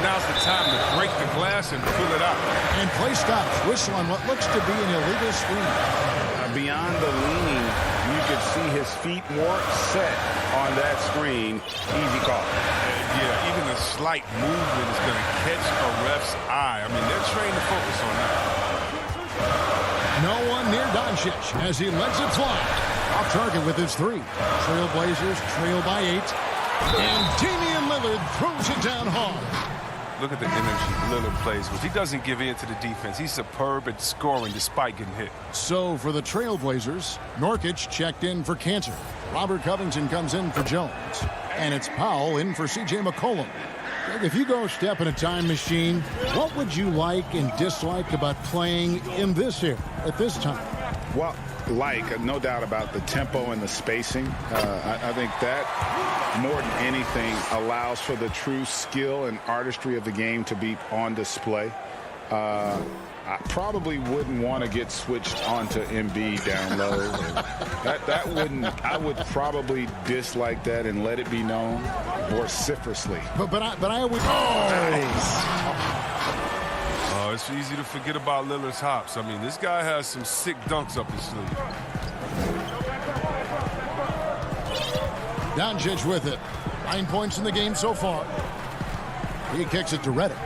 [SPEAKER 3] Now's the time to break the glass and pull it out.
[SPEAKER 1] And play stops. Whistle on what looks to be an illegal screen.
[SPEAKER 4] Beyond the leaning, you could see his feet more set on that screen. Easy call.
[SPEAKER 3] Yeah, even a slight movement is going to catch a ref's eye. I mean, they're trained to focus on that.
[SPEAKER 1] No one near Doncic as he lets it fly. Off target with his three. Trailblazers trail by 8. And Damian Lillard throws it down hard.
[SPEAKER 3] Look at the energy Lillard plays with. He doesn't give in to the defense. He's superb at scoring despite getting hit.
[SPEAKER 1] So for the Trailblazers, Nurkic checked in for Kanter. Robert Covington comes in for Jones. And it's Powell in for C.J. McCollum. If you go step in a time machine, what would you like and dislike about playing in this era at this time?
[SPEAKER 4] Well, no doubt about the tempo and the spacing. I think that, more than anything, allows for the true skill and artistry of the game to be on display. I probably wouldn't want to get switched onto Embiid down low. that wouldn't. I would probably dislike that and let it be known vociferously.
[SPEAKER 1] But I would.
[SPEAKER 3] Oh, it's easy to forget about Lillard's hops. I mean, this guy has some sick dunks up his sleeve.
[SPEAKER 1] Doncic with it. 9 points in the game so far. He kicks it to Redick.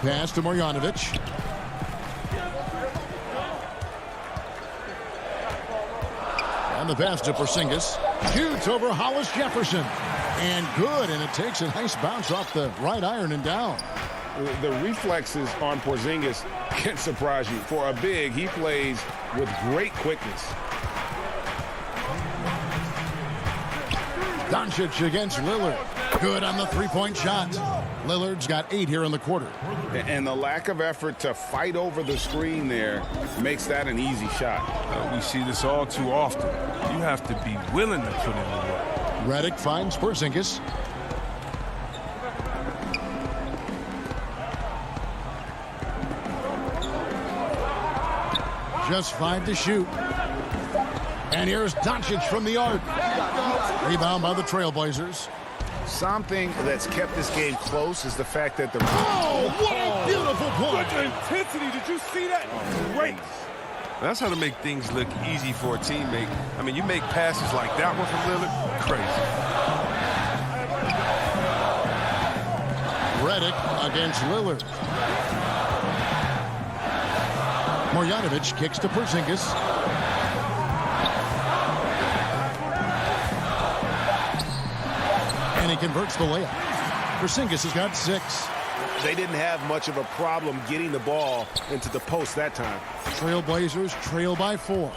[SPEAKER 1] Pass to Marjanovic. And the pass to Porzingis. Shoots over Hollis Jefferson. And good, and it takes a nice bounce off the right iron and down.
[SPEAKER 5] The reflexes on Porzingis can surprise you. For a big, he plays with great quickness.
[SPEAKER 1] Doncic against Lillard. Good on the three-point shot. Lillard's got 8 here in the quarter.
[SPEAKER 4] And the lack of effort to fight over the screen there makes that an easy shot.
[SPEAKER 3] We see this all too often. You have to be willing to put in the work.
[SPEAKER 1] Redick finds Porzingis. Just 5 to shoot. And here's Doncic from the arc. Rebound by the Trailblazers.
[SPEAKER 4] Something that's kept this game close is the fact that the...
[SPEAKER 1] Oh, what a beautiful point!
[SPEAKER 3] Good intensity. Did you see that? Great. That's how to make things look easy for a teammate. I mean, you make passes like that one from Lillard, crazy.
[SPEAKER 1] Redick against Lillard. Marjanovic kicks to Porzingis. And he converts the layup. Porzingis has got 6.
[SPEAKER 5] They didn't have much of a problem getting the ball into the post that time.
[SPEAKER 1] Trailblazers trail by 4.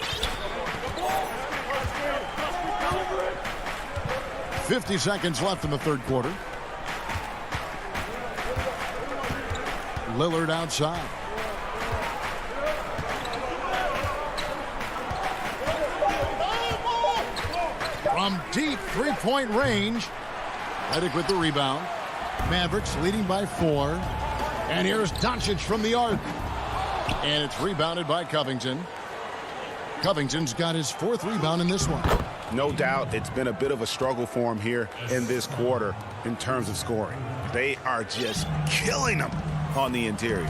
[SPEAKER 1] 50 seconds left in the third quarter. Lillard outside. From deep three-point range. Redick with the rebound. Mavericks leading by 4. And here's Doncic from the arc. And it's rebounded by Covington. Covington's got his 4th rebound in this one.
[SPEAKER 4] No doubt it's been a bit of a struggle for him here in this quarter in terms of scoring. They are just killing him on the interior.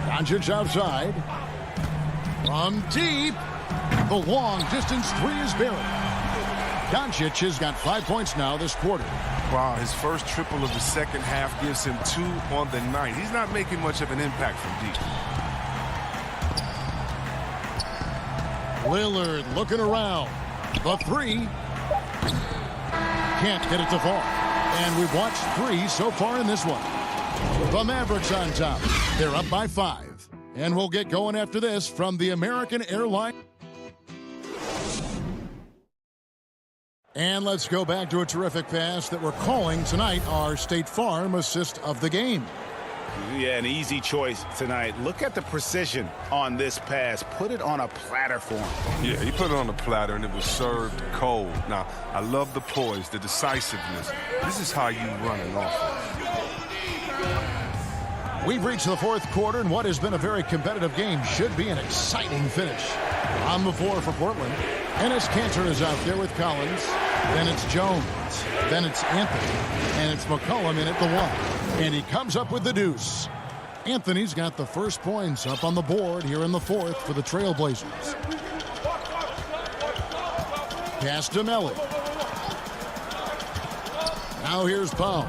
[SPEAKER 1] Doncic outside. From deep. The long distance three is buried. Doncic has got 5 points now this quarter.
[SPEAKER 3] Wow, his first triple of the second half gives him 2 on the night. He's not making much of an impact from deep.
[SPEAKER 1] Lillard looking around. The three. Can't get it to fall. And we've watched 3 so far in this one. The Mavericks on top. They're up by 5. And we'll get going after this from the American Airlines. And let's go back to a terrific pass that we're calling tonight our State Farm assist of the game.
[SPEAKER 4] Yeah, an easy choice tonight. Look at the precision on this pass. Put it on a platter for him.
[SPEAKER 3] Yeah, he put it on the platter, and it was served cold. Now, I love the poise, the decisiveness. This is how you run an offense.
[SPEAKER 1] We've reached the fourth quarter, and what has been a very competitive game should be an exciting finish. On the floor for Portland, Enes Kanter is out there with Collins. Then it's Jones. Then it's Anthony. And it's McCollum in at the 1. And he comes up with the deuce. Anthony's got the first points up on the board here in the fourth for the Trailblazers. Pass to Melly. Now here's Powell.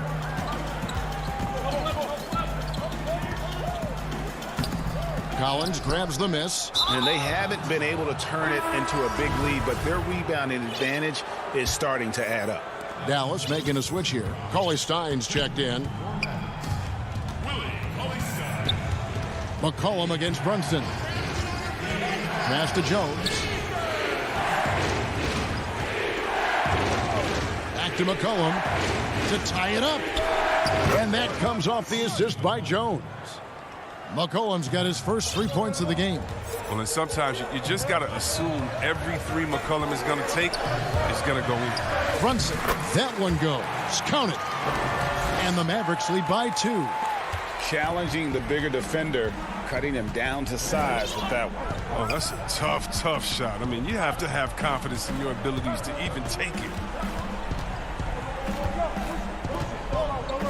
[SPEAKER 1] Collins grabs the miss.
[SPEAKER 4] And they haven't been able to turn it into a big lead, but their rebounding advantage is starting to add up.
[SPEAKER 1] Dallas making a switch here. Cauley-Stein's checked in. McCollum against Brunson. Pass to Jones. Back to McCollum to tie it up. And that comes off the assist by Jones. McCollum's got his first 3 points of the game.
[SPEAKER 3] Well, and sometimes you just got to assume every 3 McCollum is going to take is going to go in.
[SPEAKER 1] Brunson, that one goes. Count it. And the Mavericks lead by 2.
[SPEAKER 4] Challenging the bigger defender, cutting him down to size with that one.
[SPEAKER 3] Oh, that's a tough, tough shot. I mean, you have to have confidence in your abilities to even take it.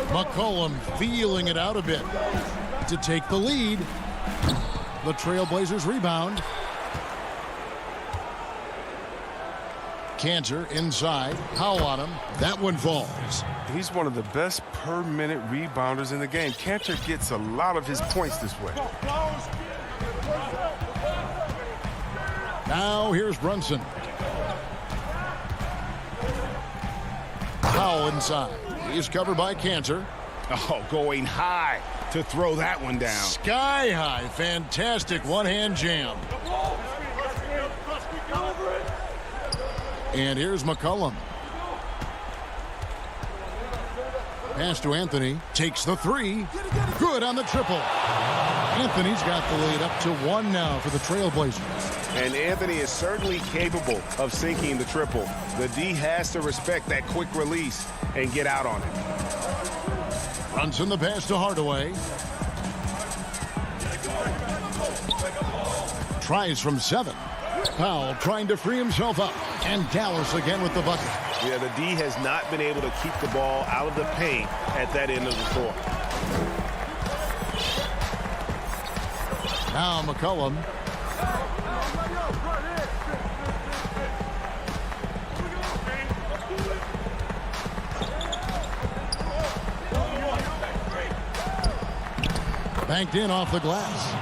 [SPEAKER 1] McCollum feeling it out a bit to take the lead. The Trailblazers rebound. Kanter inside. Powell on him. That one falls.
[SPEAKER 3] He's one of the best per-minute rebounders in the game. Kanter gets a lot of his points this way.
[SPEAKER 1] Now here's Brunson. Powell inside. He's covered by Kanter.
[SPEAKER 4] Oh, going high to throw that one down.
[SPEAKER 1] Sky high. Fantastic one-hand jam. And here's McCollum. Pass to Anthony. Takes the 3. Good on the triple. Anthony's got the lead up to 1 now for the Trailblazers.
[SPEAKER 5] And Anthony is certainly capable of sinking the triple. The D has to respect that quick release and get out on it.
[SPEAKER 1] Brunson the pass to Hardaway. Tries from 7. Powell trying to free himself up. And Dallas again with the bucket.
[SPEAKER 5] Yeah, the D has not been able to keep the ball out of the paint at that end of the court.
[SPEAKER 1] Now McCollum. Banked in off the glass.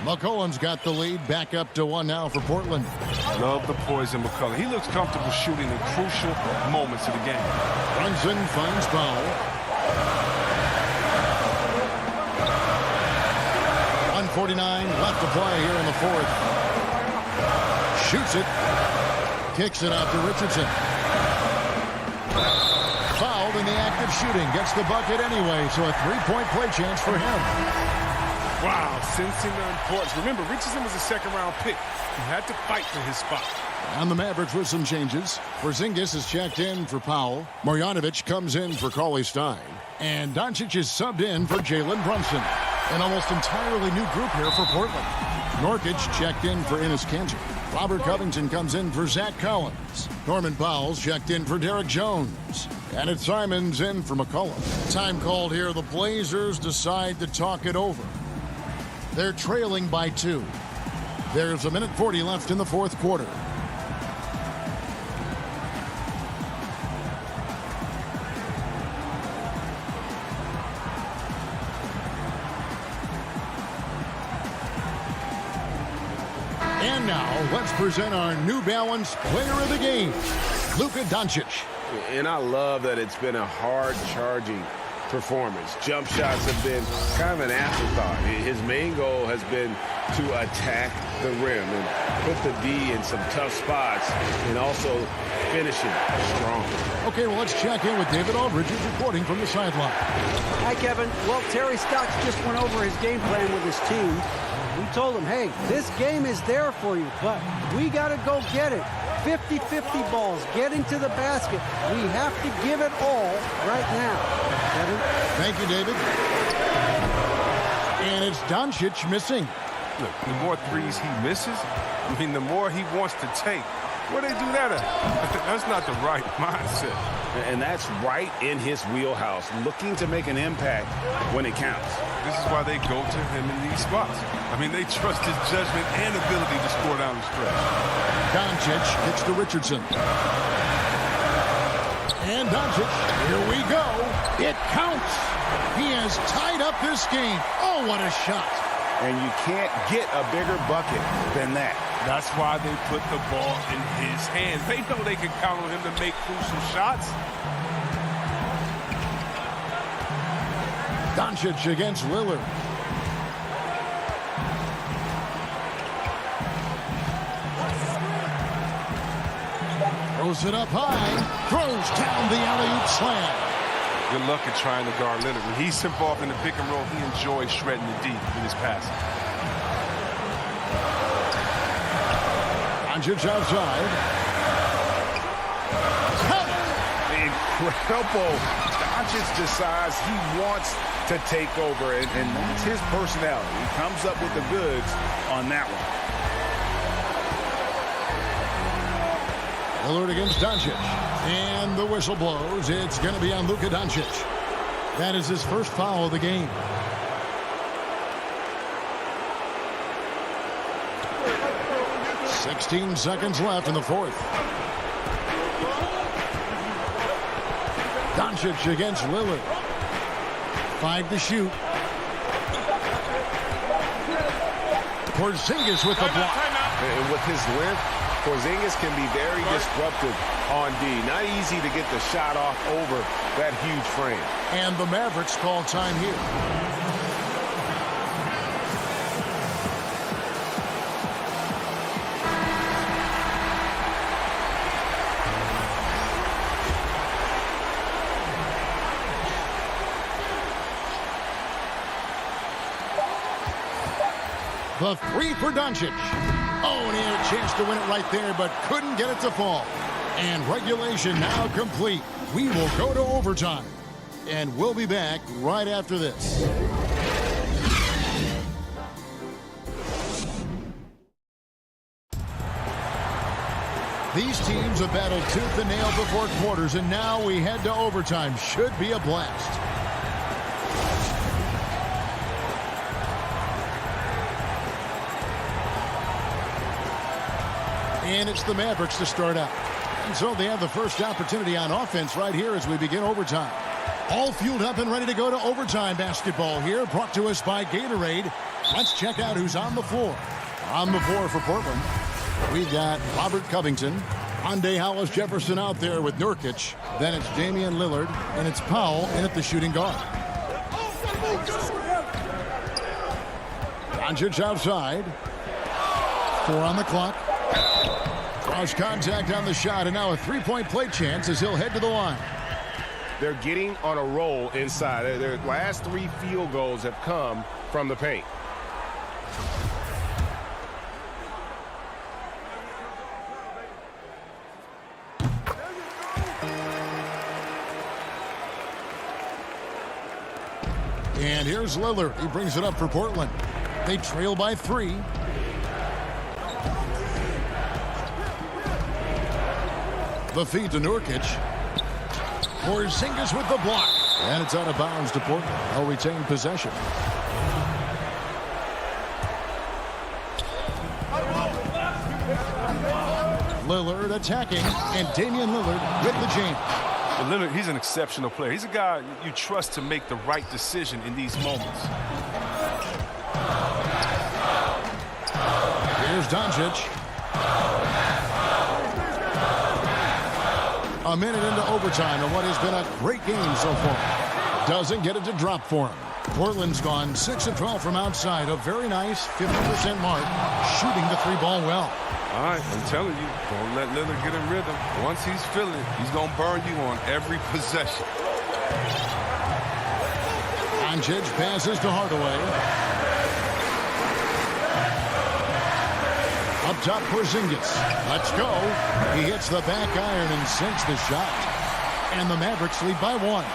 [SPEAKER 1] McCollum's got the lead back up to 1 now for Portland.
[SPEAKER 3] Love the poise in McCollum. He looks comfortable shooting in crucial moments of the game.
[SPEAKER 1] Brunson finds Powell. 1:49 left to play here in the fourth. Shoots it. Kicks it out to Richardson. Fouled in the act of shooting. Gets the bucket anyway, so a 3-point play chance for him.
[SPEAKER 3] Wow, sensing the importance. Remember, Richardson was a second-round pick. He had to fight for his spot.
[SPEAKER 1] And the Mavericks with some changes. Porzingis is checked in for Powell. Marjanovic comes in for Cauley-Stein. And Doncic is subbed in for Jalen Brunson. An almost entirely new group here for Portland. Nurkic checked in for Enes Kanter. Robert Covington comes in for Zach Collins. Norman Powell's checked in for Derek Jones. And it's Simons in for McCollum. Time called here. The Blazers decide to talk it over. They're trailing by 2. There's 1:40 left in the fourth quarter. And now, let's present our New Balance Player of the Game, Luka Doncic.
[SPEAKER 5] And I love that it's been a hard-charging performance. Jump shots have been kind of an afterthought. His main goal has been to attack the rim and put the D in some tough spots and also finishing strong.
[SPEAKER 1] Okay, well, let's check in with David Aldridge, who's reporting from the sideline.
[SPEAKER 6] Hi, Kevin. Well, Terry Stotts just went over his game plan with his team. We told him, hey, this game is there for you, but we got to go get it. 50-50 balls, get into the basket. We have to give it all right now. Kevin?
[SPEAKER 1] Thank you, David. And it's Doncic missing.
[SPEAKER 3] Look, the more threes he misses, I mean, the more he wants to take. Where they do that at? That's not the right mindset.
[SPEAKER 4] And that's right in his wheelhouse, looking to make an impact when it counts.
[SPEAKER 3] This is why they go to him in these spots. I mean, they trust his judgment and ability to score down the stretch.
[SPEAKER 1] Doncic kicks to Richardson. And Doncic, here we go. It counts. He has tied up this game. Oh, what a shot.
[SPEAKER 4] And you can't get a bigger bucket than that.
[SPEAKER 3] That's why they put the ball in his hands. They know they can count on him to make crucial shots.
[SPEAKER 1] Doncic against Lillard. Throws it up high. Throws down the alley-oop slam.
[SPEAKER 3] Good luck at trying to guard Lillard. When he's involved in the pick and roll, he enjoys shredding the D with his passing.
[SPEAKER 1] Doncic outside.
[SPEAKER 4] Incredible. Doncic decides he wants to take over, and that's his personality. He comes up with the goods on that one.
[SPEAKER 1] Lillard against Doncic. And the whistle blows. It's going to be on Luka Doncic. That is his first foul of the game. "16 seconds left in the fourth. Doncic against Lillard. 5 to shoot. Porzingis with the block.
[SPEAKER 5] And with his length, Porzingis can be very disruptive on D. Not easy to get the shot off over that huge frame.
[SPEAKER 1] And the Mavericks call time here. The three for Doncic. Oh, and he had a chance to win it right there, but couldn't get it to fall. And regulation now complete. We will go to overtime. And we'll be back right after this. These teams have battled tooth and nail before quarters, and now we head to overtime. Should be a blast. And it's the Mavericks to start out. And so they have the first opportunity on offense right here as we begin overtime. All fueled up and ready to go to overtime basketball here, brought to us by Gatorade. Let's check out who's on the floor. On the floor for Portland, we've got Robert Covington, Rondae Hollis-Jefferson out there with Nurkic. Then it's Damian Lillard, and it's Powell in at the shooting guard. Doncic outside. 4 on the clock. Draws contact on the shot, and now a three-point play chance as he'll head to the line.
[SPEAKER 5] They're getting on a roll inside. Their last 3 field goals have come from the paint.
[SPEAKER 1] And here's Lillard. He brings it up for Portland. They trail by 3. The feed to Nurkic. Porzingis with the block. And it's out of bounds to Portland. They'll retain possession. Lillard attacking, and Damian Lillard with the jam.
[SPEAKER 3] Lillard, he's an exceptional player. He's a guy you trust to make the right decision in these moments.
[SPEAKER 1] Here's Doncic. A minute into overtime in what has been a great game so far. Doesn't get it to drop for him. Portland's gone 6 of 12 from outside. A very nice 50% mark, shooting the three-ball well.
[SPEAKER 3] All right, I'm telling you, don't let Lillard get in rhythm. Once he's feeling it, he's going to burn you on every possession.
[SPEAKER 1] Doncic passes to Hardaway. Up top, Porzingis. Let's go. He hits the back iron and sinks the shot. And the Mavericks lead by 1.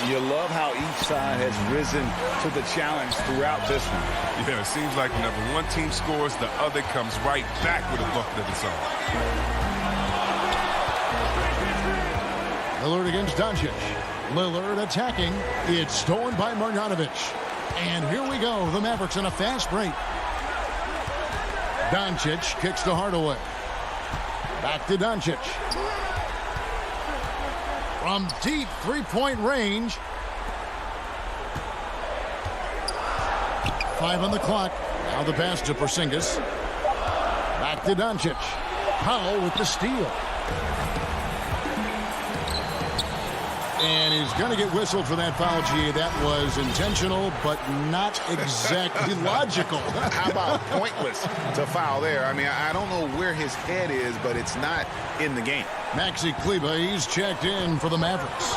[SPEAKER 4] You love how each side has risen to the challenge throughout this one.
[SPEAKER 3] Yeah, it seems like whenever one team scores, the other comes right back with a bucket of its own.
[SPEAKER 1] Lillard against Doncic. Lillard attacking. It's stolen by Marjanovic. And here we go. The Mavericks in a fast break. Doncic kicks to Hardaway. Back to Doncic. From deep three-point range. 5 on the clock. Now the pass to Porzingis. Back to Doncic. Powell with the steal. And he's going to get whistled for that foul, G. That was intentional, but not exactly logical.
[SPEAKER 14] How about pointless to foul there? I mean, I don't know where his head is, but it's not in the game.
[SPEAKER 1] Maxi Kleber, he's checked in for the Mavericks.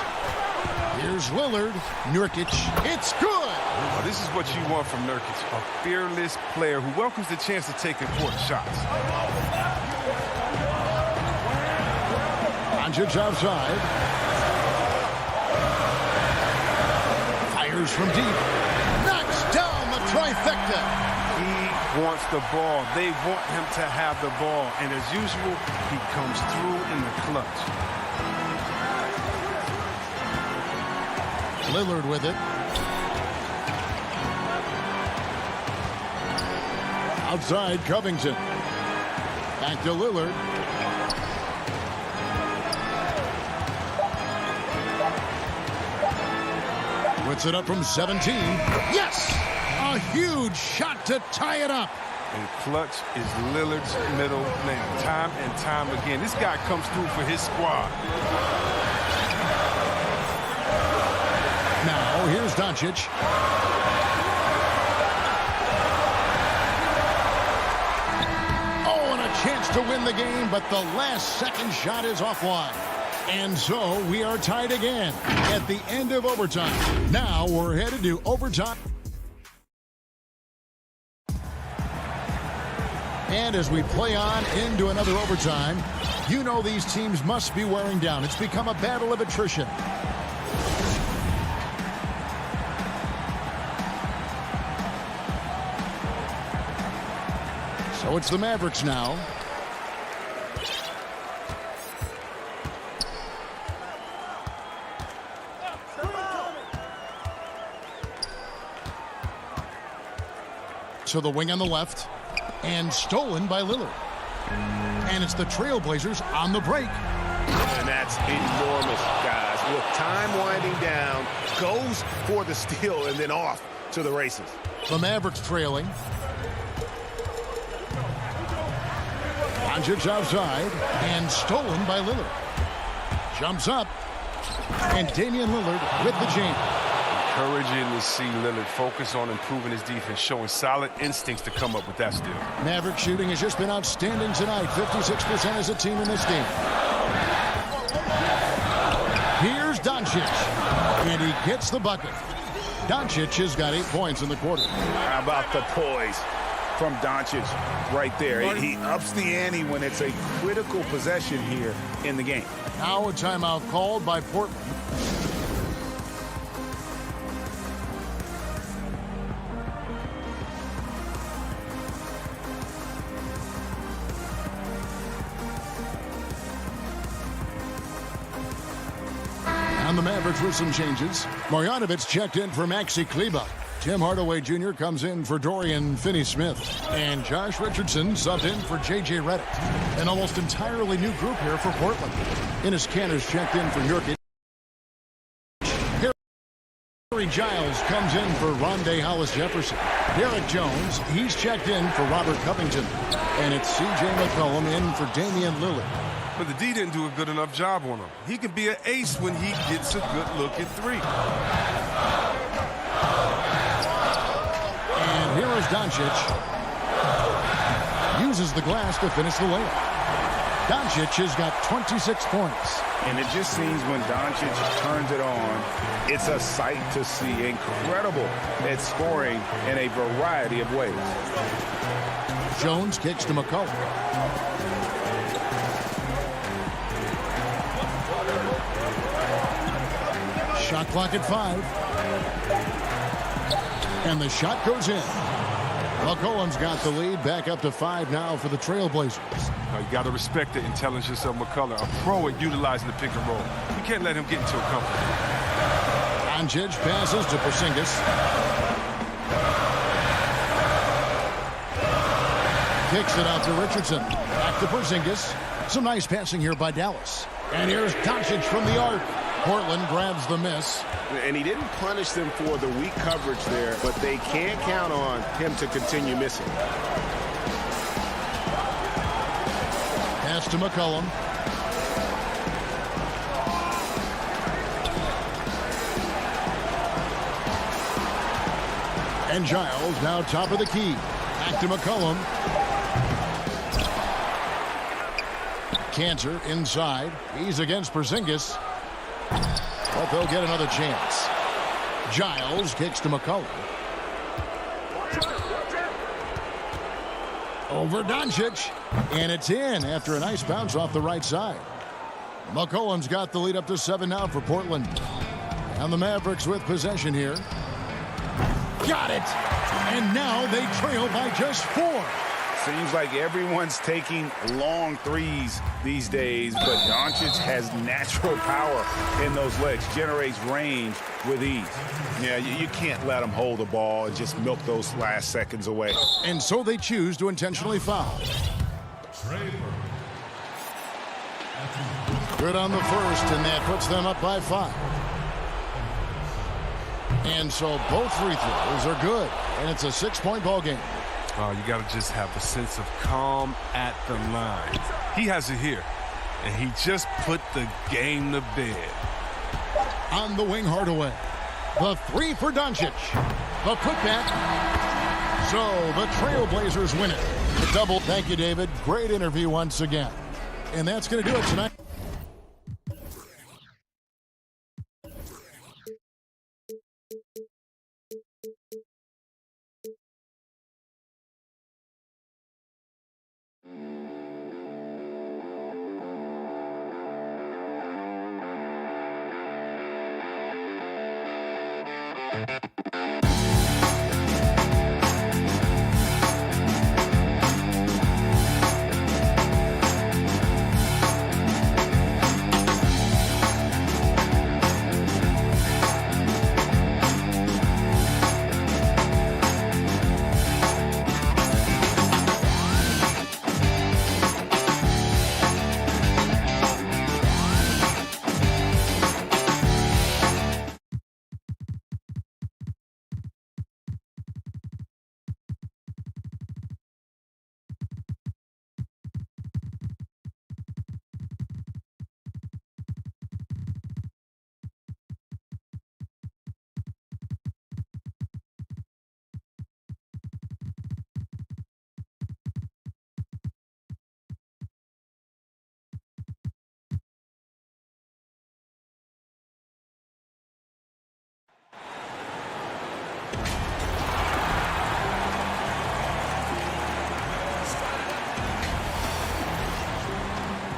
[SPEAKER 1] Here's Lillard. Nurkic. It's good.
[SPEAKER 3] Well, this is what you want from Nurkic, a fearless player who welcomes the chance to take important shots.
[SPEAKER 1] Doncic outside. Fires from deep. Knocks down the trifecta.
[SPEAKER 3] He wants the ball. They want him to have the ball. And as usual, he comes through in the clutch.
[SPEAKER 1] Lillard with it. Outside, Covington. Back to Lillard. Puts it up from 17. Yes! A huge shot to tie it up.
[SPEAKER 3] And clutch is Lillard's middle name. Time and time again. This guy comes through for his squad.
[SPEAKER 1] Now, here's Doncic. Oh, and a chance to win the game, but the last second shot is offline. And so we are tied again at the end of overtime. Now we're headed to overtime. And as we play on into another overtime, you know these teams must be wearing down. It's become a battle of attrition. So it's the Mavericks now. To the wing on the left, and stolen by Lillard. And it's the Trailblazers on the break.
[SPEAKER 5] And that's enormous, guys. With time winding down, goes for the steal and then off to the races.
[SPEAKER 1] The Mavericks trailing. Doncic outside, and stolen by Lillard. Jumps up, and Damian Lillard with the jam.
[SPEAKER 3] Encouraging to see Lillard focus on improving his defense, showing solid instincts to come up with that steal.
[SPEAKER 1] Maverick shooting has just been outstanding tonight. 56% as a team in this game. Here's Doncic, and he gets the bucket. Doncic has got 8 points in the quarter.
[SPEAKER 4] How about the poise from Doncic right there? He ups the ante when it's a critical possession here in the game.
[SPEAKER 1] Now a timeout called by Portland. And the Mavericks with some changes. Marjanovic checked in for Maxi Kleber. Tim Hardaway Jr. comes in for Dorian Finney-Smith. And Josh Richardson subbed in for J.J. Redick. An almost entirely new group here for Portland. Enes Kanter's checked in for Nurkic. Harry Giles comes in for Rondé Hollis-Jefferson. Derek Jones, he's checked in for Robert Covington. And it's C.J. McCollum in for Damian Lillard.
[SPEAKER 3] But the D didn't do a good enough job on him. He can be an ace when he gets a good look at three.
[SPEAKER 1] And here is Doncic. Uses the glass to finish the layup. Doncic has got 26 points.
[SPEAKER 4] And it just seems when Doncic turns it on, it's a sight to see. Incredible at scoring in a variety of ways.
[SPEAKER 1] Jones kicks to McCollum. Shot clock at 5. And the shot goes in. McCollum's got the lead, back up to 5 now for the Trailblazers.
[SPEAKER 3] Now, you got to respect the intelligence of McCullough, a pro at utilizing the pick and roll. You can't let him get into a comfort.
[SPEAKER 1] Doncic passes to Porzingis. Kicks it out to Richardson. Back to Porzingis. Some nice passing here by Dallas. And here's Doncic from the arc. Portland grabs the miss.
[SPEAKER 5] And he didn't punish them for the weak coverage there, but they can't count on him to continue missing.
[SPEAKER 1] Pass to McCollum. And Giles now top of the key. Back to McCollum. Kanter inside. He's against Porzingis. But they'll get another chance. Giles kicks to McCollum. Over Doncic. And it's in after a nice bounce off the right side. McCollum's got the lead up to 7 now for Portland. And the Mavericks with possession here. Got it. And now they trail by just 4.
[SPEAKER 4] Seems like everyone's taking long threes these days, but Doncic has natural power in those legs, generates range with ease. Yeah, you can't let him hold the ball and just milk those last seconds away.
[SPEAKER 1] And so they choose to intentionally foul. Good on the first, and that puts them up by 5. And so both free throws are good, and it's a 6-point ball game.
[SPEAKER 3] Oh, you got to just have a sense of calm at the line. He has it here, and he just put the game to bed.
[SPEAKER 1] On the wing, Hardaway. The 3 for Doncic. The putback. So the Trailblazers win it. The double. Thank you, David. Great interview once again. And that's going to do it tonight.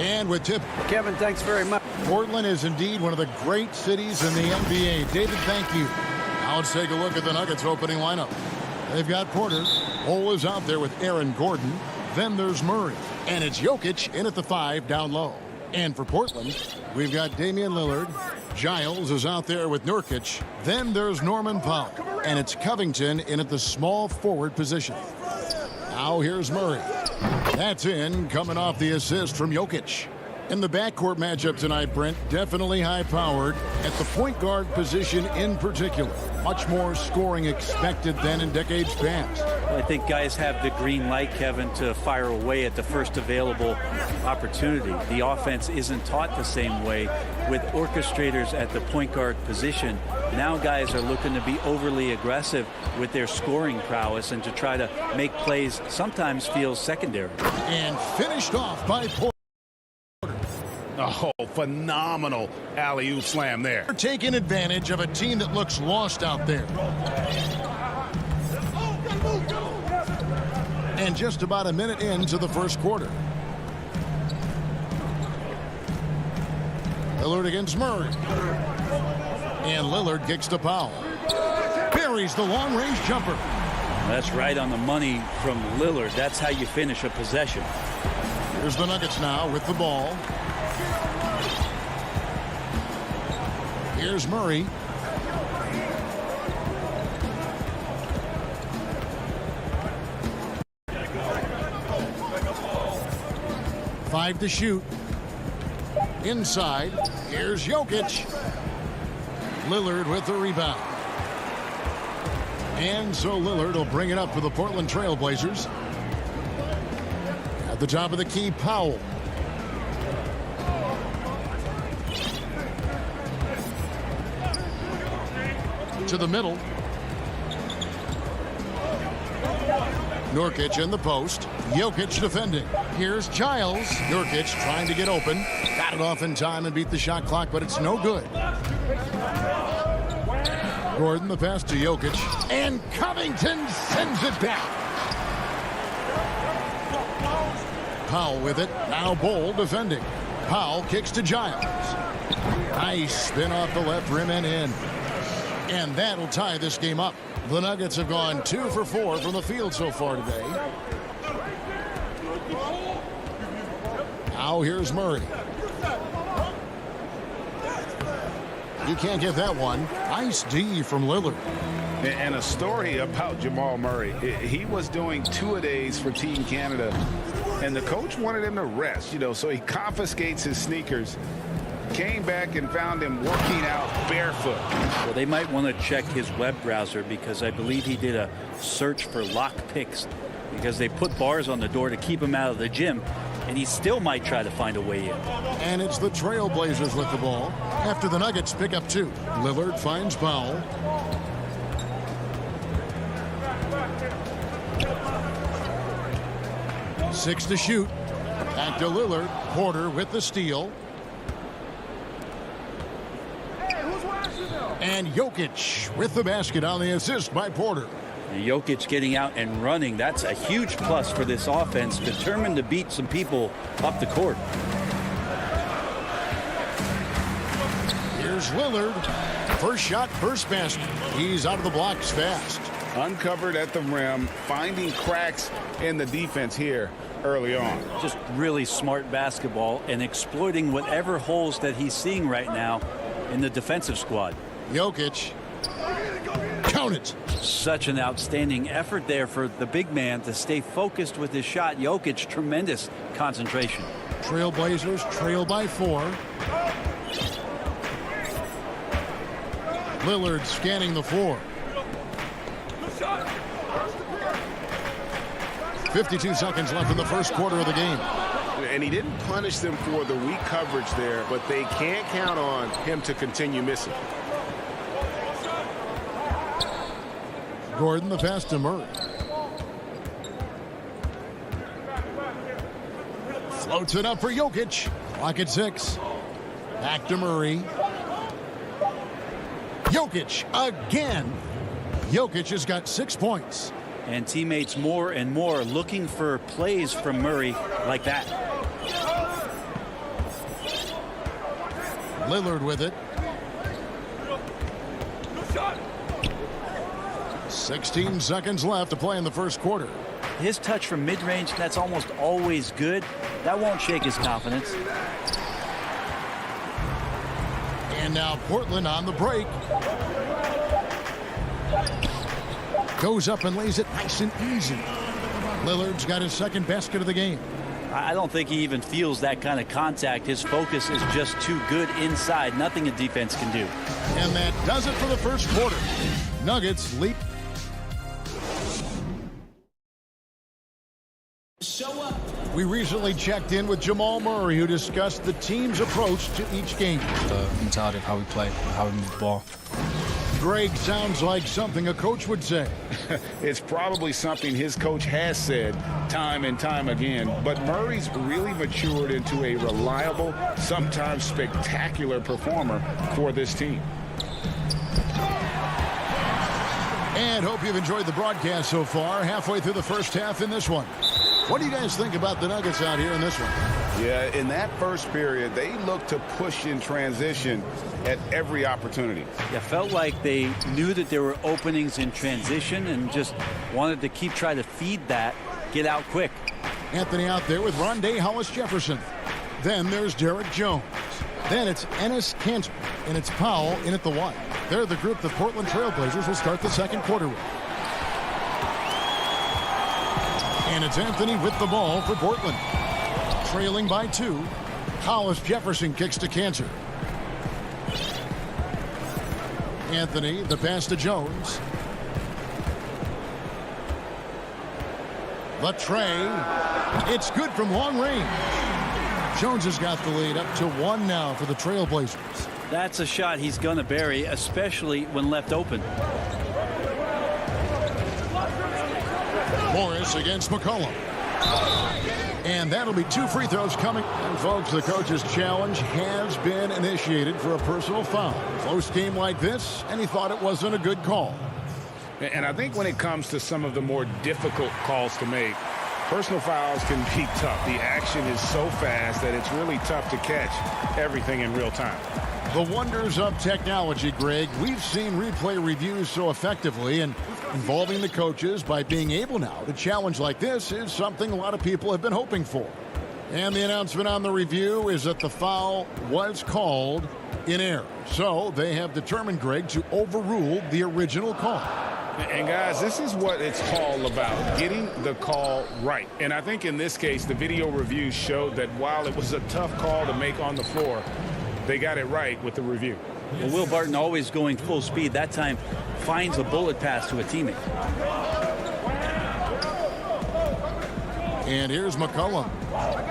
[SPEAKER 1] And with tip.
[SPEAKER 6] Kevin, thanks very much.
[SPEAKER 1] Portland is indeed one of the great cities in the NBA. David, thank you. Now let's take a look at the Nuggets opening lineup. They've got Porter. Ole is out there with Aaron Gordon. Then there's Murray. And it's Jokic in at the 5 down low. And for Portland, we've got Damian Lillard. Giles is out there with Nurkic. Then there's Norman Powell. And it's Covington in at the small forward position. Now here's Murray. That's in, coming off the assist from Jokic. In the backcourt matchup tonight, Brent, definitely high-powered at the point guard position in particular. Much more scoring expected than in decades past.
[SPEAKER 9] I think guys have the green light, Kevin, to fire away at the first available opportunity. The offense isn't taught the same way with orchestrators at the point guard position. Now guys are looking to be overly aggressive with their scoring prowess and to try to make plays sometimes feels secondary.
[SPEAKER 1] And finished off by Portland.
[SPEAKER 4] Oh, phenomenal alley-oop slam there.
[SPEAKER 1] They're taking advantage of a team that looks lost out there. And just about a minute into the first quarter. Lillard against Murray. And Lillard kicks to Powell. Buries the long-range jumper.
[SPEAKER 9] That's right on the money from Lillard. That's how you finish a possession.
[SPEAKER 1] Here's the Nuggets now with the ball. Here's Murray. Five to shoot. Inside. Here's Jokic. Lillard with the rebound. And so Lillard will bring it up for the Portland Trail Blazers. At the top of the key, Powell. To the middle. Nurkic in the post. Jokic defending. Here's Giles. Nurkic trying to get open. Got it off in time and beat the shot clock, but it's no good. Gordon the pass to Jokic. And Covington sends it down. Powell with it. Now Bol defending. Powell kicks to Giles. Nice spin off the left rim and in. And that'll tie this game up. The Nuggets have gone 2 for 4 from the field so far today. Now here's Murray. You can't get that one. Nice D from Lillard.
[SPEAKER 4] And a story about Jamal Murray. He was doing two-a-days for Team Canada, and the coach wanted him to rest, so he confiscates his sneakers. Came back and found him working out barefoot.
[SPEAKER 9] Well, they might want to check his web browser because I believe he did a search for lock picks because they put bars on the door to keep him out of the gym, and he still might try to find a way in.
[SPEAKER 1] And it's the Trail Blazers with the ball after the Nuggets pick up 2. Lillard finds Powell. Six to shoot. Back to Lillard. Porter with the steal. And Jokic with the basket on the assist by Porter.
[SPEAKER 9] And Jokic getting out and running. That's a huge plus for this offense. Determined to beat some people up the court.
[SPEAKER 1] Here's Lillard. First shot, first basket. He's out of the blocks fast.
[SPEAKER 4] Uncovered at the rim, finding cracks in the defense here early on.
[SPEAKER 9] Just really smart basketball and exploiting whatever holes that he's seeing right now in the defensive squad.
[SPEAKER 1] Jokic. Count it.
[SPEAKER 9] Such an outstanding effort there for the big man to stay focused with his shot. Jokic, tremendous concentration.
[SPEAKER 1] Trail Blazers trail by 4. Lillard scanning the floor. 52 seconds left in the first quarter of the game.
[SPEAKER 5] And he didn't punish them for the weak coverage there, but they can't count on him to continue missing.
[SPEAKER 1] Gordon the pass to Murray. Floats it up for Jokic. Clock at 6. Back to Murray. Jokic again. Jokic has got 6 points.
[SPEAKER 9] And teammates more and more looking for plays from Murray like that.
[SPEAKER 1] Lillard with it. 16 seconds left to play in the first quarter.
[SPEAKER 9] His touch from mid-range, that's almost always good. That won't shake his confidence.
[SPEAKER 1] And now Portland on the break. Goes up and lays it nice and easy. Lillard's got his second basket of the game.
[SPEAKER 9] I don't think he even feels that kind of contact. His focus is just too good inside. Nothing a defense can do.
[SPEAKER 1] And that does it for the first quarter. Nuggets lead. We recently checked in with Jamal Murray, who discussed the team's approach to each game.
[SPEAKER 12] The mentality of how we play, how we move the ball.
[SPEAKER 1] Greg sounds like something a coach would say.
[SPEAKER 4] It's probably something his coach has said time and time again, but Murray's really matured into a reliable, sometimes spectacular performer for this team.
[SPEAKER 1] And hope you've enjoyed the broadcast so far. Halfway through the first half in this one. What do you guys think about the Nuggets out here in this one?
[SPEAKER 4] Yeah, in that first period, they looked to push in transition at every opportunity.
[SPEAKER 9] Yeah, felt like they knew that there were openings in transition and just wanted to keep trying to feed that, get out quick.
[SPEAKER 1] Anthony out there with Rondé Hollis-Jefferson. Then there's Derek Jones. Then it's Enes Kanter, and it's Powell in at the one. They're the group the Portland Trailblazers will start the second quarter with. And it's Anthony with the ball for Portland. Trailing by 2. Hollis-Jefferson kicks to Kanter. Anthony, the pass to Jones. The tray. It's good from long range. Jones has got the lead up to 1 now for the Trailblazers.
[SPEAKER 9] That's a shot he's going to bury, especially when left open.
[SPEAKER 1] Morris against McCollum. And that'll be 2 free throws coming. And folks, the coach's challenge has been initiated for a personal foul. Close game like this, and he thought it wasn't a good call.
[SPEAKER 4] And I think when it comes to some of the more difficult calls to make, personal fouls can be tough. The action is so fast that it's really tough to catch everything in real time.
[SPEAKER 1] The wonders of technology, Greg. We've seen replay reviews so effectively, and involving the coaches by being able now to challenge like this is something a lot of people have been hoping for. And the announcement on the review is that the foul was called in error. So they have determined, Greg, to overrule the original call.
[SPEAKER 4] And guys, this is what it's all about, getting the call right. And I think in this case, the video review showed that while it was a tough call to make on the floor, they got it right with the review.
[SPEAKER 9] Well, Will Barton, always going full speed, that time finds a bullet pass to a teammate.
[SPEAKER 1] And here's McCollum.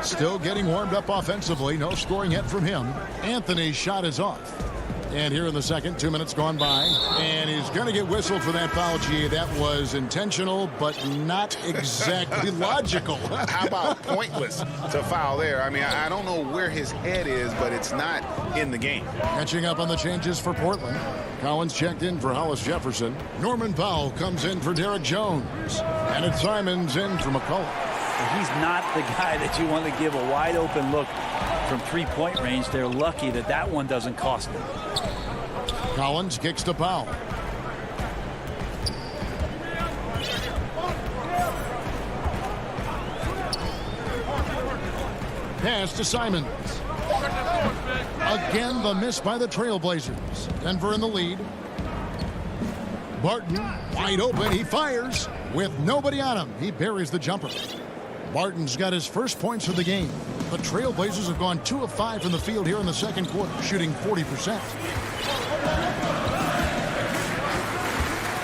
[SPEAKER 1] Still getting warmed up offensively. No scoring yet from him. Anthony's shot is off. And here in the second, 2 minutes gone by. And he's going to get whistled for that foul, G. That was intentional, but not exactly logical.
[SPEAKER 14] How about pointless to foul there? I mean, I don't know where his head is, but it's not in the game.
[SPEAKER 1] Catching up on the changes for Portland. Collins checked in for Hollis-Jefferson. Norman Powell comes in for Derek Jones. And it's Simons in for McCollum.
[SPEAKER 9] He's not the guy that you want to give a wide open look from three-point range. They're lucky that that one doesn't cost them.
[SPEAKER 1] Collins kicks to Powell. Pass to Simons. Again, the miss by the Trailblazers. Denver in the lead. Barton wide open. He fires with nobody on him. He buries the jumper. Barton's got his first points of the game. The Trailblazers have gone 2 of 5 from the field here in the second quarter, shooting 40%.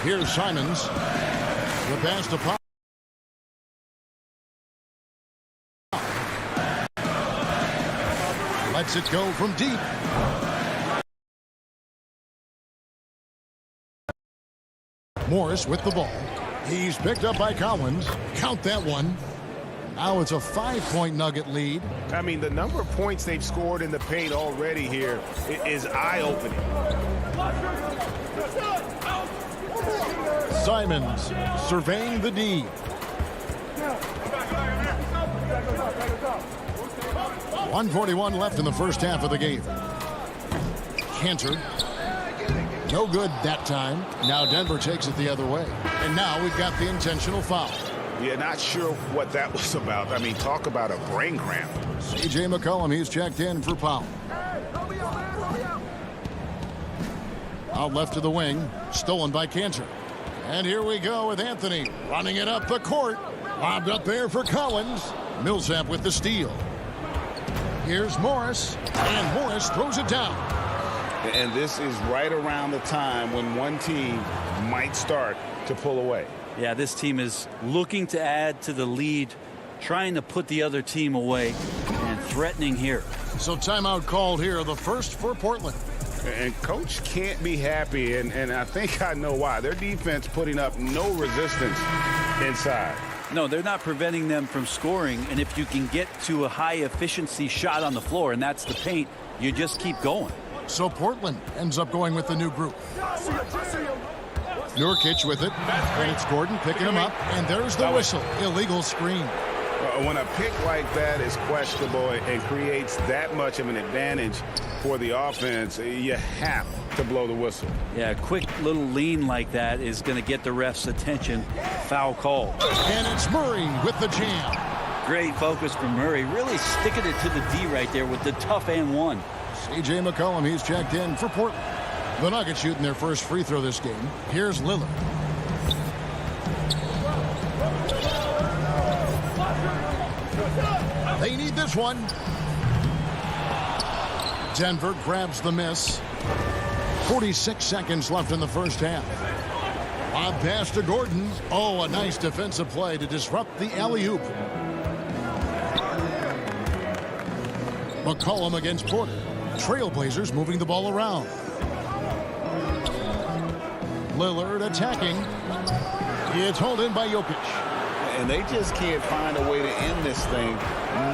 [SPEAKER 1] Here's Simons. The pass to Powell. Lets it go from deep. Morris with the ball. He's picked up by Collins. Count that one. Now it's a 5-point Nugget lead.
[SPEAKER 5] I mean, the number of points they've scored in the paint already here is eye-opening.
[SPEAKER 1] Simons surveying the D. 1:41 left in the first half of the game. Kanter. No good that time. Now Denver takes it the other way. And now we've got the intentional foul.
[SPEAKER 4] Yeah, not sure what that was about. I mean, talk about a brain cramp.
[SPEAKER 1] C.J. McCollum, he's checked in for Powell. Out left to the wing. Stolen by Cantor. And here we go with Anthony running it up the court. Lobbed up there for Collins. Millsap with the steal. Here's Morris. And Morris throws it down.
[SPEAKER 4] And this is right around the time when one team might start to pull away.
[SPEAKER 9] Yeah, this team is looking to add to the lead, trying to put the other team away, and threatening here.
[SPEAKER 1] So timeout called here, the first for Portland.
[SPEAKER 4] And coach can't be happy, and I think I know why. Their defense putting up no resistance inside.
[SPEAKER 9] No, they're not preventing them from scoring, and if you can get to a high-efficiency shot on the floor, and that's the paint, you just keep going.
[SPEAKER 1] So Portland ends up going with the new group. Nurkic with it, and it's Gordon picking him up, and there's the whistle. Illegal screen.
[SPEAKER 4] When a pick like that is questionable and creates that much of an advantage for the offense, you have to blow the whistle.
[SPEAKER 9] Yeah, a quick little lean like that is going to get the ref's attention. Foul call.
[SPEAKER 1] And it's Murray with the jam.
[SPEAKER 9] Great focus from Murray, really sticking it to the D right there with the tough and one.
[SPEAKER 1] C.J. McCollum, he's checked in for Portland. The Nuggets shooting their first free throw this game. Here's Lillard. They need this one. Denver grabs the miss. 46 seconds left in the first half. Lob pass to Gordon. Oh, a nice defensive play to disrupt the alley-oop. McCollum against Porter. Trailblazers moving the ball around. Lillard attacking. It's hauled in by Jokic.
[SPEAKER 4] And they just can't find a way to end this thing.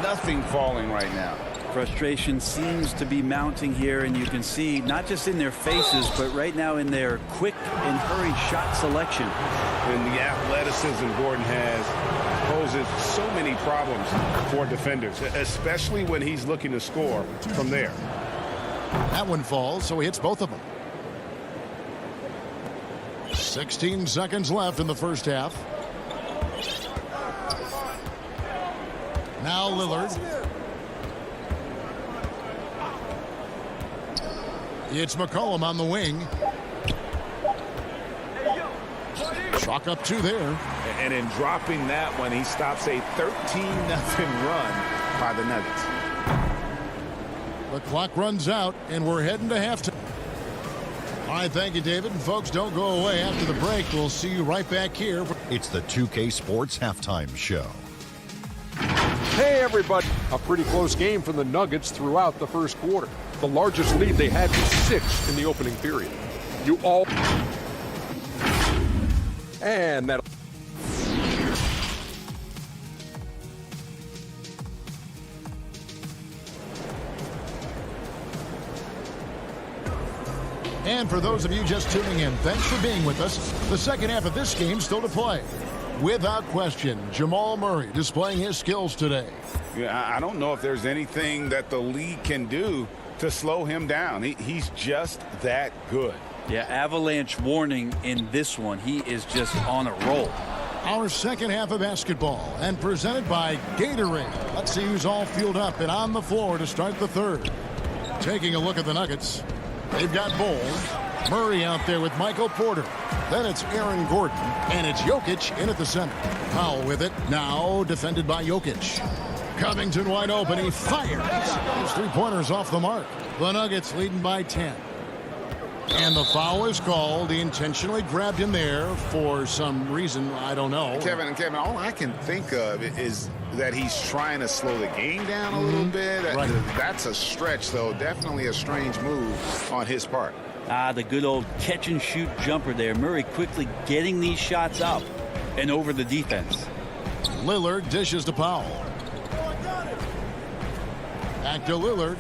[SPEAKER 4] Nothing falling right now.
[SPEAKER 9] Frustration seems to be mounting here, and you can see not just in their faces, but right now in their quick and hurried shot selection.
[SPEAKER 4] And the athleticism Gordon has poses so many problems for defenders, especially when he's looking to score from there.
[SPEAKER 1] That one falls, so he hits both of them. 16 seconds left in the first half. Now Lillard. It's McCollum on the wing. Chalk up two there.
[SPEAKER 4] And in dropping that one, he stops a 13-0 run by the Nuggets.
[SPEAKER 1] The clock runs out, and we're heading to halftime. All right, thank you, David. And folks, don't go away. After the break, we'll see you right back here.
[SPEAKER 7] It's the 2K Sports Halftime Show.
[SPEAKER 8] Hey, everybody. A pretty close game for the Nuggets throughout the first quarter. The largest lead they had was 6 in the opening period. And that...
[SPEAKER 1] And for those of you just tuning in, thanks for being with us. The second half of this game still to play. Without question, Jamal Murray displaying his skills today.
[SPEAKER 4] Yeah, I don't know if there's anything that the league can do to slow him down. He's just that good.
[SPEAKER 9] Yeah, avalanche warning in this one. He is just on a roll.
[SPEAKER 1] Our second half of basketball, and presented by Gatorade. Let's see who's all fueled up and on the floor to start the third. Taking a look at the Nuggets. They've got Bowles. Murray out there with Michael Porter. Then it's Aaron Gordon, and it's Jokic in at the center. Powell with it, now defended by Jokic. Covington wide open, he fires. His three-pointers off the mark. The Nuggets leading by 10. And the foul is called. He intentionally grabbed him there for some reason, I don't know.
[SPEAKER 14] Kevin, all I can think of is that he's trying to slow the game down a little bit.
[SPEAKER 1] Right.
[SPEAKER 14] That's a stretch, though. Definitely a strange move on his part.
[SPEAKER 9] The good old catch-and-shoot jumper there. Murray quickly getting these shots up and over the defense.
[SPEAKER 1] Lillard dishes to Powell. Back to Lillard.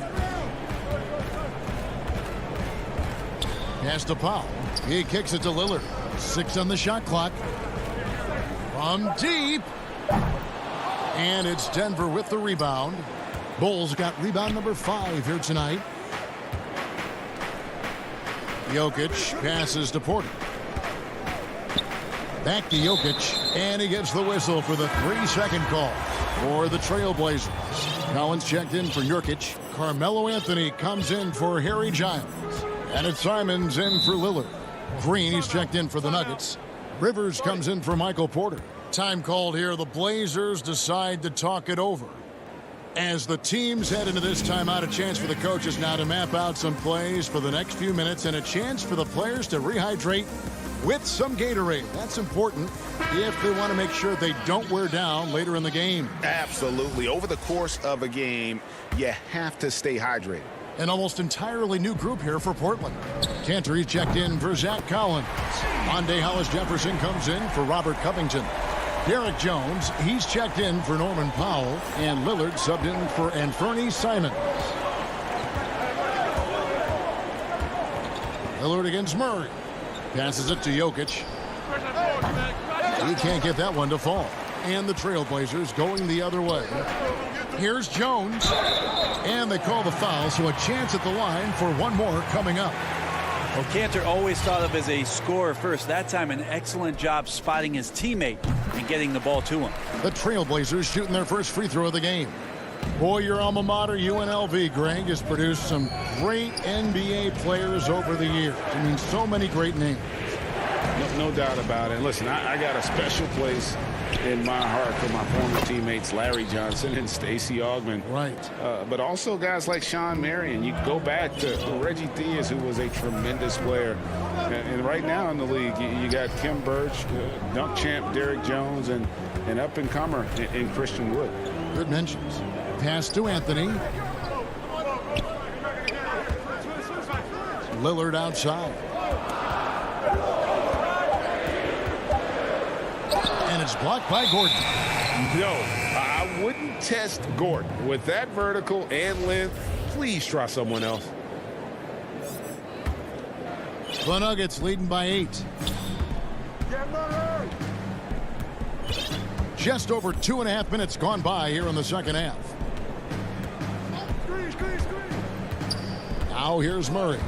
[SPEAKER 1] Pass to Powell. He kicks it to Lillard. 6 on the shot clock. From deep. And it's Denver with the rebound. Bulls got rebound number 5 here tonight. Jokic passes to Porter. Back to Jokic, and he gets the whistle for the 3-second call for the Trailblazers. Collins checked in for Nurkic. Carmelo Anthony comes in for Harry Giles. And it's Simons in for Lillard. Green, he's checked in for the Nuggets. Rivers comes in for Michael Porter. Time called here. The Blazers decide to talk it over. As the teams head into this timeout, a chance for the coaches now to map out some plays for the next few minutes and a chance for the players to rehydrate with some Gatorade. That's important if they want to make sure they don't wear down later in the game.
[SPEAKER 14] Absolutely. Over the course of a game, you have to stay hydrated.
[SPEAKER 1] An almost entirely new group here for Portland. Cantor, he's checked in for Zach Collins. Monday Hollis Jefferson comes in for Robert Covington. Derek Jones, he's checked in for Norman Powell. And Lillard subbed in for Anfernee Simons. Lillard against Murray. Passes it to Jokic. He can't get that one to fall. And the Trailblazers going the other way. Here's Jones. And they call the foul, so a chance at the line for one more coming up.
[SPEAKER 9] Well, Cantor always thought of as a scorer first. That time, an excellent job spotting his teammate and getting the ball to him.
[SPEAKER 1] The Trailblazers shooting their first free throw of the game. Boy, your alma mater, UNLV, Greg, has produced some great NBA players over the years. I mean, so many great names.
[SPEAKER 4] No doubt about it. Listen, I got a special place in my heart for my former teammates Larry Johnson and Stacey Augmon.
[SPEAKER 1] Right.
[SPEAKER 4] But also guys like Sean Marion. You go back to Reggie Theus, who was a tremendous player. And right now in the league, you got Kim Birch, dunk champ Derek Jones, and an up-and-comer in Christian Wood.
[SPEAKER 1] Good mentions. Pass to Anthony. Lillard outside. And it's blocked by Gordon.
[SPEAKER 4] No, I wouldn't test Gordon. With that vertical and length, please try someone else.
[SPEAKER 1] The Nuggets leading by 8. Just over 2.5 minutes gone by here in the second half. Now here's Murray.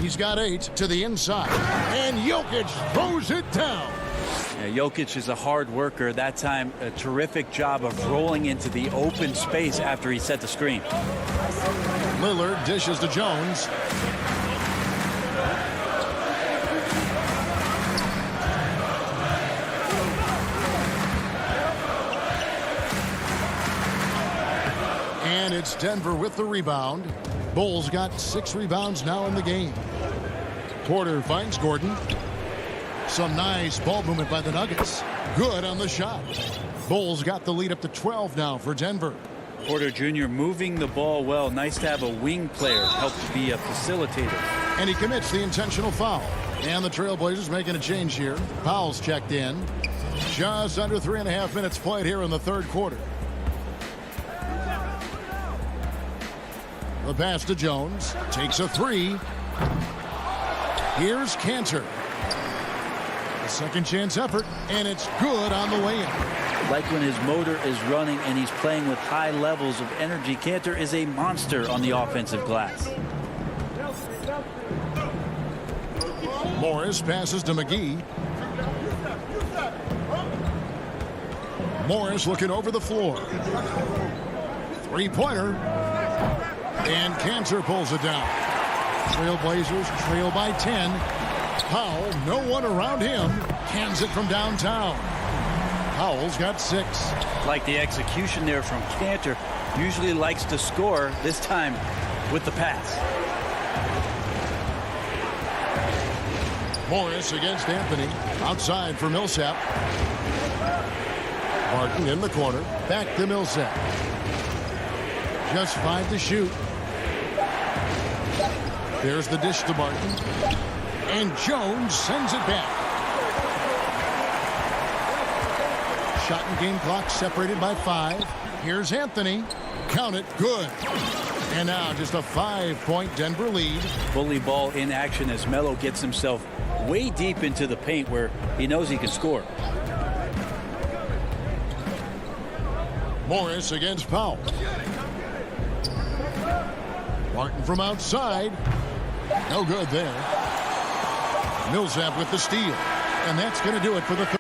[SPEAKER 1] He's got 8 to the inside. And Jokic throws it down.
[SPEAKER 9] Yeah, Jokic is a hard worker. That time, a terrific job of rolling into the open space after he set the screen.
[SPEAKER 1] Lillard dishes to Jones. And it's Denver with the rebound. Bulls got 6 rebounds now in the game. Porter finds Gordon. Some nice ball movement by the Nuggets. Good on the shot. Bulls got the lead up to 12 now for Denver.
[SPEAKER 9] Porter Jr. moving the ball well. Nice to have a wing player help to be a facilitator.
[SPEAKER 1] And he commits the intentional foul. And the Trailblazers making a change here. Powell's checked in. Just under 3.5 minutes played here in the third quarter. The pass to Jones. Takes a 3. Here's Cantor. A second chance effort, and it's good on the way in.
[SPEAKER 9] Like when his motor is running and he's playing with high levels of energy, Cantor is a monster on the offensive glass.
[SPEAKER 1] Morris passes to McGee. Morris looking over the floor. Three-pointer. And Cantor pulls it down. Trailblazers trail by 10. Powell, no one around him, hands it from downtown. Powell's got 6.
[SPEAKER 9] Like the execution there from Cantor. Usually likes to score, this time with the pass.
[SPEAKER 1] Morris against Anthony. Outside for Millsap. Martin in the corner. Back to Millsap. Just 5 to shoot. There's the dish to Martin. And Jones sends it back. Shot and game clock separated by 5. Here's Anthony. Count it. Good. And now just a 5-point Denver lead.
[SPEAKER 9] Bully ball in action as Melo gets himself way deep into the paint where he knows he can score.
[SPEAKER 1] Morris against Powell. Martin from outside. No good there. Millsap with the steal. And that's going to do it for the third.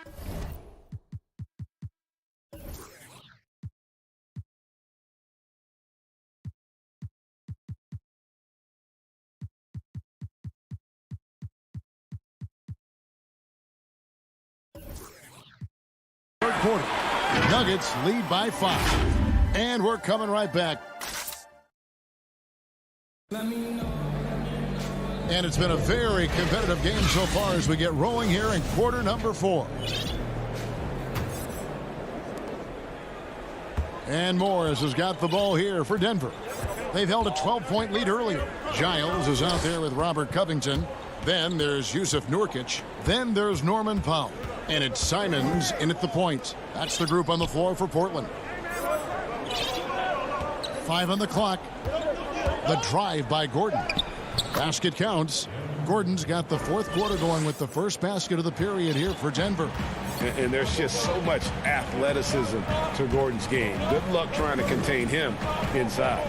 [SPEAKER 1] quarter. Nuggets lead by 5. And we're coming right back. And it's been a very competitive game so far as we get rolling here in quarter number 4. And Morris has got the ball here for Denver. They've held a 12-point lead earlier. Giles is out there with Robert Covington. Then there's Yusuf Nurkic. Then there's Norman Powell. And it's Simons in at the point. That's the group on the floor for Portland. 5 on the clock. The drive by Gordon. Basket counts. Gordon's got the fourth quarter going with the first basket of the period here for Denver.
[SPEAKER 5] And there's just so much athleticism to Gordon's game. Good luck trying to contain him inside.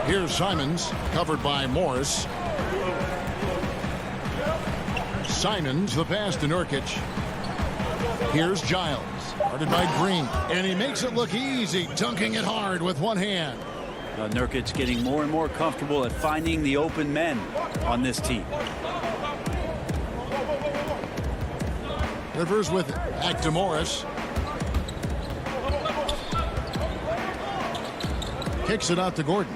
[SPEAKER 1] Here's Simons, covered by Morris. Simons, the pass to Nurkic. Here's Giles, guarded by Green. And he makes it look easy, dunking it hard with one hand.
[SPEAKER 9] Nurkic getting more and more comfortable at finding the open men on this team.
[SPEAKER 1] Rivers with it. Back to Morris. Kicks it out to Gordon.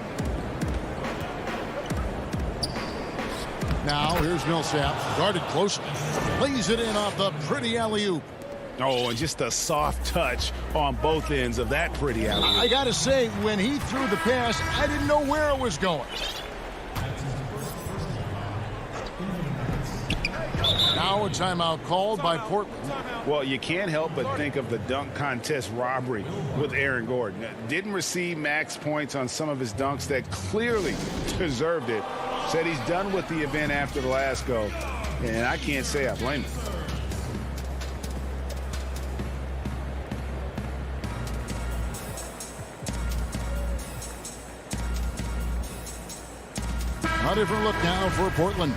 [SPEAKER 1] Now here's Millsap, guarded closely. Lays it in off the pretty alley-oop.
[SPEAKER 4] Oh, and just a soft touch on both ends of that pretty alley-oop.
[SPEAKER 1] I got to say, when he threw the pass, I didn't know where it was going. Now a timeout called by Portland.
[SPEAKER 4] Well, you can't help but think of the dunk contest robbery with Aaron Gordon. Didn't receive max points on some of his dunks that clearly deserved it. Said he's done with the event after the last go, and I can't say I blame him.
[SPEAKER 1] A different look now for Portland.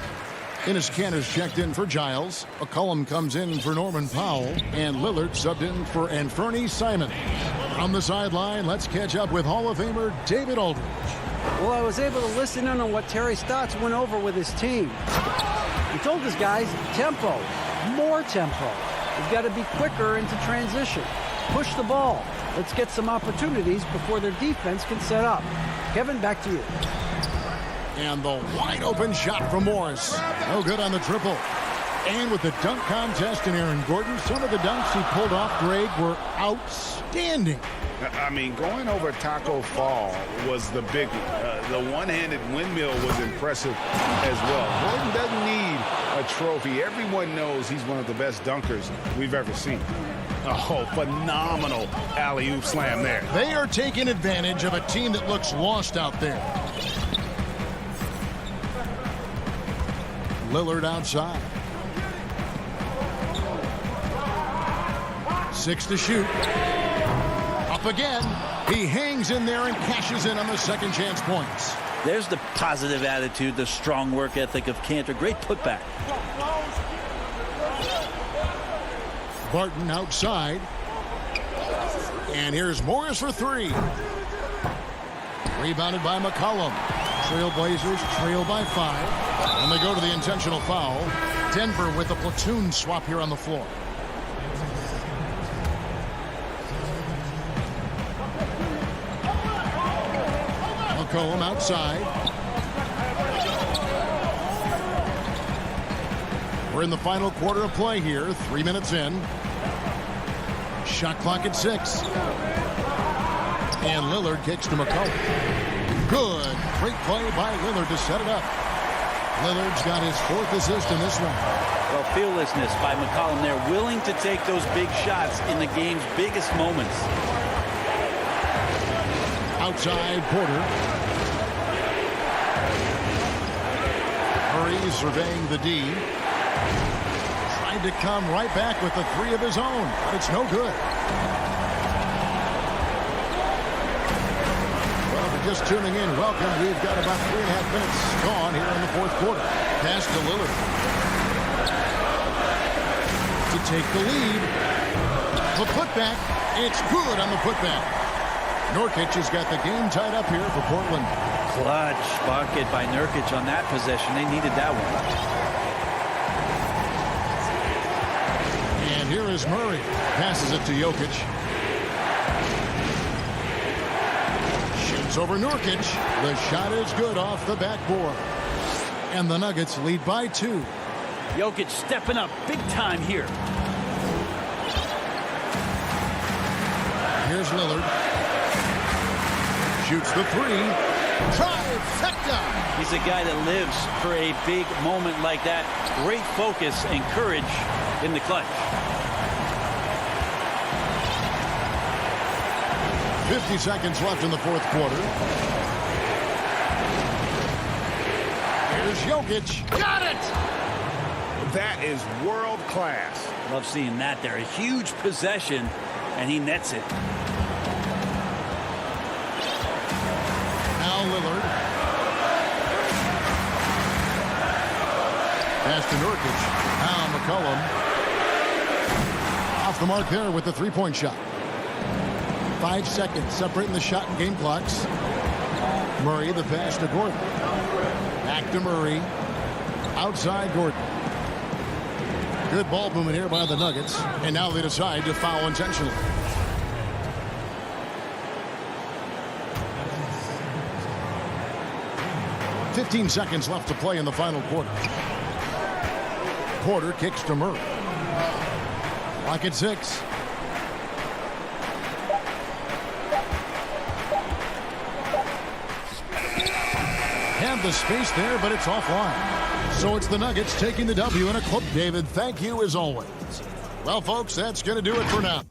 [SPEAKER 1] Enes Kanter's checked in for Giles. McCollum comes in for Norman Powell. And Lillard subbed in for Anfernee Simons. On the sideline, let's catch up with Hall of Famer David Aldridge.
[SPEAKER 6] Well, I was able to listen in on what Terry Stotts went over with his team. He told his guys, tempo, more tempo. We've got to be quicker into transition. Push the ball. Let's get some opportunities before their defense can set up. Kevin, back to you.
[SPEAKER 1] And the wide open shot from Morris. No good on the triple. And with the dunk contest and Aaron Gordon, some of the dunks he pulled off, Greg, were outstanding.
[SPEAKER 4] I mean, going over Taco Fall was the big one. The one-handed windmill was impressive as well. Gordon doesn't need a trophy. Everyone knows he's one of the best dunkers we've ever seen. Oh, phenomenal alley-oop slam there.
[SPEAKER 1] They are taking advantage of a team that looks lost out there. Lillard outside. 6 to shoot. Up again. He hangs in there and cashes in on the second chance points.
[SPEAKER 9] There's the positive attitude, the strong work ethic of Kanter. Great putback.
[SPEAKER 1] Barton outside. And here's Morris for 3. Rebounded by McCollum. Trailblazers trail by 5. And they go to the intentional foul. Denver with a platoon swap here on the floor. McCollum outside. We're in the final quarter of play here. 3 minutes in. Shot clock at 6. And Lillard kicks to McCollum. Good. Great play by Lillard to set it up. Lillard's got his 4th assist in this one.
[SPEAKER 9] Well, fearlessness by McCollum there, willing to take those big shots in the game's biggest moments.
[SPEAKER 1] Outside Porter. Murray surveying the D. Tried to come right back with the 3 of his own, but it's no good. Just tuning in, welcome. We've got about 3.5 minutes gone here in the 4th quarter. Pass to Lillard. To take the lead. The putback. It's good on the putback. Nurkic has got the game tied up here for Portland.
[SPEAKER 9] Clutch bucket by Nurkic on that possession. They needed that one.
[SPEAKER 1] is Murray. Passes it to Jokic. Shoots over Nurkic. The shot is good off the backboard. And the Nuggets lead by 2.
[SPEAKER 9] Jokic stepping up big time here.
[SPEAKER 1] Here's Lillard. Shoots the 3. Trifecta.
[SPEAKER 9] He's a guy that lives for a big moment like that. Great focus and courage in the clutch.
[SPEAKER 1] 50 seconds left in the fourth quarter. Here's Jokic. Got it!
[SPEAKER 4] That is world class.
[SPEAKER 9] Love seeing that there. A huge possession, and he nets it.
[SPEAKER 1] Now Lillard. Pass to Nurkic. Now McCollum. Off the mark there with the three-point shot. 5 seconds separating the shot and game clocks. Murray, the pass to Gordon. Back to Murray. Outside Gordon. Good ball movement here by the Nuggets. And now they decide to foul intentionally. "15 seconds left to play in the final quarter. Porter kicks to Murray. Clock at 6. Have the space there, but it's offline. So it's the Nuggets taking the W in a club. David, thank you as always. Well, folks, that's going to do it for now.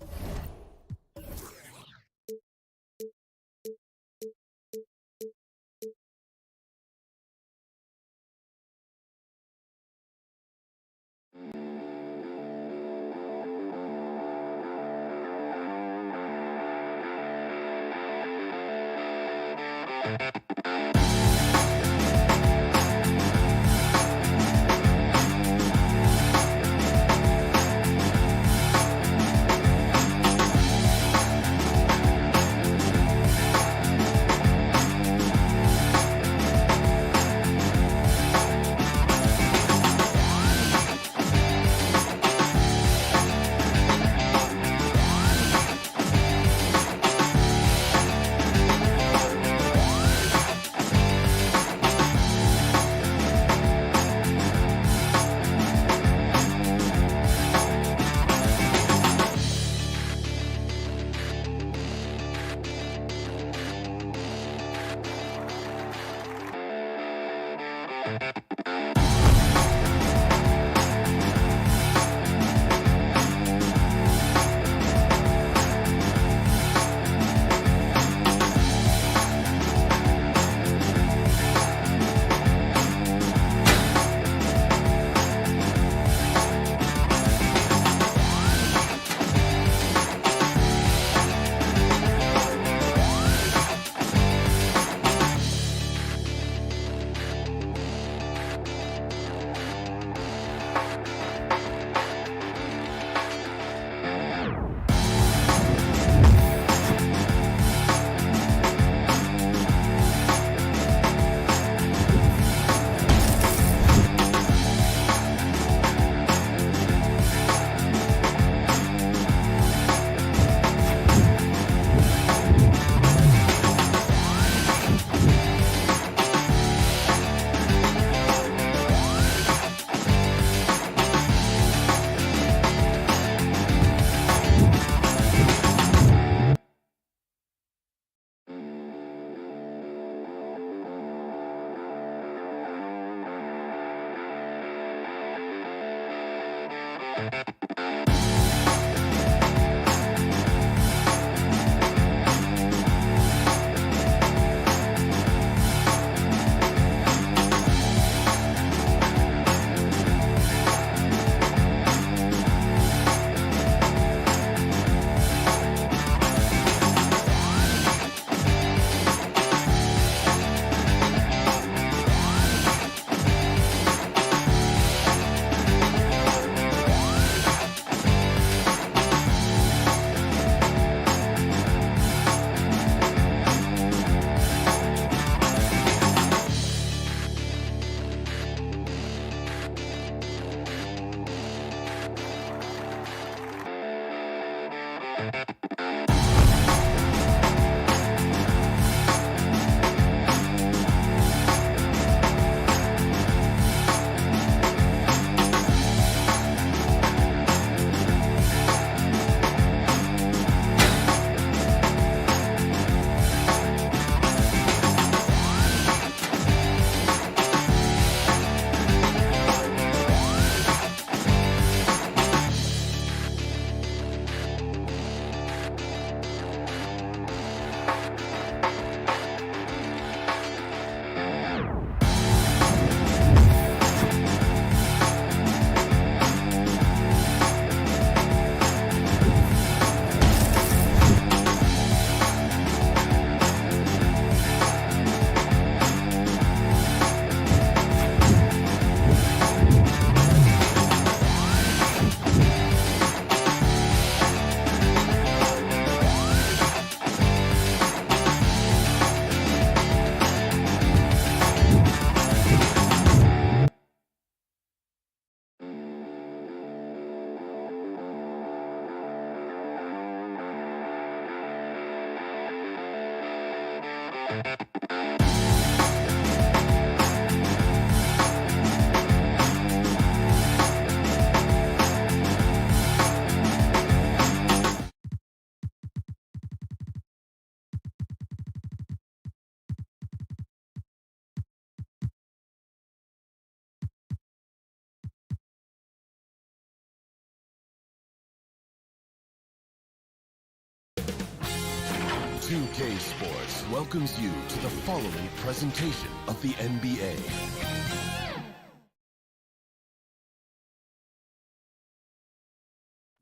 [SPEAKER 10] 2K Sports welcomes you to the following presentation of the NBA.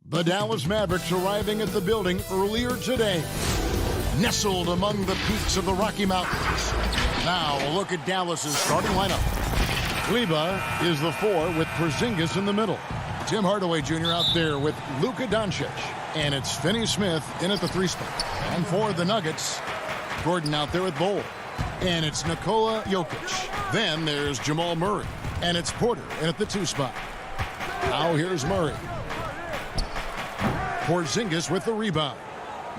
[SPEAKER 1] The Dallas Mavericks arriving at the building earlier today, nestled among the peaks of the Rocky Mountains. Now a look at Dallas's starting lineup. Kleba is the 4 with Porzingis in the middle. Tim Hardaway Jr. out there with Luka Doncic. And it's Finney Smith in at the 3 spot. And for the Nuggets, Gordon out there with Bol. And it's Nikola Jokic. Then there's Jamal Murray. And it's Porter in at the 2 spot. Now here's Murray. Porzingis with the rebound.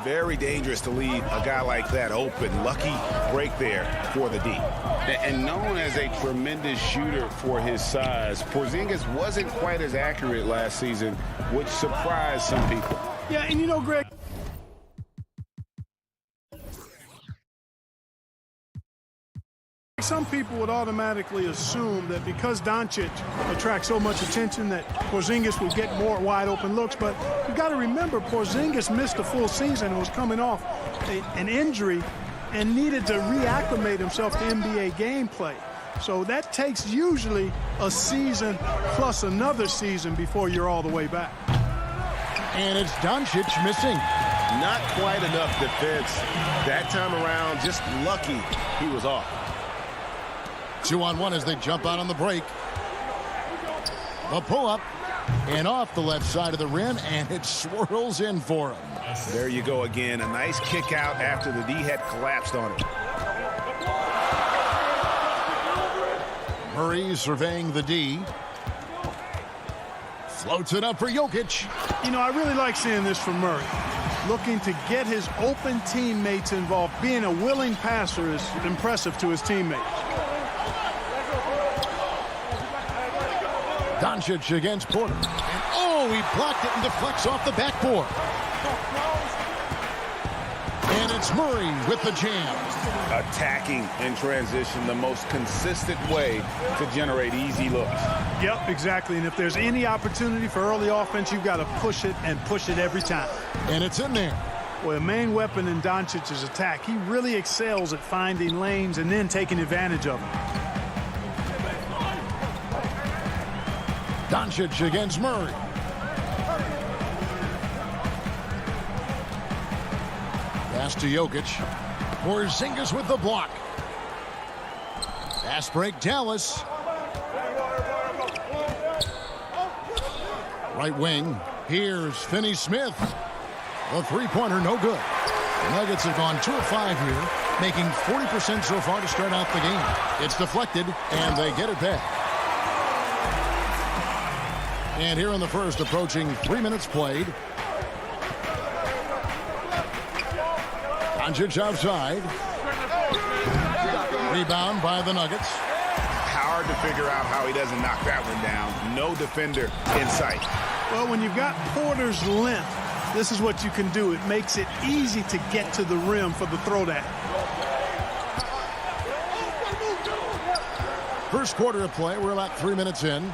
[SPEAKER 4] Very dangerous to leave a guy like that open. Lucky break there for the D. And known as a tremendous shooter for his size, Porzingis wasn't quite as accurate last season, which surprised some people.
[SPEAKER 11] Yeah, and you know, Greg, some people would automatically assume that because Doncic attracts so much attention that Porzingis would get more wide open looks. But you got to remember, Porzingis missed a full season and was coming off an injury and needed to reacclimate himself to NBA gameplay. So that takes usually a season plus another season before you're all the way back.
[SPEAKER 1] And it's Doncic missing.
[SPEAKER 5] Not quite enough defense that time around. Just lucky he was off.
[SPEAKER 1] 2-on-1 as they jump out on the break. The pull-up and off the left side of the rim, and it swirls in for him.
[SPEAKER 4] There you go again. A nice kick out after the D had collapsed on it.
[SPEAKER 1] Murray surveying the D. Floats it up for Jokic.
[SPEAKER 11] You know, I really like seeing this from Murray. Looking to get his open teammates involved. Being a willing passer is impressive to his teammates.
[SPEAKER 1] Doncic against Porter. And oh, he blocked it and deflects off the backboard. And it's Murray with the jam.
[SPEAKER 4] Attacking in transition, the most consistent way to generate easy looks.
[SPEAKER 11] Yep, exactly. And if there's any opportunity for early offense, you've got to push it and push it every time.
[SPEAKER 1] And it's in there.
[SPEAKER 11] Well, a main weapon in Doncic's attack. He really excels at finding lanes and then taking advantage of them.
[SPEAKER 1] Doncic against Murray. Pass to Jokic. Porzingis with the block. Fast break, Dallas. Right wing. Here's Finney Smith. The three-pointer, no good. The Nuggets have gone 2 of 5 here, making 40% so far to start out the game. It's deflected, and they get it back. And here in the first, approaching 3 minutes played. Doncic outside. Rebound by the Nuggets.
[SPEAKER 4] Hard to figure out how he doesn't knock that one down. No defender in sight.
[SPEAKER 11] Well, when you've got Porter's length, this is what you can do. It makes it easy to get to the rim for the throwdown.
[SPEAKER 1] First quarter of play, we're about 3 minutes in.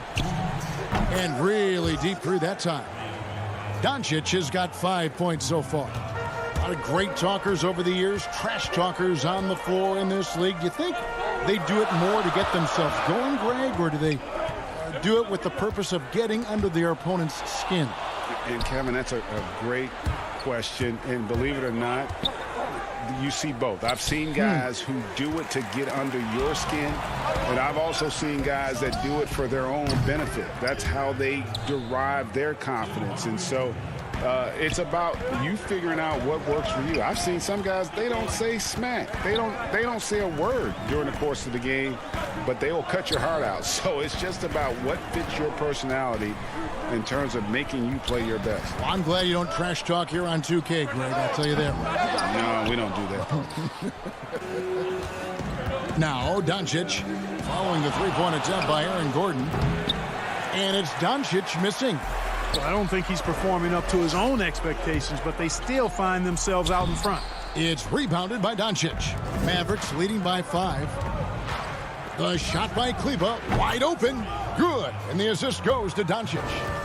[SPEAKER 1] And really deep through that time. Doncic has got 5 points so far. A lot of great talkers over the years, trash talkers on the floor in this league. Do you think they do it more to get themselves going, Greg, or do they do it with the purpose of getting under their opponent's skin?
[SPEAKER 4] And Kevin, that's a great question. And believe it or not, you see both. I've seen guys who do it to get under your skin, and I've also seen guys that do it for their own benefit. That's how they derive their confidence. And so It's about you figuring out what works for you. I've seen some guys, they don't say smack. They don't say a word during the course of the game, but they will cut your heart out. So it's just about what fits your personality in terms of making you play your best.
[SPEAKER 1] Well, I'm glad you don't trash talk here on 2K, Greg. I'll tell you that.
[SPEAKER 4] No, we don't do that.
[SPEAKER 1] Now, Doncic following the three-point attempt by Aaron Gordon. And it's Doncic missing.
[SPEAKER 11] Well, I don't think he's performing up to his own expectations, but they still find themselves out in front.
[SPEAKER 1] It's rebounded by Doncic. Mavericks leading by 5. The shot by Kleba, wide open, good. And the assist goes to Doncic.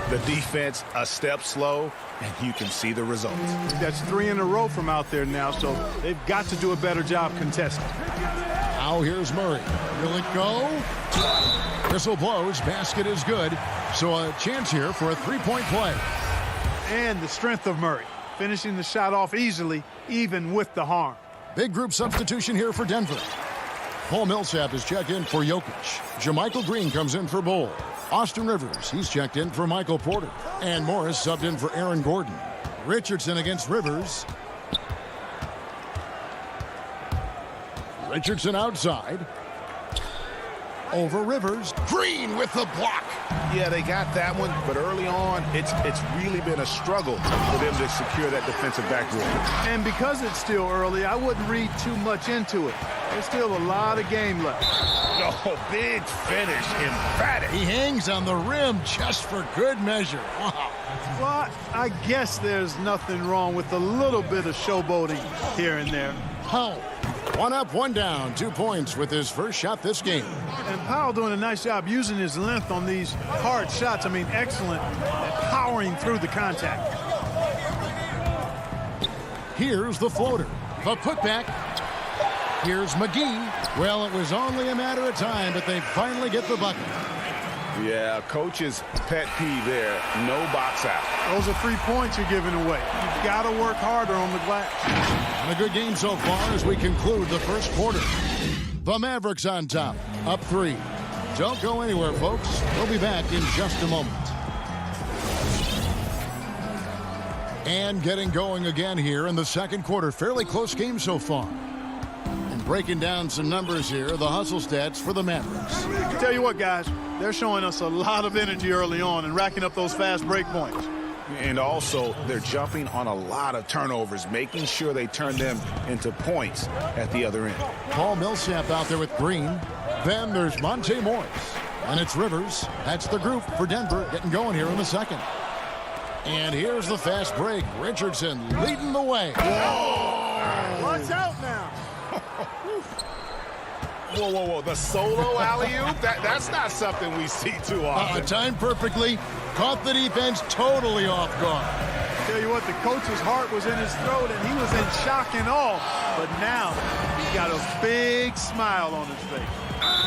[SPEAKER 14] The defense a step slow, and you can see the results.
[SPEAKER 11] That's 3 in a row from out there now, so they've got to do a better job contesting.
[SPEAKER 1] Now here's Murray. Will it go? Whistle blows, basket is good. So a chance here for a three-point play.
[SPEAKER 11] And the strength of Murray, finishing the shot off easily, even with the harm.
[SPEAKER 1] Big group substitution here for Denver. Paul Millsap is checked in for Jokic. JaMychal Green comes in for Bull. Austin Rivers, he's checked in for Michael Porter. And Morris subbed in for Aaron Gordon. Richardson against Rivers. Richardson outside. Over Rivers. Green with the block.
[SPEAKER 14] Yeah, they got that one, but early on, it's really been a struggle for them to secure that defensive backboard.
[SPEAKER 11] And because it's still early, I wouldn't read too much into it. There's still a lot of game left.
[SPEAKER 14] Oh, big finish, emphatic.
[SPEAKER 1] He hangs on the rim just for good measure. Wow.
[SPEAKER 11] Well, I guess there's nothing wrong with a little bit of showboating here and there.
[SPEAKER 1] Powell, 1 up, 1 down, 2 points with his first shot this game.
[SPEAKER 11] And Powell doing a nice job using his length on these hard shots. I mean, excellent at powering through the contact.
[SPEAKER 1] Here's the floater. The putback. Here's McGee. Well, it was only a matter of time, but they finally get the bucket.
[SPEAKER 4] Yeah, coach's pet peeve there. No box out.
[SPEAKER 11] Those are 3 points you're giving away. You've got to work harder on the glass.
[SPEAKER 1] And a good game so far as we conclude the first quarter. The Mavericks on top, up 3. Don't go anywhere, folks. We'll be back in just a moment. And getting going again here in the second quarter. Fairly close game so far. And breaking down some numbers here, the hustle stats for the Mavericks.
[SPEAKER 11] Tell you what, guys, they're showing us a lot of energy early on and racking up those fast break points.
[SPEAKER 14] And also, they're jumping on a lot of turnovers, making sure they turn them into points at the other end.
[SPEAKER 1] Paul Millsap out there with Green. Then there's Monte Morris. And it's Rivers. That's the group for Denver getting going here in the second. And here's the fast break. Richardson leading the way.
[SPEAKER 11] Whoa! Watch out now.
[SPEAKER 14] Whoa, whoa, whoa. The solo alley-oop? That's not something we see too often.
[SPEAKER 1] Timed perfectly. Caught the defense totally off guard.
[SPEAKER 11] Tell you what, the coach's heart was in his throat, and he was in shock and awe. But now he's got a big smile on his face.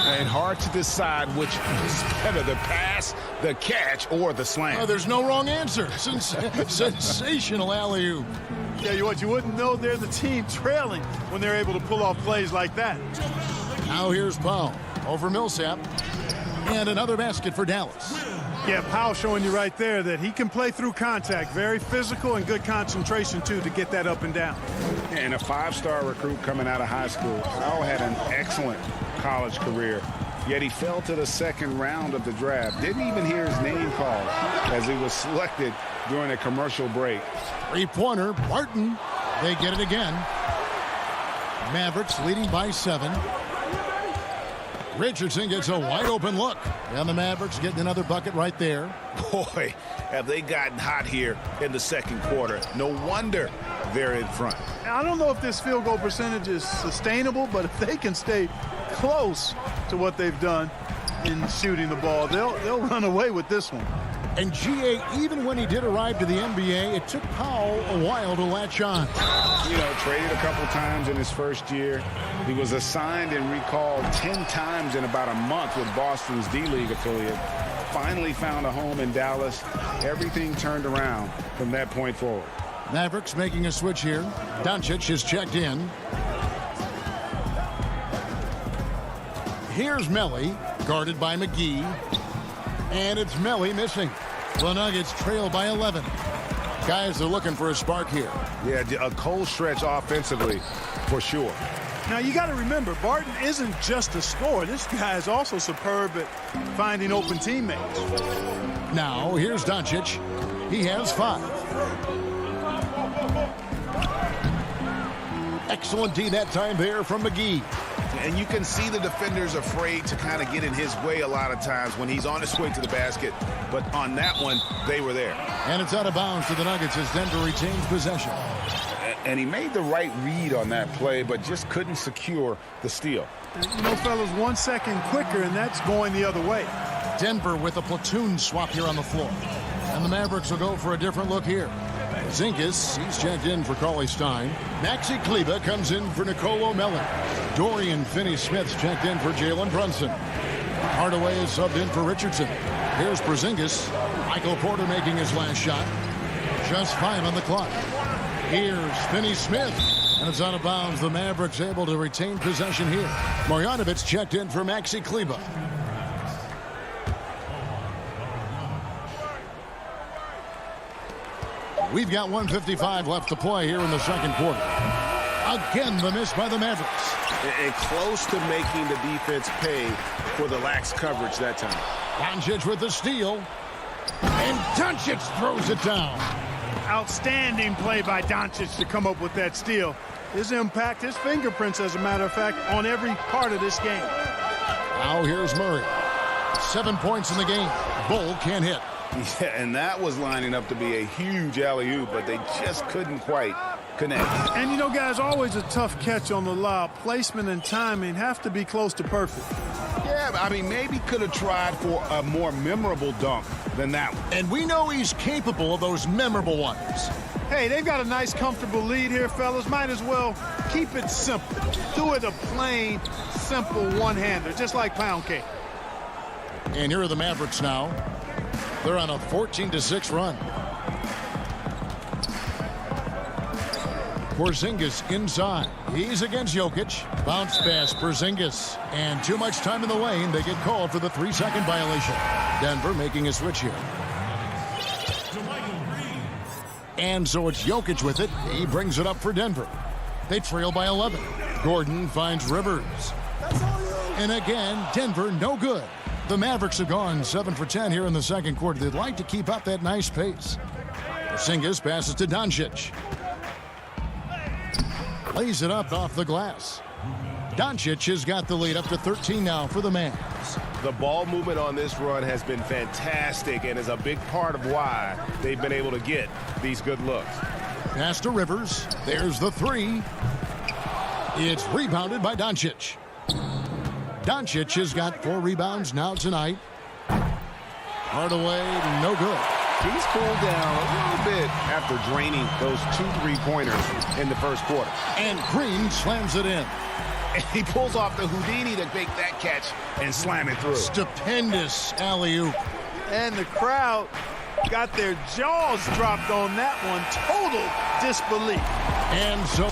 [SPEAKER 4] And hard to decide which is better, the pass, the catch, or the slam.
[SPEAKER 1] Oh, there's no wrong answer. Sensational alley-oop.
[SPEAKER 11] Tell you what, you wouldn't know they're the team trailing when they're able to pull off plays like that.
[SPEAKER 1] Now here's Powell over Millsap. And another basket for Dallas.
[SPEAKER 11] Yeah, Powell showing you right there that he can play through contact. Very physical and good concentration, too, to get that up and down.
[SPEAKER 4] And a 5-star recruit coming out of high school. Powell had an excellent college career, yet he fell to the second round of the draft. Didn't even hear his name called as he was selected during a commercial break.
[SPEAKER 1] Three-pointer, Barton. They get it again. Mavericks leading by 7. Richardson gets a wide-open look. And the Mavericks getting another bucket right there.
[SPEAKER 14] Boy, have they gotten hot here in the second quarter. No wonder they're in front.
[SPEAKER 11] I don't know if this field goal percentage is sustainable, but if they can stay close to what they've done in shooting the ball, they'll run away with this one.
[SPEAKER 1] And G.A., even when he did arrive to the NBA, it took Powell a while to latch on.
[SPEAKER 4] You know, traded a couple times in his first year. He was assigned and recalled 10 times in about a month with Boston's D-League affiliate. Finally found a home in Dallas. Everything turned around from that point forward.
[SPEAKER 1] Mavericks making a switch here. Doncic is checked in. Here's Melly, guarded by McGee. And it's Melly missing. The Nuggets trail by 11. Guys are looking for a spark here.
[SPEAKER 5] Yeah, a cold stretch offensively for sure.
[SPEAKER 11] Now, you got to remember, Barton isn't just a scorer. This guy is also superb at finding open teammates.
[SPEAKER 1] Now, here's Doncic. He has 5. Excellent D that time there from McGee.
[SPEAKER 4] And you can see the defenders afraid to kind of get in his way a lot of times when he's on his way to the basket. But on that one, they were there.
[SPEAKER 1] And it's out of bounds to the Nuggets as Denver retains possession.
[SPEAKER 4] And he made the right read on that play, but just couldn't secure the steal.
[SPEAKER 11] You know, fellas, 1 second quicker, and that's going the other way.
[SPEAKER 1] Denver with a platoon swap here on the floor. And the Mavericks will go for a different look here. Zinkis, he's checked in for Cauley-Stein. Maxi Kleber comes in for Nicolo Melli. Dorian Finney-Smith's checked in for Jalen Brunson. Hardaway is subbed in for Richardson. Here's Porzingis. Michael Porter making his last shot. Just 5 on the clock. Here's Finney-Smith. And it's out of bounds. The Mavericks able to retain possession here. Marjanovic checked in for Maxi Kleber. We've got 1:55 left to play here in the second quarter. Again, the miss by the Mavericks.
[SPEAKER 5] And close to making the defense pay for the lax coverage that time.
[SPEAKER 1] Doncic with the steal. And Doncic throws it down.
[SPEAKER 11] Outstanding play by Doncic to come up with that steal. His impact, his fingerprints, as a matter of fact, on every part of this game.
[SPEAKER 1] Now here's Murray. 7 points in the game. Bull can't hit.
[SPEAKER 4] Yeah, and that was lining up to be a huge alley-oop, but they just couldn't quite connect.
[SPEAKER 11] And, you know, guys, always a tough catch on the lob. Placement and timing have to be close to perfect.
[SPEAKER 4] Yeah, I mean, maybe could have tried for a more memorable dunk than that one.
[SPEAKER 1] And we know he's capable of those memorable ones.
[SPEAKER 11] Hey, they've got a nice, comfortable lead here, fellas. Might as well keep it simple. Do it a plain, simple one-hander, just like pound cake.
[SPEAKER 1] And here are the Mavericks now. They're on a 14-6 run. Porzingis inside. He's against Jokic. Bounce pass, Porzingis. And too much time in the lane. They get called for the 3-second violation. Denver making a switch here. And so it's Jokic with it. He brings it up for Denver. They trail by 11. Gordon finds Rivers. And again, Denver no good. The Mavericks have gone 7 for 10 here in the second quarter. They'd like to keep up that nice pace. Porzingis passes to Doncic. Lays it up off the glass. Doncic has got the lead up to 13 now for the Mavs.
[SPEAKER 5] The ball movement on this run has been fantastic and is a big part of why they've been able to get these good looks.
[SPEAKER 1] Pass to Rivers. There's the 3. It's rebounded by Doncic. Doncic has got 4 rebounds now tonight. Hardaway, no good.
[SPEAKER 5] He's cooled down a little bit after draining those 2 3-pointers in the first quarter.
[SPEAKER 1] And Green slams it in.
[SPEAKER 4] And he pulls off the Houdini to make that catch and slam it through.
[SPEAKER 1] Stupendous alley-oop.
[SPEAKER 11] And the crowd got their jaws dropped on that one. Total disbelief.
[SPEAKER 1] And so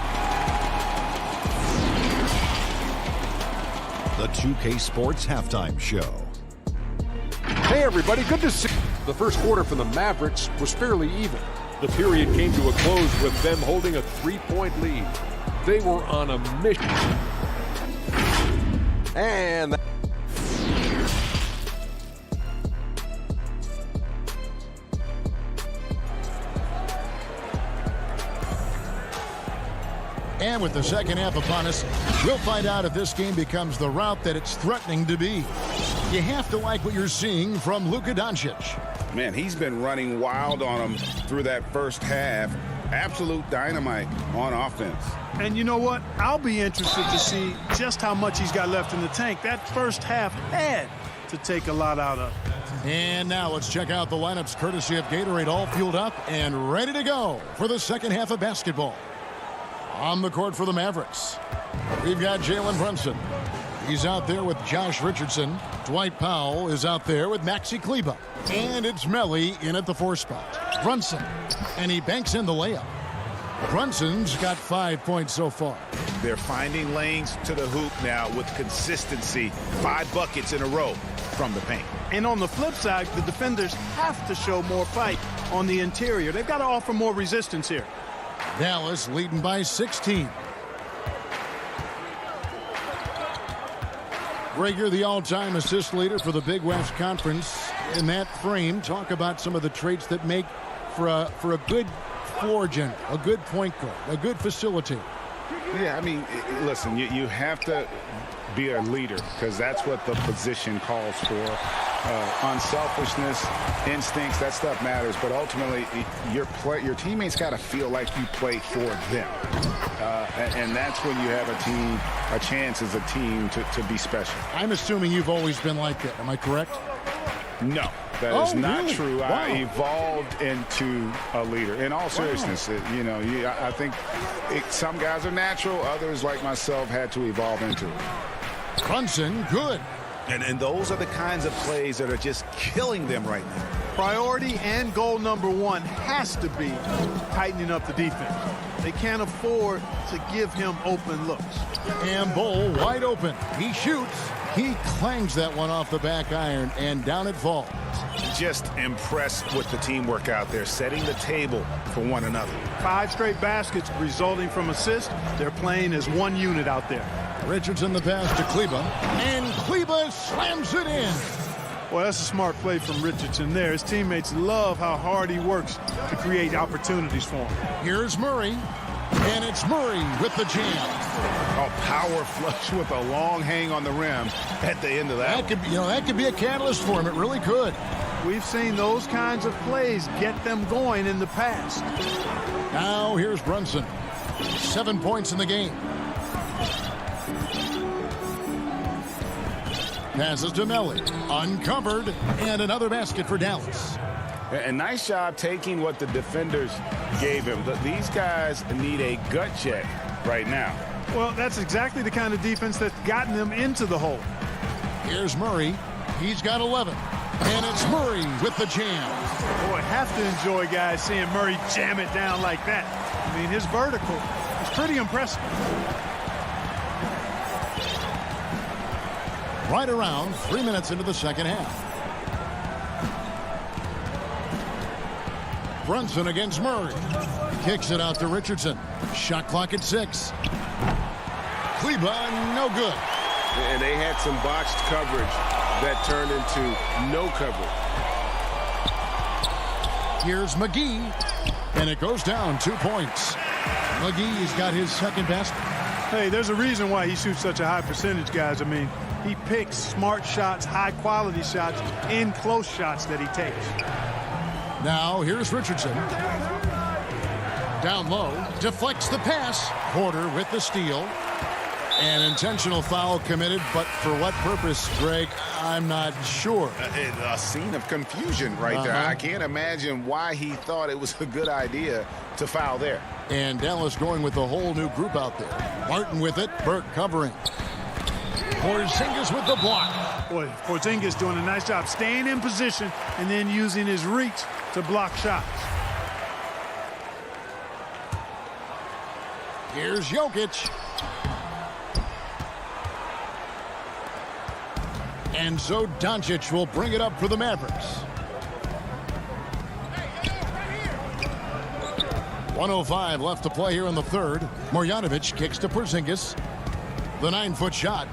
[SPEAKER 7] the 2K Sports Halftime Show.
[SPEAKER 8] Hey everybody, good to see you. The first quarter for the Mavericks was fairly even. The period came to a close with them holding a 3-point lead. They were on a mission. And
[SPEAKER 1] And with the second half upon us, we'll find out if this game becomes the route that it's threatening to be. You have to like what you're seeing from Luka Doncic.
[SPEAKER 4] Man, he's been running wild on him through that first half. Absolute dynamite on offense.
[SPEAKER 11] And you know what? I'll be interested to see just how much he's got left in the tank. That first half had to take a lot out of.
[SPEAKER 1] And now let's check out the lineups courtesy of Gatorade, all fueled up and ready to go for the second half of basketball. On the court for the Mavericks, we've got Jalen Brunson. He's out there with Josh Richardson. Dwight Powell is out there with Maxi Kleber. And it's Melli in at the 4 spot. Brunson. And he banks in the layup. Brunson's got 5 points so far.
[SPEAKER 14] They're finding lanes to the hoop now with consistency. 5 buckets in a row from the paint.
[SPEAKER 11] And on the flip side, the defenders have to show more fight on the interior. They've got to offer more resistance here.
[SPEAKER 1] Dallas leading by 16. Gregor, the all-time assist leader for the Big West Conference. In that frame, talk about some of the traits that make for a good floor general, a good point guard, a good facilitator.
[SPEAKER 4] Yeah, I mean, listen, you have to be a leader because that's what the position calls for. Unselfishness, instincts, that stuff matters. But ultimately, your teammates got to feel like you play for them. And that's when you have a chance as a team to be special.
[SPEAKER 1] I'm assuming you've always been like that. Am I correct?
[SPEAKER 4] No, that is not
[SPEAKER 1] really?
[SPEAKER 4] true.
[SPEAKER 1] Wow.
[SPEAKER 4] I evolved into a leader. In all seriousness, I think some guys are natural. Others, like myself, had to evolve into it.
[SPEAKER 1] Brunson, good.
[SPEAKER 14] And those are the kinds of plays that are just killing them right now.
[SPEAKER 11] Priority and goal number one has to be tightening up the defense. They can't afford to give him open looks.
[SPEAKER 1] And Bull wide open. He shoots. He clangs that one off the back iron, and down it falls.
[SPEAKER 14] Just impressed with the teamwork out there, setting the table for one another.
[SPEAKER 11] 5 straight baskets resulting from assists. They're playing as one unit out there.
[SPEAKER 1] Richardson the pass to Kleba, and Kleba slams it in.
[SPEAKER 11] Well, that's a smart play from Richardson there. His teammates love how hard he works to create opportunities for him.
[SPEAKER 1] Here's Murray, and it's Murray with the jam.
[SPEAKER 4] A power flush with a long hang on the rim at the end of that.
[SPEAKER 1] That could be a catalyst for him. It really could.
[SPEAKER 11] We've seen those kinds of plays get them going in the past.
[SPEAKER 1] Now here's Brunson. 7 points in the game. Passes to Melly. Uncovered. And another basket for Dallas.
[SPEAKER 4] A nice job taking what the defenders gave him. These guys need a gut check right now.
[SPEAKER 11] Well, that's exactly the kind of defense that's gotten them into the hole.
[SPEAKER 1] Here's Murray. He's got 11. And it's Murray with the jam.
[SPEAKER 11] Boy, have to enjoy guys seeing Murray jam it down like that. I mean, his vertical is pretty impressive.
[SPEAKER 1] Right around 3 minutes into the second half. Brunson against Murray. Kicks it out to Richardson. Shot clock at 6. Kleba, no good.
[SPEAKER 5] And they had some botched coverage that turned into no coverage.
[SPEAKER 1] Here's McGee, and it goes down 2 points. McGee's got his second basket.
[SPEAKER 11] Hey, there's a reason why he shoots such a high percentage, guys. I mean, he picks smart shots, high-quality shots, and close shots that he takes.
[SPEAKER 1] Now, here's Richardson. Down low, deflects the pass. Porter with the steal. An intentional foul committed, but for what purpose, Greg, I'm not sure.
[SPEAKER 14] A scene of confusion right there. I can't imagine why he thought it was a good idea to foul there.
[SPEAKER 1] And Dallas going with a whole new group out there. Martin with it, Burke covering. Porzingis with the block.
[SPEAKER 11] Boy, Porzingis doing a nice job staying in position and then using his reach to block shots.
[SPEAKER 1] Here's Jokic. And so Doncic will bring it up for the Mavericks. 1:05 left to play here in the third. Marjanovic kicks to Porzingis. The 9-foot shot.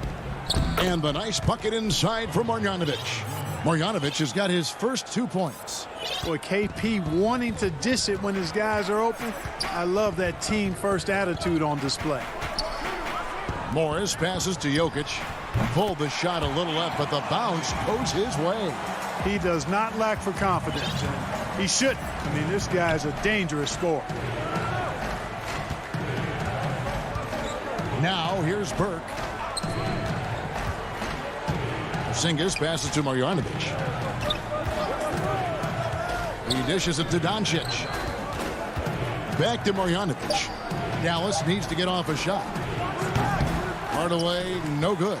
[SPEAKER 1] And the nice bucket inside for Marjanovic. Marjanovic has got his first 2 points.
[SPEAKER 11] Boy, KP wanting to dish it when his guys are open. I love that team-first attitude on display.
[SPEAKER 1] Morris passes to Jokic. Pulled the shot a little left, but the bounce goes his way.
[SPEAKER 11] He does not lack for confidence, and he shouldn't. I mean, this guy's a dangerous scorer.
[SPEAKER 1] Now, here's Burke. Porzingis passes to Marjanovic. He dishes it to Doncic. Back to Marjanovic. Dallas needs to get off a shot. Hardaway, no good.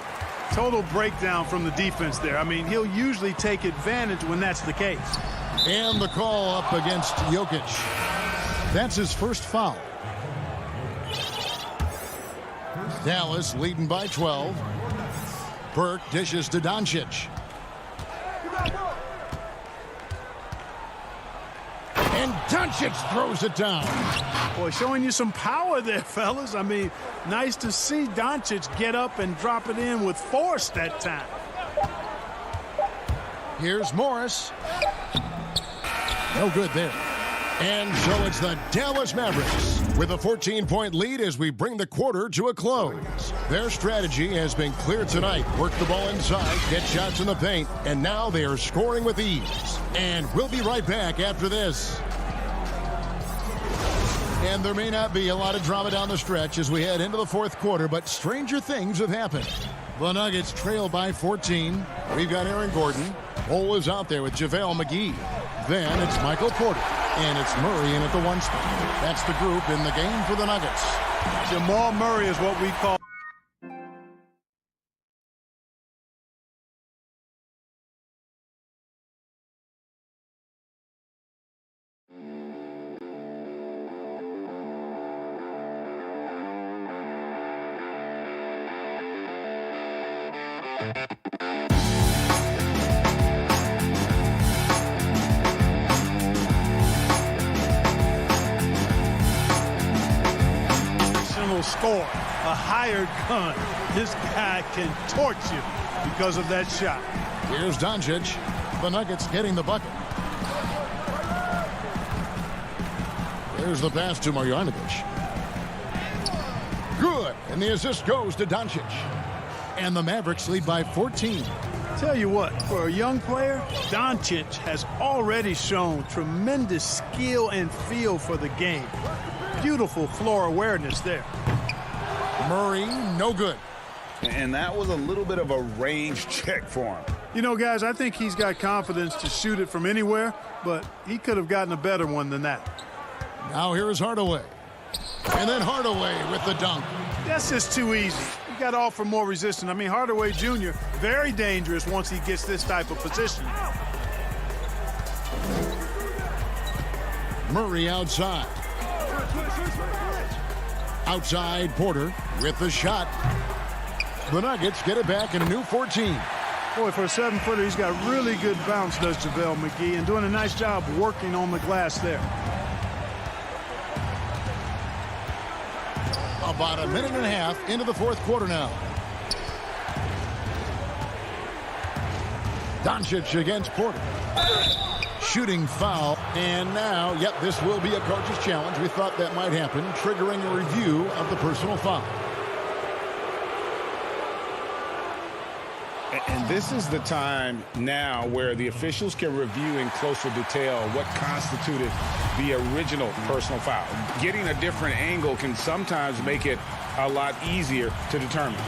[SPEAKER 11] Total breakdown from the defense there. I mean, he'll usually take advantage when that's the case.
[SPEAKER 1] And the call up against Jokic. That's his first foul. Dallas leading by 12. Burke dishes to Doncic. And Doncic throws it down.
[SPEAKER 11] Boy, showing you some power there, fellas. I mean, nice to see Doncic get up and drop it in with force that time.
[SPEAKER 1] Here's Morris. No good there. And so it's the Dallas Mavericks with a 14-point lead as we bring the quarter to a close. Their strategy has been clear tonight. Work the ball inside, get shots in the paint, and now they are scoring with ease. And we'll be right back after this. And there may not be a lot of drama down the stretch as we head into the fourth quarter, but stranger things have happened. The Nuggets trail by 14. We've got Aaron Gordon. Cole is out there with JaVale McGee. Then it's Michael Porter. And it's Murray in at the 1 spot. That's the group in the game for the Nuggets.
[SPEAKER 11] Jamal Murray is what we call score, a hired gun. This guy can torch you because of that shot.
[SPEAKER 1] Here's Doncic. The Nuggets getting the bucket. There's the pass to Marjanovic. Good. And the assist goes to Doncic. And the Mavericks lead by 14.
[SPEAKER 11] Tell you what, for a young player, Doncic has already shown tremendous skill and feel for the game. Beautiful floor awareness there.
[SPEAKER 1] Murray, no good.
[SPEAKER 4] And that was a little bit of a range check for him.
[SPEAKER 11] You know, guys, I think he's got confidence to shoot it from anywhere, but he could have gotten a better one than that.
[SPEAKER 1] Now here is Hardaway. And then Hardaway with the dunk.
[SPEAKER 11] That's just too easy. You got to offer more resistance. I mean, Hardaway Jr., very dangerous once he gets this type of position.
[SPEAKER 1] Murray outside. Outside Porter with the shot. The Nuggets get it back in a new 14.
[SPEAKER 11] Boy, for a 7-footer, he's got really good bounce, does JaVale McGee, and doing a nice job working on the glass there.
[SPEAKER 1] About a minute and a half into the fourth quarter now. Doncic against Porter. Shooting foul. And now, yep, this will be a coach's challenge. We thought that might happen, triggering a review of the personal foul.
[SPEAKER 4] And this is the time now where the officials can review in closer detail what constituted the original personal foul. Getting a different angle can sometimes make it a lot easier to determine.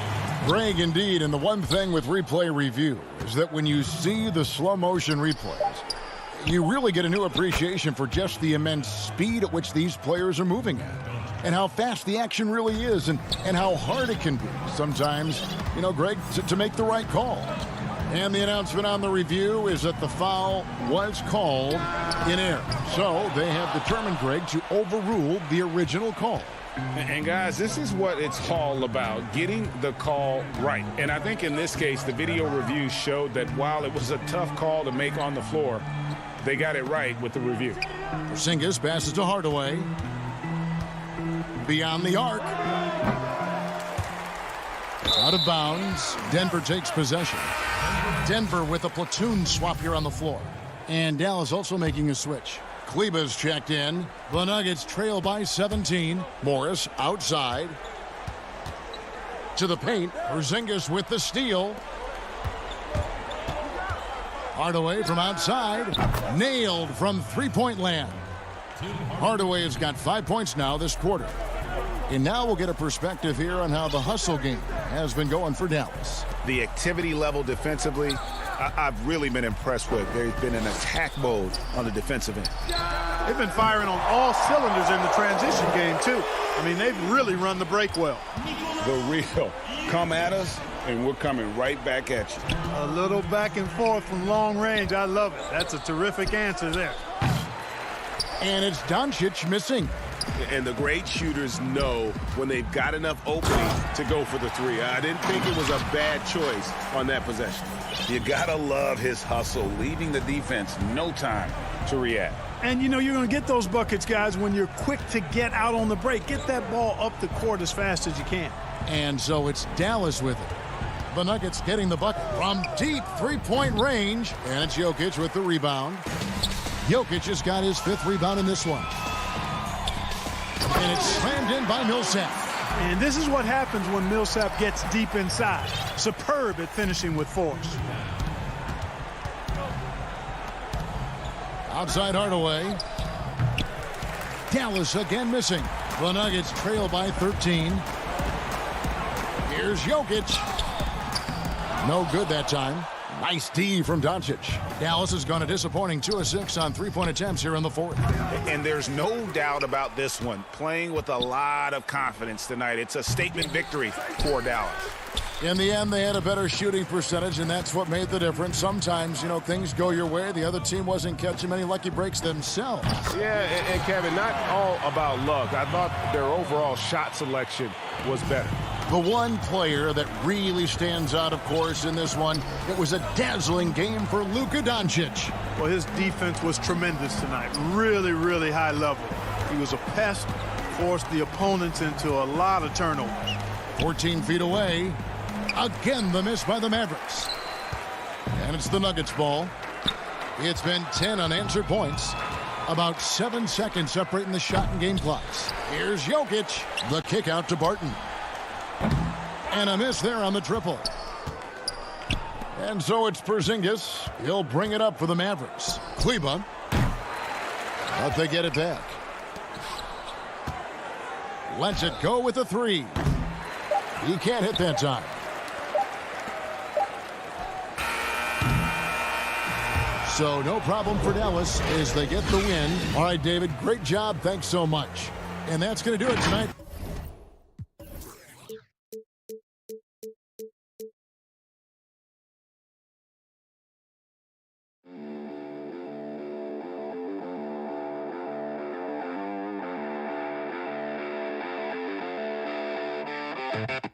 [SPEAKER 1] Greg, indeed, and the one thing with replay review is that when you see the slow motion replays, you really get a new appreciation for just the immense speed at which these players are moving at. And how fast the action really is, and how hard it can be sometimes, you know, Greg, to make the right call. And the announcement on the review is that the foul was called in error. So they have determined, Greg, to overrule the original call.
[SPEAKER 4] And guys, this is what it's all about, getting the call right. And I think in this case, the video review showed that while it was a tough call to make on the floor, they got it right with the review.
[SPEAKER 1] Porzingis passes to Hardaway. Beyond the arc. Out of bounds. Denver takes possession. Denver with a platoon swap here on the floor. And Dallas also making a switch. Kleba's checked in. The Nuggets trail by 17. Morris outside. To the paint. Porzingis with the steal. Hardaway from outside. Nailed from three-point land. Hardaway has got 5 points now this quarter. And now we'll get a perspective here on how the hustle game has been going for Dallas.
[SPEAKER 4] The activity level defensively, I've really been impressed with. There's been an attack mode on the defensive end.
[SPEAKER 11] They've been firing on all cylinders in the transition game, too. I mean, they've really run the break well.
[SPEAKER 4] The real come at us, and we're coming right back at you.
[SPEAKER 11] A little back and forth from long range. I love it. That's a terrific answer there.
[SPEAKER 1] And it's Doncic missing.
[SPEAKER 5] And the great shooters know when they've got enough opening to go for the three. I didn't think it was a bad choice on that possession.
[SPEAKER 4] You gotta love his hustle, leaving the defense no time to react.
[SPEAKER 11] And, you know, you're going to get those buckets, guys, when you're quick to get out on the break. Get that ball up the court as fast as you can.
[SPEAKER 1] And so it's Dallas with it. The Nuggets getting the bucket from deep three-point range. And it's Jokic with the rebound. Jokic has got his 5th rebound in this one. And it's slammed in by Millsap.
[SPEAKER 11] And this is what happens when Millsap gets deep inside. Superb at finishing with force.
[SPEAKER 1] Outside Hardaway. Dallas again missing. The Nuggets trail by 13. Here's Jokic. No good that time. Nice D from Doncic. Dallas has gone a disappointing 2 of 6 on 3-point attempts here in the 4th.
[SPEAKER 4] And there's no doubt about this one. Playing with a lot of confidence tonight. It's a statement victory for Dallas.
[SPEAKER 1] In the end, they had a better shooting percentage, and that's what made the difference. Sometimes, you know, things go your way. The other team wasn't catching many lucky breaks themselves.
[SPEAKER 5] Yeah, and Kevin, not all about luck. I thought their overall shot selection was better.
[SPEAKER 1] The one player that really stands out, of course, in this one, it was a dazzling game for Luka Doncic.
[SPEAKER 11] Well, his defense was tremendous tonight. Really, really high level. He was a pest, forced the opponents into a lot of turnovers.
[SPEAKER 1] 14 feet away. Again, the miss by the Mavericks. And it's the Nuggets ball. It's been 10 unanswered points. About 7 seconds separating the shot and game clocks. Here's Jokic. The kick out to Barton. And a miss there on the triple. And so it's Porzingis. He'll bring it up for the Mavericks. Kleba. But they get it back. Lets it go with a 3. He can't hit that time. So no problem for Dallas as they get the win. All right, David, great job. Thanks so much. And that's going to do it tonight.
[SPEAKER 10] Thank you.